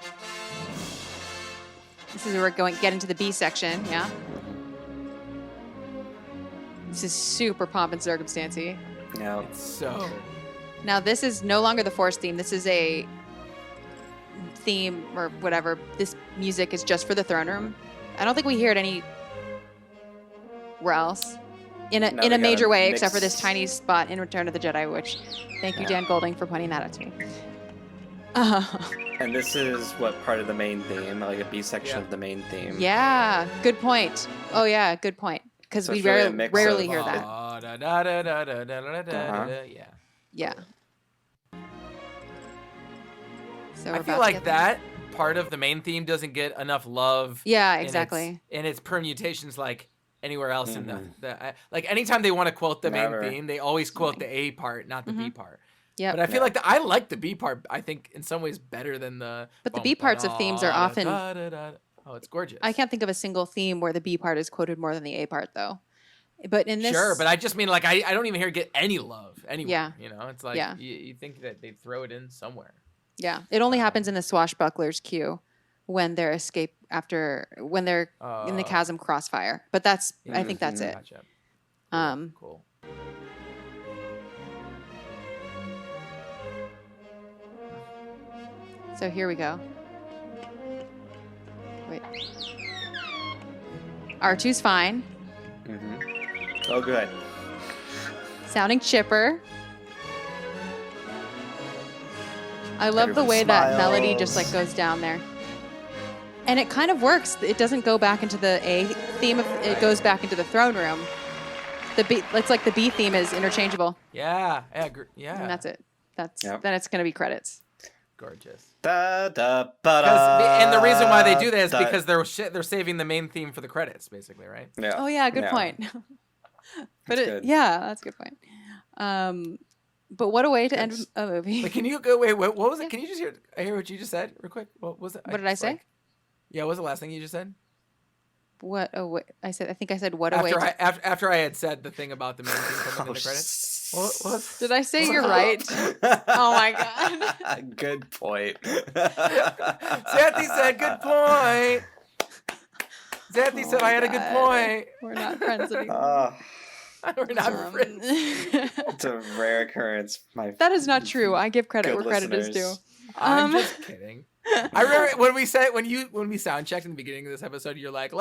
This is where we're get into the B section, yeah? This is super pomp and circumstancy. Yeah. It's so. Now, this is no longer the Force theme. This is a theme or whatever. This music is just for the throne room. I don't think we hear it anywhere else in a major way, except for this tiny spot in Return of the Jedi, which thank you, Dan Golding, for pointing that out to me. And this is what part of the main theme, like a B section of the main theme. Yeah, good point. Oh, yeah, good point. Because we really a mix rarely of- hear that. Yeah. Yeah. So I feel like that part of the main theme doesn't get enough love. Yeah, exactly. And its permutations like anywhere else in the like anytime they want to quote the main theme, they always quote the A part, not the B part. Yeah. But I feel like I like the B part. I think in some ways better than the. But the B parts of themes are often. Oh, it's gorgeous. I can't think of a single theme where the B part is quoted more than the A part, though. But in this, Sure, but I just mean like I don't even hear it get any love anywhere. Yeah. You know, it's like you think that they'd throw it in somewhere. Yeah, it only happens in the swashbucklers queue when they're when they're in the chasm crossfire. But that's I think that's it. Gotcha. Cool. So here we go. Wait. Artoo's fine. Oh, good. Sounding chipper. I love the Everyone way that melody smiles. just like goes down there. And it kind of works. It doesn't go back into the A theme. It goes back into the throne room. The B, it's like the B theme is interchangeable. Yeah. And that's it. Yep. Then it's going to be credits. Gorgeous. Da, da, ba, da, And the reason why they do that is because they're saving the main theme for the credits, basically, right? Yeah. Oh yeah, good point. But That's good. yeah, that's a good point. But what a way to end a movie. But can you go? Wait, what was it? Can you just hear what you just said, real quick? What was it? What did I say? Yeah, what was the last thing you just said? What? Oh, wait, I think I said what a way. After I had said the thing about the main theme coming in the credits. What? Did I say you're right? Oh my god. Good point. Xanthe said good point. Xanthe said I had a good point. We're not friends anymore. We're not friends. It's a rare occurrence. That is not true. I give credit good where credit is due. listeners. I'm just kidding. I remember when we sound checked in the beginning of this episode, you're like,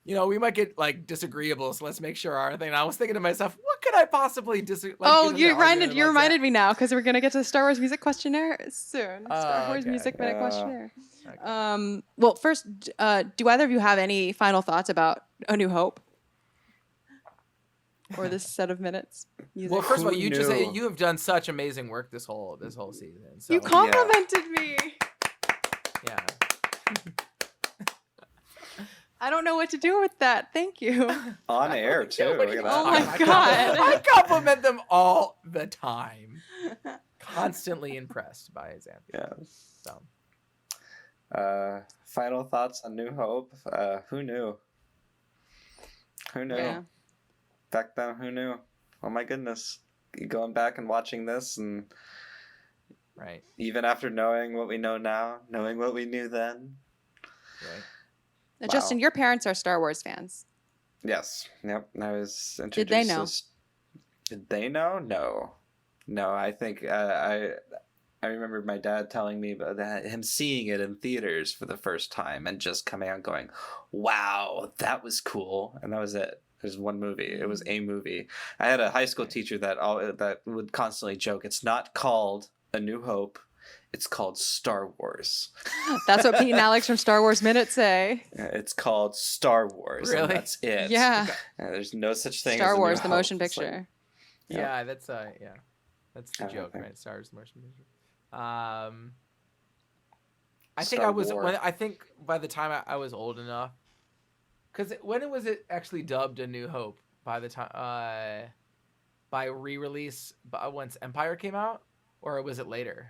we might get like disagreeable, so let's make sure our thing. And I was thinking to myself, what could I possibly disagree? You reminded me now because we're gonna get to the Star Wars music questionnaire soon. Star Wars music minute questionnaire. Okay. Well, first, do either of you have any final thoughts about A New Hope? Or this set of minutes. Music? Well, first of all, you have done such amazing work this whole season. So, you complimented me. Yeah. I don't know what to do with that. Thank you. On air too. Look at that. Oh my god. I compliment them all the time. Constantly impressed by Xanthe. Yeah. So. Final thoughts on New Hope. Who knew? Who knew? Yeah. Back then, who knew? Oh my goodness. Going back and watching this, and right. Even after knowing what we know now, knowing what we knew then. Right. Now, Justin, your parents are Star Wars fans. Yes. Yep. I was introduced. Did they know? Did they know? No. No, I think I remember my dad telling me about that, him seeing it in theaters for the first time and just coming out going, wow, that was cool. And that was it. There's one movie. It was a movie. I had a high school teacher that would constantly joke, it's not called A New Hope. It's called Star Wars. That's what Pete and Alex from Star Wars Minute say. It's called Star Wars. Really? And that's it. Yeah. There's no such thing Star as Wars, A the New motion Hope. It's picture. Yeah, that's the joke, Okay. right? Star Wars, the motion picture. I think by the time I was old enough, because when was it actually dubbed A New Hope? By the time by re-release, once Empire came out, or was it later?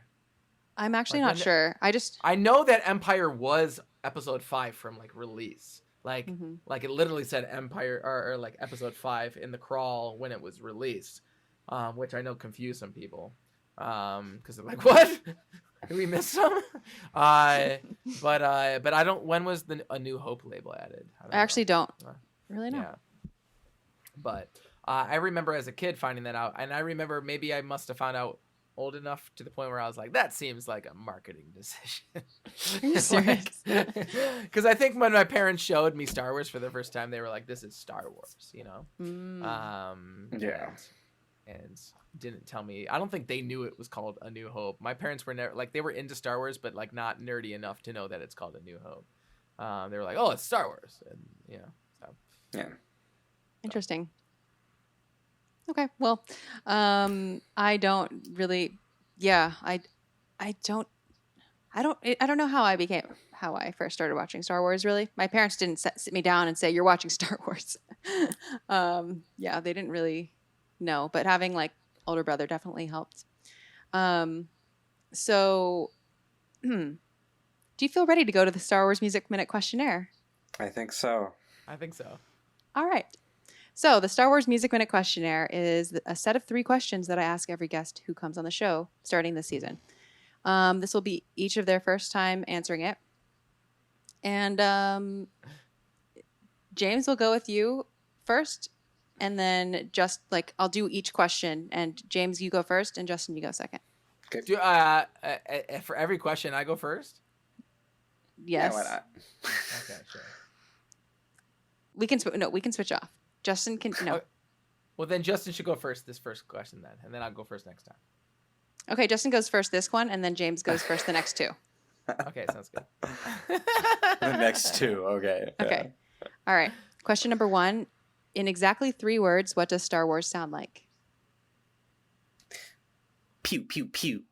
I'm actually Like, not sure. I know that Empire was episode 5 from like release. Like Mhm. like it literally said Empire or like episode 5 in the crawl when it was released, which I know confused some people, because they're like, what? Did we miss some? But I don't. When was the A New Hope label added? I actually don't Uh, really know. Yeah. But I remember as a kid finding that out, and I remember maybe I must have found out old enough to the point where I was like, that seems like a marketing decision. Are you serious? Because I think when my parents showed me Star Wars for the first time, they were like, this is Star Wars, you know? Yeah. And didn't tell me. I don't think they knew it was called A New Hope. My parents were never like, they were into Star Wars, but like not nerdy enough to know that it's called A New Hope. They were like, oh, it's Star Wars, and you know, so Yeah. Interesting. Okay, well, I don't really. Yeah, I don't know how I first started watching Star Wars. Really, my parents didn't sit me down and say you're watching Star Wars. Yeah, they didn't really know, but having like older brother definitely helped. So, do you feel ready to go to the Star Wars Music Minute Questionnaire? I think so. I think so. All right. So the Star Wars Music Minute Questionnaire is a set of 3 questions that I ask every guest who comes on the show starting this season. This will be each of their first time answering it. And James will go with you first, and then just like I'll do each question, and James, you go first, and Justin, you go second. Okay. Do for every question I go first? Yes. Yeah, why not? Okay, sure. We can switch off. Justin can no. Okay. Well, then Justin should go first this first question then, and then I'll go first next time. Okay, Justin goes first this one, and then James goes first the next 2. Okay, sounds good. The next 2, okay. Okay. All right. Question number 1. In exactly 3 words, what does Star Wars sound like? Pew, pew, pew.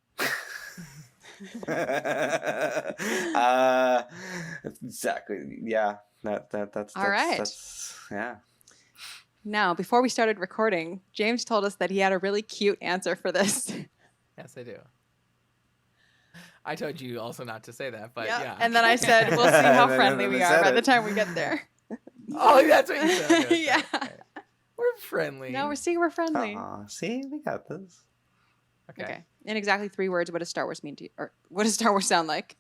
Exactly. Yeah. That's All right. That's, yeah. Now, before we started recording, James told us that he had a really cute answer for this. Yes, I do. I told you also not to say that, but yeah. And then I said, we'll see how And then- friendly and we then are said by it. the time we get there. Oh, that's what you said. Okay, Yeah. okay. We're friendly. No, we're friendly. Aw, see, we got this. Okay. In exactly 3 words, what does Star Wars mean to you? Or what does Star Wars sound like?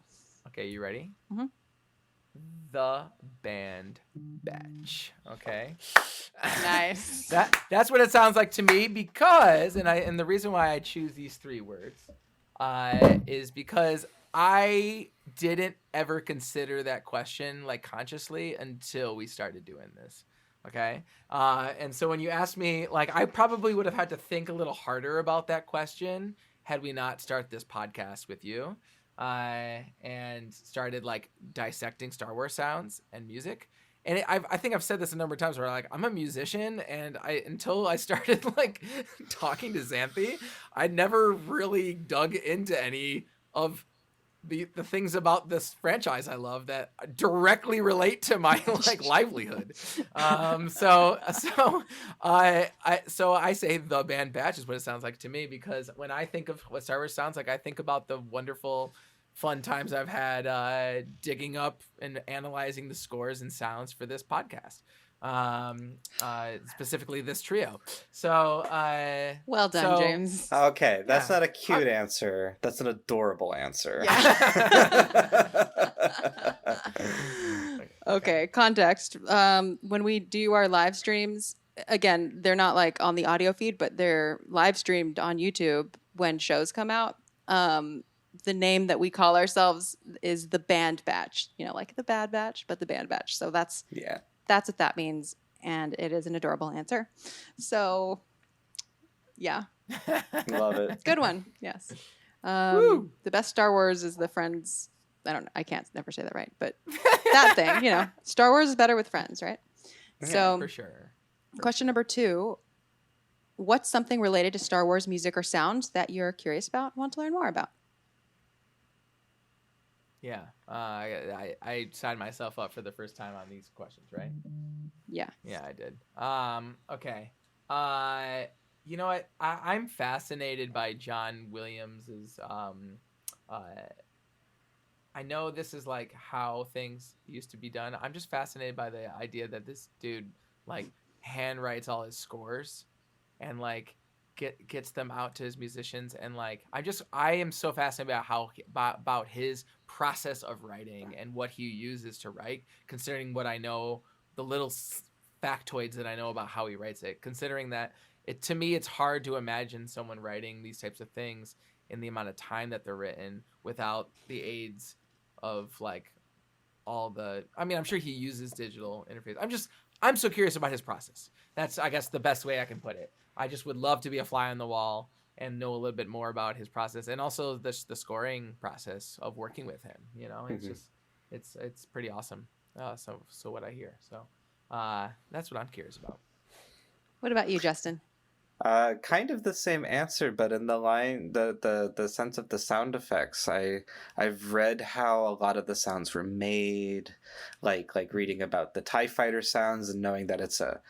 Okay, you ready? Mhm. The Band Batch. Okay. Nice. That's what it sounds like to me because, and the reason why I choose these 3 words, is because I didn't ever consider that question like consciously until we started doing this. Okay. And so when you asked me, like, I probably would have had to think a little harder about that question had we not start this podcast with you, and started like dissecting Star Wars sounds and music. And I think I've said this a number of times where like I'm a musician, and until I started like talking to Xanthe, I never really dug into any of the things about this franchise I love that directly relate to my like livelihood. So I say the band Batch is what it sounds like to me, because when I think of what Star Wars sounds like, I think about the wonderful fun times I've had digging up and analyzing the scores and sounds for this podcast. Specifically this trio. So Well done, James. Okay, that's Yeah. not a cute answer. That's an adorable answer. Okay, context. When we do our live streams, again, they're not like on the audio feed, but they're live streamed on YouTube when shows come out. The name that we call ourselves is the Band Batch. You know, like the Bad Batch, but the Band Batch. So that's what that means, and it is an adorable answer. So, yeah. Love it. Good one. Yes. The best Star Wars is the Friends. I can't never say that right, but that thing, you know, Star Wars is better with friends, right? Yeah, So, for sure. Question number 2, what's something related to Star Wars music or sound that you're curious about, want to learn more about? Yeah. I signed myself up for the first time on these questions, right? Yeah. Yeah, I did. Okay. You know what? I'm fascinated by John Williams's I know this is like how things used to be done. I'm just fascinated by the idea that this dude like handwrites all his scores and like gets them out to his musicians, and like I am so fascinated about about his process of writing and what he uses to write, considering what I know, the little factoids that I know about how he writes it, considering that to me it's hard to imagine someone writing these types of things in the amount of time that they're written without the aids of like all the, I mean, I'm sure he uses digital interface. I'm so curious about his process. That's, I guess, the best way I can put it. I just would love to be a fly on the wall and know a little bit more about his process, and also the scoring process of working with him. You know, it's just, it's pretty awesome. So what I hear. So that's what I'm curious about. What about you, Justin? Kind of the same answer, but in the line, the sense of the sound effects. I've read how a lot of the sounds were made, like reading about the TIE fighter sounds and knowing that it's a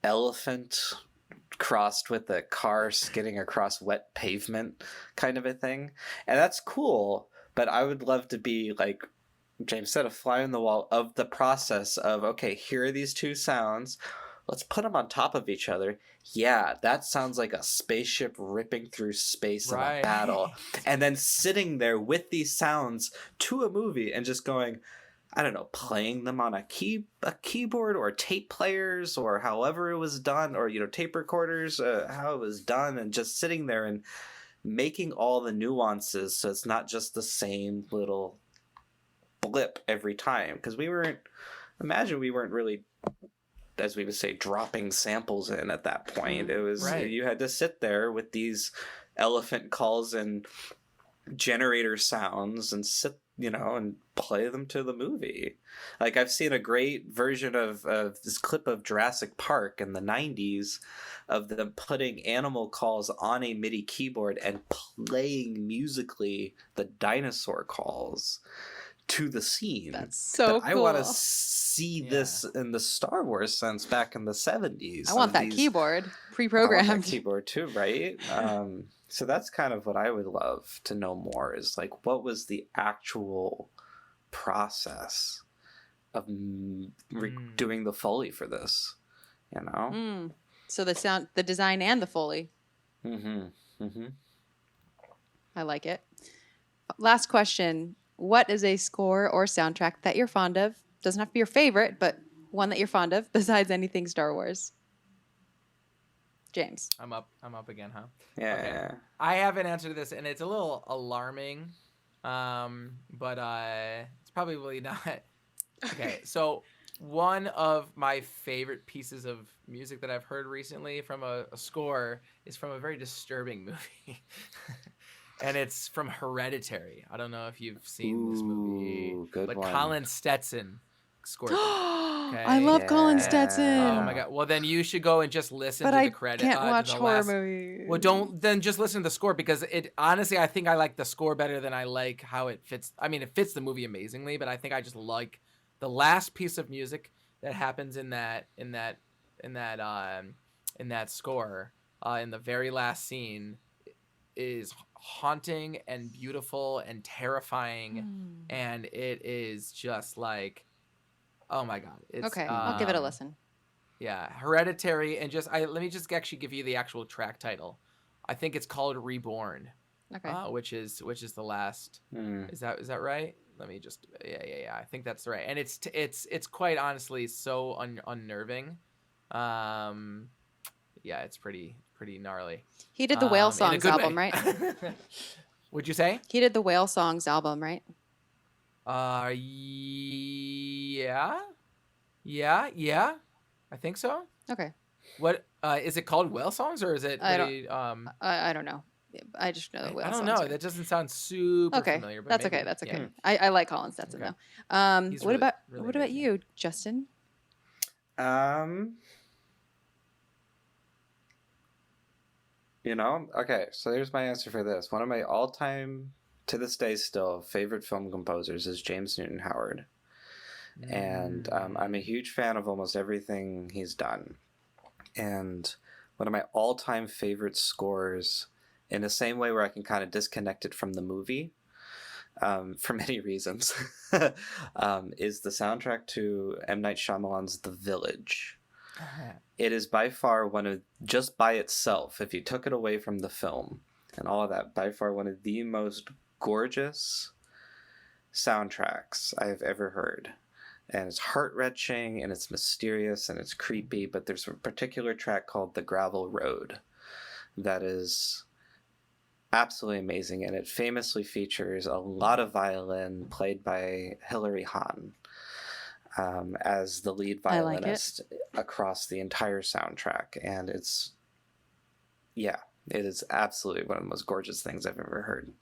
elephant crossed with a car skidding across wet pavement kind of a thing. And that's cool, but I would love to be, like James said, a fly on the wall of the process of, okay, here are these two sounds. Let's put them on top of each other. Yeah, that sounds like a spaceship ripping through space in a battle. And then sitting there with these sounds to a movie and just going, I don't know, playing them on a keyboard or tape players or however it was done, or, you know, tape recorders, how it was done, and just sitting there and making all the nuances so it's not just the same little blip every time. Because we weren't really, as we would say, dropping samples in at that point. It was, you had to sit there with these elephant calls and generator sounds and sit, you know, and play them to the movie. Like, I've seen a great version of this clip of Jurassic Park in the 90s of them putting animal calls on a MIDI keyboard and playing musically the dinosaur calls to the scene. That's so cool. I want to see this in the Star Wars sense back in the 70s. I want that keyboard pre-programmed. I want that keyboard too, right? So that's kind of what I would love to know more, is like, what was the actual process of doing the Foley for this, you know? So the sound, the design, and the Foley. I like it. Last question. What is a score or soundtrack that you're fond of? Doesn't have to be your favorite, but one that you're fond of besides anything Star Wars. James. I'm up again, huh? Yeah. Okay. I have an answer to this, and it's a little alarming, but it's probably not. Okay, so one of my favorite pieces of music that I've heard recently from a score is from a very disturbing movie. And it's from Hereditary. I don't know if you've seen this movie, but one. Colin Stetson scored it. Okay? I love Colin Stetson. Oh my god! Well, then you should go and just listen to the credit. But I can't watch horror movies. Well, don't then just listen to the score, because it honestly, I think I like the score better than I like how it fits. I mean, it fits the movie amazingly, but I think I just like the last piece of music that happens in that score in the very last scene is haunting and beautiful and terrifying, and it is just like, oh my god, it's, okay, I'll give it a listen. Yeah, Hereditary, and let me just actually give you the actual track title. I think it's called Reborn. Okay. Which is the last. Is that right? Let me just yeah. I think that's right, and it's quite honestly so unnerving. Yeah, it's pretty gnarly. He did the Whale Songs album, right? Would you say? He did the Whale Songs album, right? Yeah. I think so. Okay. What is it called? Whale Songs, or is it? I don't know. I just know the Whale Songs. I don't know. Right? That doesn't sound super familiar. But that's okay. That's okay. Yeah. I like Colin Stetson though. What about you, Justin? You know, okay, so there's my answer for this. One of my all-time, to this day still, favorite film composers is James Newton Howard. And I'm a huge fan of almost everything he's done. And one of my all-time favorite scores, in the same way where I can kind of disconnect it from the movie, for many reasons, is the soundtrack to M. Night Shyamalan's The Village. It is by far one of, just by itself, if you took it away from the film and all of that, by far one of the most gorgeous soundtracks I've ever heard. And it's heart-wrenching, and it's mysterious, and it's creepy, but there's a particular track called The Gravel Road that is absolutely amazing, and it famously features a lot of violin played by Hilary Hahn as the lead violinist across the entire soundtrack. And it is absolutely one of the most gorgeous things I've ever heard.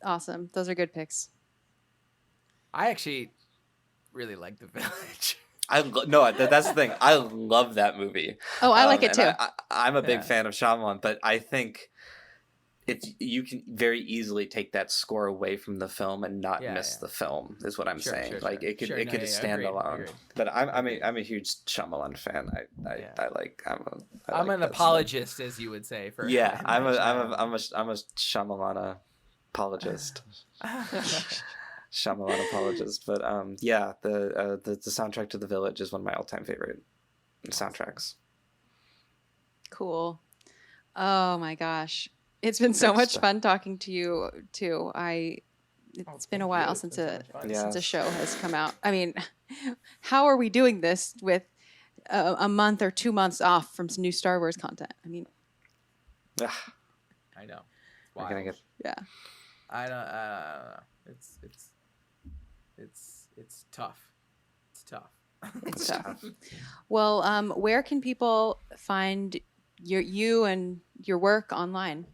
Awesome. Those are good picks. I actually really like The Village. That's the thing. I love that movie. Oh, I like it too. I'm a big fan of Shyamalan, but I think you can very easily take that score away from the film and not miss the film. Is what I'm saying. It could stand alone. Agreed. But I'm a huge Shyamalan fan. I'm an apologist, as you would say. For I'm a Shyamalana apologist. Shyamalan apologist. But the soundtrack to The Village is one of my all-time favorite soundtracks. Cool. Oh my gosh. It's been so much fun talking to you too. It's been a while since a show has come out. I mean, how are we doing this with a month or 2 months off from some new Star Wars content? I mean, I know. We're gonna get... I don't know. It's tough. It's tough. It's tough. Well, where can people find you and your work online?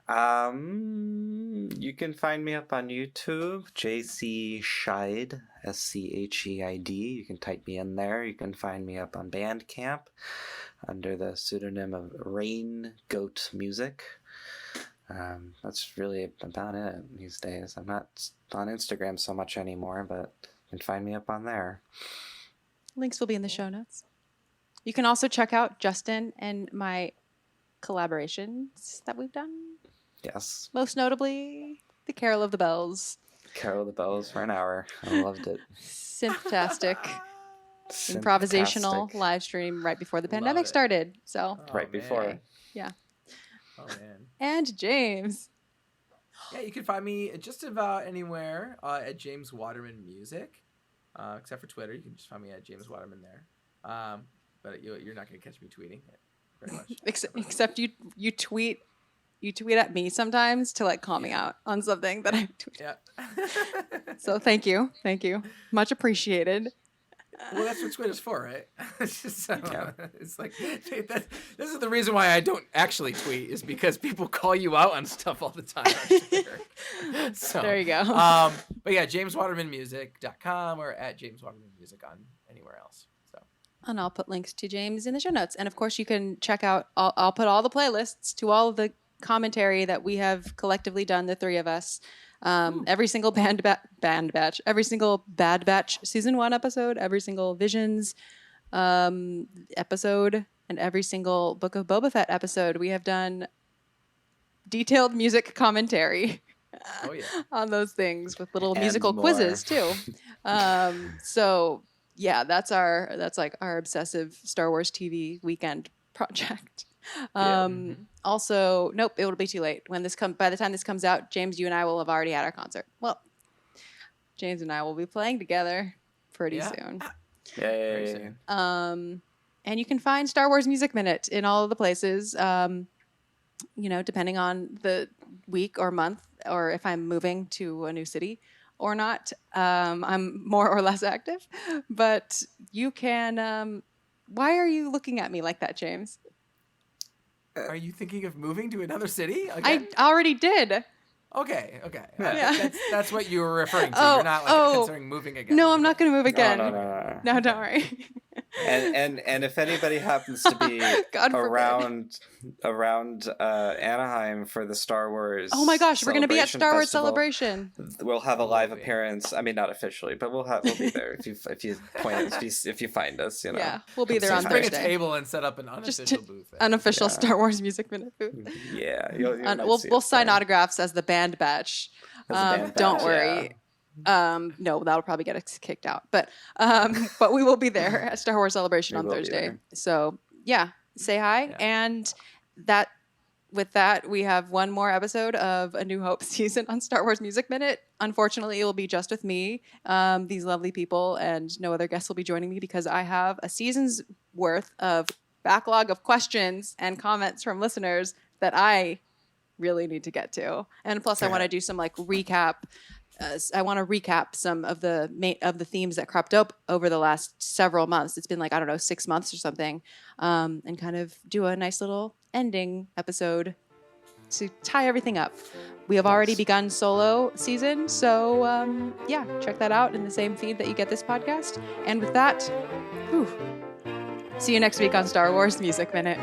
You can find me up on YouTube, JC Scheid, Scheid. You can type me in there. You can find me up on Bandcamp under the pseudonym of Rain Goat Music. That's really about it these days. I'm not on Instagram so much anymore, but you can find me up on there. Links will be in the show notes. You can also check out Justin and my collaborations that we've done. Yes. Most notably, the Carol of the Bells. Carol of the Bells for an hour. I loved it. Synthtastic. Improvisational live stream right before the pandemic started. So before. Yeah. Oh man. And James. Yeah, you can find me just about anywhere at James Waterman Music, except for Twitter. You can just find me at James Waterman there. But you're not going to catch me tweeting very much. Except you tweet at me sometimes to like call me out on something that I tweet. Yeah. So thank you, much appreciated. Well, that's what Twitter's for, right? It's like this is the reason why I don't actually tweet, is because people call you out on stuff all the time on Twitter. So there you go. But yeah, JamesWatermanMusic.com or at James Waterman Music on anywhere else. So. And I'll put links to James in the show notes. And of course, you can check out. I'll put all the playlists to all of the commentary that we have collectively done, the three of us. Every single Bad Batch, every single Bad Batch season 1 episode, every single Visions episode, and every single Book of Boba Fett episode, we have done detailed music commentary on those things with little musical quizzes too. So yeah, that's like our obsessive Star Wars TV weekend project. Also, nope, it will be too late. By the time this comes out, James, you and I will have already had our concert. Well, James and I will be playing together pretty soon. Very soon. And you can find Star Wars Music Minute in all of the places, depending on the week or month, or if I'm moving to a new city or not. I'm more or less active, but you can, why are you looking at me like that, James? Are you thinking of moving to another city again? I already did. Okay. Yeah. That's what you were referring to. You're not considering moving again. No, I'm not going to move again. No. No, don't worry. And if anybody happens to be God forbid. around Anaheim for the Star Wars, Oh my gosh, we're gonna be at Celebration Star Wars Festival, Celebration. we'll have a live yeah. appearance. I mean, not officially, but we'll be there if you point us, if you find us, you know. Yeah, we'll be there on Say hi. Bring a Thursday. table and set up an unofficial booth. Unofficial Yeah. Star Wars Music Minute booth. Yeah, you'll might We'll see we'll us sign there. autographs as the band batch. As a band Don't batch, worry. No, that'll probably get us kicked out. But we will be there at Star Wars Celebration We on will be Thursday. there. So yeah, say hi. Yeah. And with that, we have one more episode of A New Hope season on Star Wars Music Minute. Unfortunately, it will be just with me, these lovely people, and no other guests will be joining me because I have a season's worth of backlog of questions and comments from listeners that I really need to get to. And plus, I want to do some like recap. I want to recap some of the themes that cropped up over the last several months. It's been like, I don't know, 6 months or something, and kind of do a nice little ending episode to tie everything up. We have already begun solo season, so yeah, check that out in the same feed that you get this podcast. And with that, see you next week on Star Wars Music Minute.